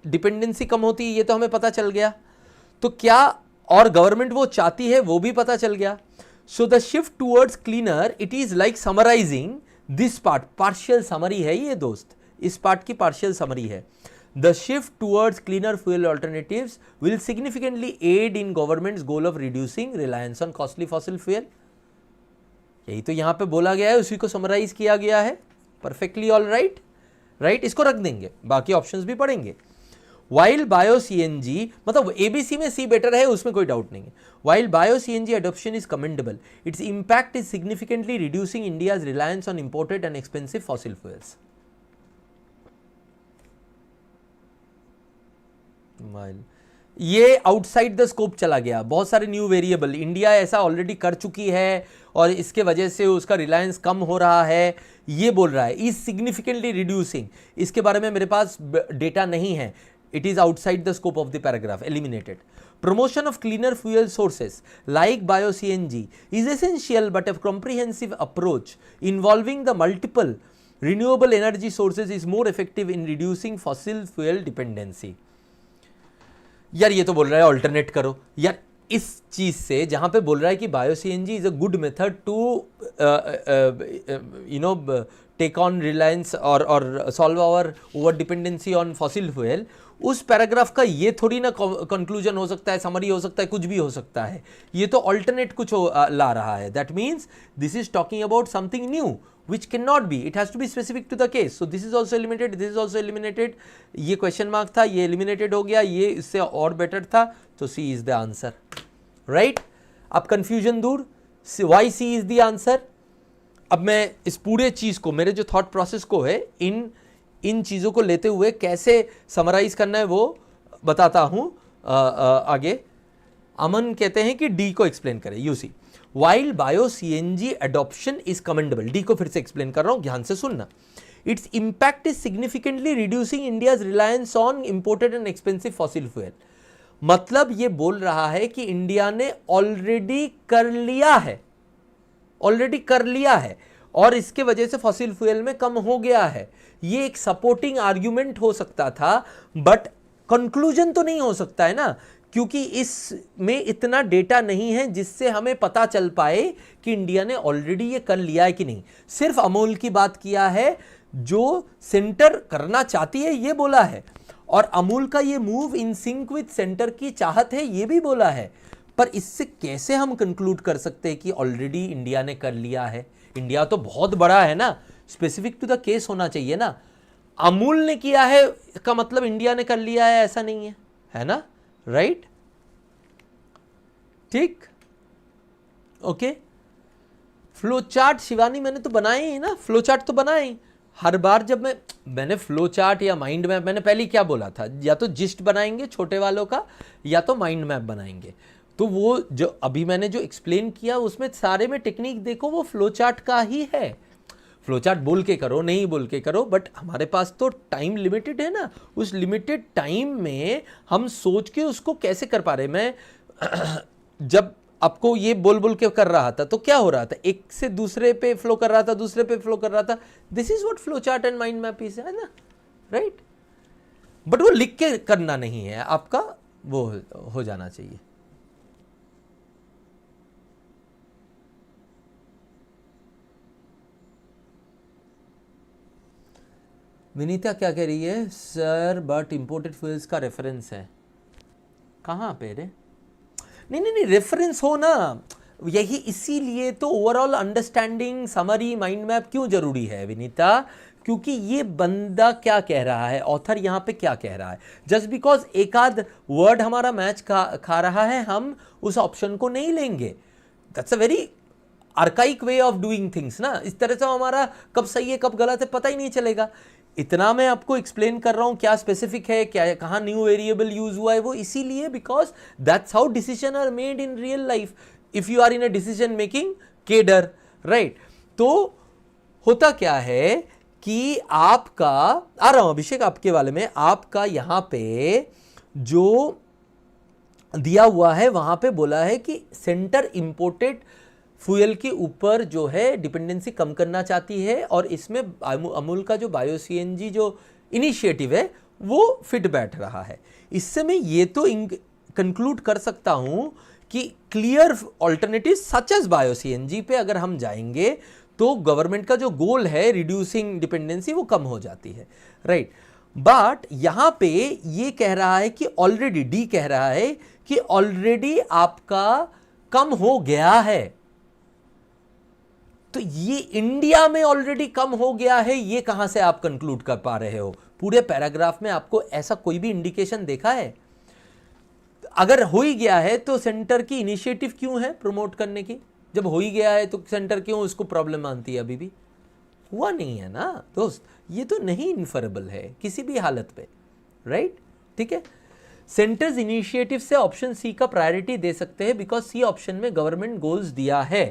डिपेंडेंसी कम होती है, ये तो हमें पता चल गया। तो क्या और गवर्नमेंट वो चाहती है वो भी पता चल गया। So the shift towards cleaner, it is like summarising this part partial summary है ये दोस्त, इस पार्ट की पार्शियल समरी है। The shift towards cleaner fuel alternatives will significantly aid in government's goal of reducing reliance on costly fossil fuel. यही तो यहां पे बोला गया है, उसी को समराइज किया गया है। परफेक्टली ऑल राइट, राइट, इसको रख देंगे, बाकी ऑप्शंस भी पढ़ेंगे। वाइल बायो सीएनजी, मतलब एबीसी में सी बेटर है, उसमें कोई डाउट नहीं है। While bio CNG adoption is commendable, its impact is significantly reducing India's reliance on imported and expensive fossil fuels. ये आउटसाइड द स्कोप चला गया, बहुत सारे न्यू वेरिएबल, इंडिया ऐसा ऑलरेडी कर चुकी है और इसके वजह से उसका रिलायंस कम हो रहा है, ये बोल रहा है। इज सिग्निफिकेंटली रिड्यूसिंग, इसके बारे में मेरे पास डेटा नहीं है, it is outside the scope of the paragraph, eliminated. Promotion of cleaner fuel sources like bio-CNG is essential, but a comprehensive approach involving the multiple renewable energy sources is more effective in reducing fossil fuel dependency. यार ये तो बोल रहा है alternate करो यार, इस चीज से जहां पे बोल रहा है कि bio CNG is a good method to take on reliance और solve our over dependency on fossil fuel, उस पैराग्राफ का ये थोड़ी ना कंक्लूजन हो सकता है, समरी हो सकता है, कुछ भी हो सकता है। ये तो अल्टरनेट कुछ ला रहा है। That means this is talking about something new which cannot be, it has to be specific to the case. So this is also eliminated, this is also eliminated. ये क्वेश्चन मार्क था, ये eliminated हो गया, ये इससे और better था, तो C is the answer, right? अब कंफ्यूजन दूर, why C is the answer? अब मैं इस पूरे चीज को, मेरे जो थॉट प्रोसेस को है, इन चीजों को लेते हुए कैसे समराइज करना है वो बताता हूं आगे। अमन कहते हैं कि डी को एक्सप्लेन करें। UC while bio CNG adoption is commendable, D को फिर से एक्सप्लेन कर रहा हूं, ध्यान से सुनना। It's impact is significantly reducing India's reliance on imported and expensive fossil fuel. मतलब ये बोल रहा है कि इंडिया ने ऑलरेडी कर लिया है और इसके वजह से फॉसिल फ्यूल में कम हो गया है। ये एक सपोर्टिंग आर्ग्यूमेंट हो सकता था, बट कंक्लूजन तो नहीं हो सकता है ना, क्योंकि इसमें इतना डेटा नहीं है जिससे हमें पता चल पाए कि इंडिया ने ऑलरेडी ये कर लिया है कि नहीं। सिर्फ अमूल की बात किया है, जो सेंटर करना चाहती है ये बोला है, और अमूल का ये move in sync with centre की चाहत है ये भी बोला है। पर इससे कैसे हम कंक्लूड कर सकते हैं कि ऑलरेडी इंडिया ने कर लिया है? इंडिया तो बहुत बड़ा है ना, स्पेसिफिक टू द केस होना चाहिए ना। अमूल ने किया है का मतलब इंडिया ने कर लिया है ऐसा नहीं है ना, राइट? ठीक, ओके। फ्लो चार्ट शिवानी मैंने तो बनाए ही ना, फ्लो चार्ट तो बनाए। हर बार जब मैंने फ्लो चार्ट या माइंड मैप, मैंने पहले क्या बोला था, या तो जिस्ट बनाएंगे छोटे वालों का या तो माइंड मैप बनाएंगे। तो वो जो अभी मैंने जो एक्सप्लेन किया उसमें सारे में टेक्निक देखो वो फ्लो चार्ट का ही है। फ्लो चार्ट बोल के करो, नहीं बोल के करो, बट हमारे पास तो टाइम लिमिटेड है ना। उस लिमिटेड टाइम में हम सोच के उसको कैसे कर पा रहे। मैं जब आपको ये बोल बोल के कर रहा था तो क्या हो रहा था, एक से दूसरे पे फ्लो कर रहा था, दूसरे पे फ्लो कर रहा था। This is what flow chart and mind map is, है ना, राइट? बट वो लिख के करना नहीं है आपका, वो हो जाना चाहिए। विनीता क्या कह रही है, सर बट इंपोर्टेड फ्यूल्स का रेफरेंस है कहाँ पे रे? नहीं, रेफरेंस हो ना, यही इसीलिए तो overall understanding, summary, mind map क्यों जरूरी है विनीता? क्योंकि ये बंदा क्या कह रहा है, ऑथर यहाँ पे क्या कह रहा है। जस्ट बिकॉज एक आध वर्ड हमारा मैच खा रहा है, हम उस ऑप्शन को नहीं लेंगे। That's a very archaic way of doing things ना। इस तरह से हमारा कब सही है कब गलत है पता ही नहीं चलेगा। इतना मैं आपको एक्सप्लेन कर रहा हूं क्या स्पेसिफिक है, क्या कहाँ न्यू वेरिएबल यूज हुआ है, वो इसीलिए because that's how decision are made in real life if you are in a decision making cadre, right? तो होता क्या है कि आपका, आ रहा हूं अभिषेक आपके वाले में, आपका यहां पे जो दिया हुआ है वहां पे बोला है कि सेंटर इंपोर्टेड फ्यूल के ऊपर जो है डिपेंडेंसी कम करना चाहती है, और इसमें अमूल का जो बायो सीएनजी जो इनिशिएटिव है वो फिट बैठ रहा है। इससे मैं ये तो कंक्लूड कर सकता हूं कि clear alternative such as bio CNG पे अगर हम जाएंगे तो गवर्नमेंट का जो गोल है रिड्यूसिंग डिपेंडेंसी वो कम हो जाती है, राइट। बट यहां पे ये कह रहा है कि ऑलरेडी, डी कह रहा है कि ऑलरेडी आपका कम हो गया है। तो ये इंडिया में ऑलरेडी कम हो गया है, ये कहां से आप कंक्लूड कर पा रहे हो? पूरे पैराग्राफ में आपको ऐसा कोई भी इंडिकेशन देखा है? अगर हो ही गया है तो सेंटर की इनिशिएटिव क्यों है प्रमोट करने की? जब हो ही गया है तो सेंटर क्यों उसको प्रॉब्लम मानती है? अभी भी हुआ नहीं है ना दोस्त, ये तो नहीं इन्फरेबल है किसी भी हालत पे, राइट? ठीक है, सेंटर्स इनिशिएटिव से ऑप्शन सी का प्रायोरिटी दे सकते हैं बिकॉज सी ऑप्शन में गवर्नमेंट गोल्स दिया है।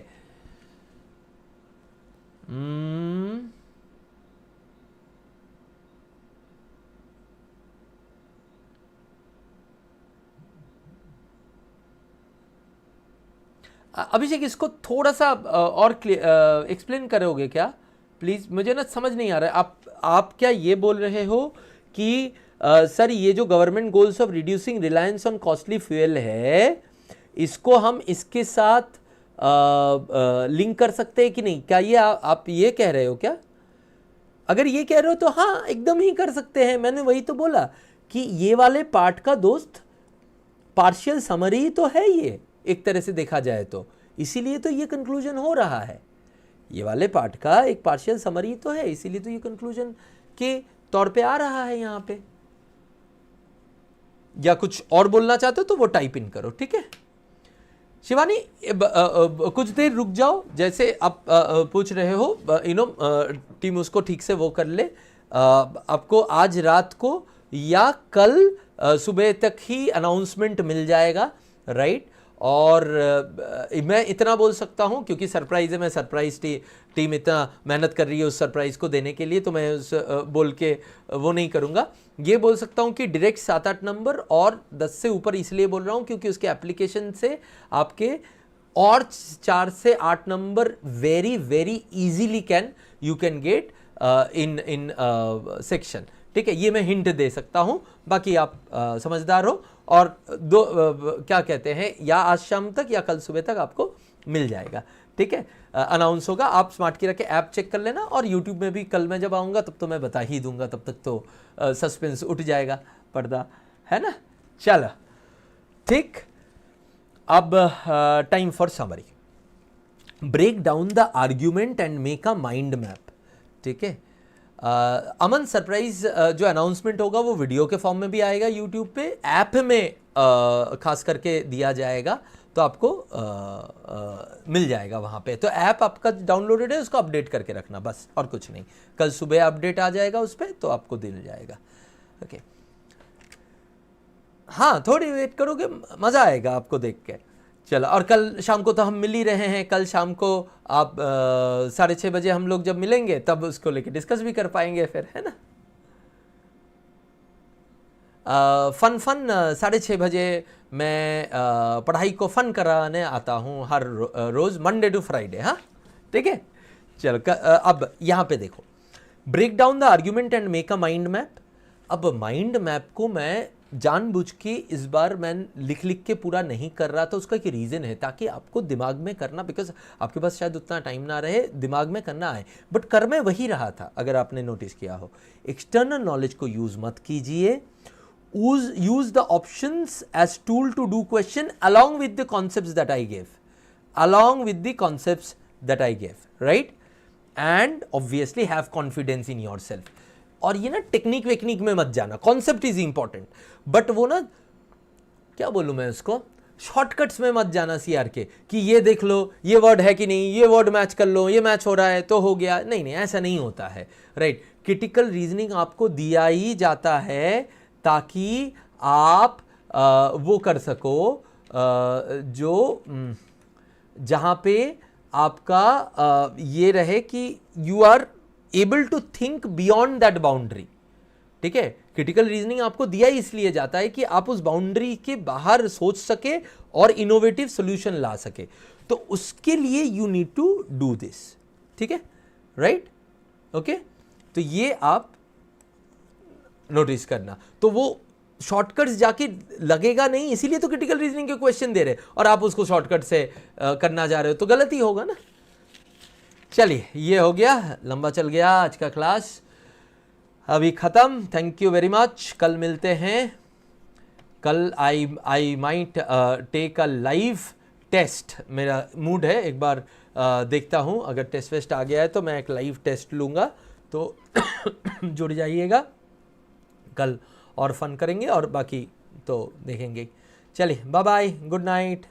अभिषेक इसको थोड़ा सा और एक्सप्लेन करोगे क्या प्लीज? मुझे ना समझ नहीं आ रहा है। आप क्या ये बोल रहे हो कि सर ये जो government goals of reducing reliance on costly fuel है, इसको हम इसके साथ लिंक कर सकते हैं कि नहीं? क्या ये आप ये कह रहे हो क्या? अगर ये कह रहे हो तो हाँ एकदम ही कर सकते हैं। मैंने वही तो बोला कि ये वाले पार्ट का दोस्त पार्शियल समरी तो है ये, एक तरह से देखा जाए तो, इसीलिए तो ये कंक्लूजन हो रहा है। ये वाले पार्ट का एक पार्शियल समरी तो है, इसीलिए तो ये कंक्लूजन के तौर पे आ रहा है यहाँ पे। या कुछ और बोलना चाहते हो तो वो टाइप इन करो, ठीक है? शिवानी कुछ देर रुक जाओ, जैसे आप पूछ रहे हो, टीम उसको ठीक से वो कर ले। आपको आज रात को या कल सुबह तक ही अनाउंसमेंट मिल जाएगा, राइट? और मैं इतना बोल सकता हूं क्योंकि सरप्राइज है, मैं सरप्राइज टीम इतना मेहनत कर रही है उस सरप्राइज को देने के लिए, तो मैं उस बोल के वो नहीं करूंगा। ये बोल सकता हूं कि डायरेक्ट 7-8 नंबर और 10 से ऊपर इसलिए बोल रहा हूं क्योंकि उसके एप्लीकेशन से आपके और 4 से 8 number very very easily you can get in section, ठीक है? ये मैं हिंट दे सकता हूं, बाकी आप समझदार हो। और क्या कहते हैं, या आज शाम तक या कल सुबह तक आपको मिल जाएगा, ठीक है? अनाउंस होगा। आप स्मार्ट की रखे ऐप चेक कर लेना, और यूट्यूब में भी कल मैं जब आऊँगा तब तो मैं बता ही दूंगा, तब तक तो सस्पेंस उठ जाएगा, पर्दा, है ना? चलो ठीक, अब time for summary. Break down the argument and make a mind map, ठीक है? अमन, सरप्राइज जो अनाउंसमेंट होगा वो वीडियो के फॉर्म में भी आएगा यूट्यूब पे, ऐप में खास करके दिया जाएगा, तो आपको मिल जाएगा वहाँ पे। तो ऐप आपका डाउनलोडेड है, उसको अपडेट करके रखना बस, और कुछ नहीं। कल सुबह अपडेट आ जाएगा उस पर, तो आपको मिल जाएगा, ओके? हाँ, थोड़ी वेट करोगे, मज़ा आएगा आपको देख के। चलो, और कल शाम को तो हम मिल ही रहे हैं। कल शाम को आप 6:30 बजे हम लोग जब मिलेंगे तब उसको लेके डिस्कस भी कर पाएंगे फिर, है ना? फन 6:30 बजे मैं पढ़ाई को फन कराने आता हूँ हर रोज़, मंडे टू फ्राइडे, हाँ, ठीक है? चलो, अब यहाँ पे देखो, break down the argument and make a mind map. अब माइंड मैप को मैं जानबूझ के इस बार मैं लिख के पूरा नहीं कर रहा था। उसका एक रीज़न है, ताकि आपको दिमाग में करना, बिकॉज आपके पास शायद उतना टाइम ना रहे, दिमाग में करना आए, बट कर मैं वही रहा था। अगर आपने नोटिस किया हो, एक्सटर्नल नॉलेज को यूज़ मत कीजिए, use the options as tool to do question along with the concepts that I gave, right? And obviously have confidence in yourself. और ये ना टेक्निक वेक्निक में मत जाना, कॉन्सेप्ट इज इंपॉर्टेंट, बट वो ना, क्या बोलूँ मैं उसको, शॉर्टकट्स में मत जाना सीआर के, कि ये देख लो ये वर्ड है कि नहीं, ये वर्ड मैच कर लो, ये मैच हो रहा है तो हो गया। नहीं नहीं, ऐसा नहीं होता है, राइट? क्रिटिकल रीजनिंग आपको दिया ही जाता है ताकि आप वो कर सको, जो जहाँ पे आपका ये रहे कि you are able to think beyond that boundary, ठीक है? क्रिटिकल रीजनिंग आपको दिया ही इसलिए जाता है कि आप उस बाउंड्री के बाहर सोच सके और इनोवेटिव सोल्यूशन ला सके। तो उसके लिए you need to do this, ठीक है, राइट? ओके, तो ये आप नोटिस करना। तो वो शॉर्टकट्स जाके लगेगा नहीं, इसीलिए तो क्रिटिकल रीजनिंग के क्वेश्चन दे रहे, और आप उसको शॉर्टकट से करना जा रहे हो, तो गलत ही होगा ना। चलिए ये हो गया, लंबा चल गया आज का क्लास, अभी ख़त्म। Thank you very much. कल मिलते हैं। कल I might take a live test, मेरा मूड है, एक बार देखता हूँ, अगर टेस्ट वेस्ट आ गया है तो मैं एक लाइव टेस्ट लूँगा, तो जुड़ जाइएगा कल, और फन करेंगे और बाकी तो देखेंगे। चलिए बाय बाय, गुड नाइट।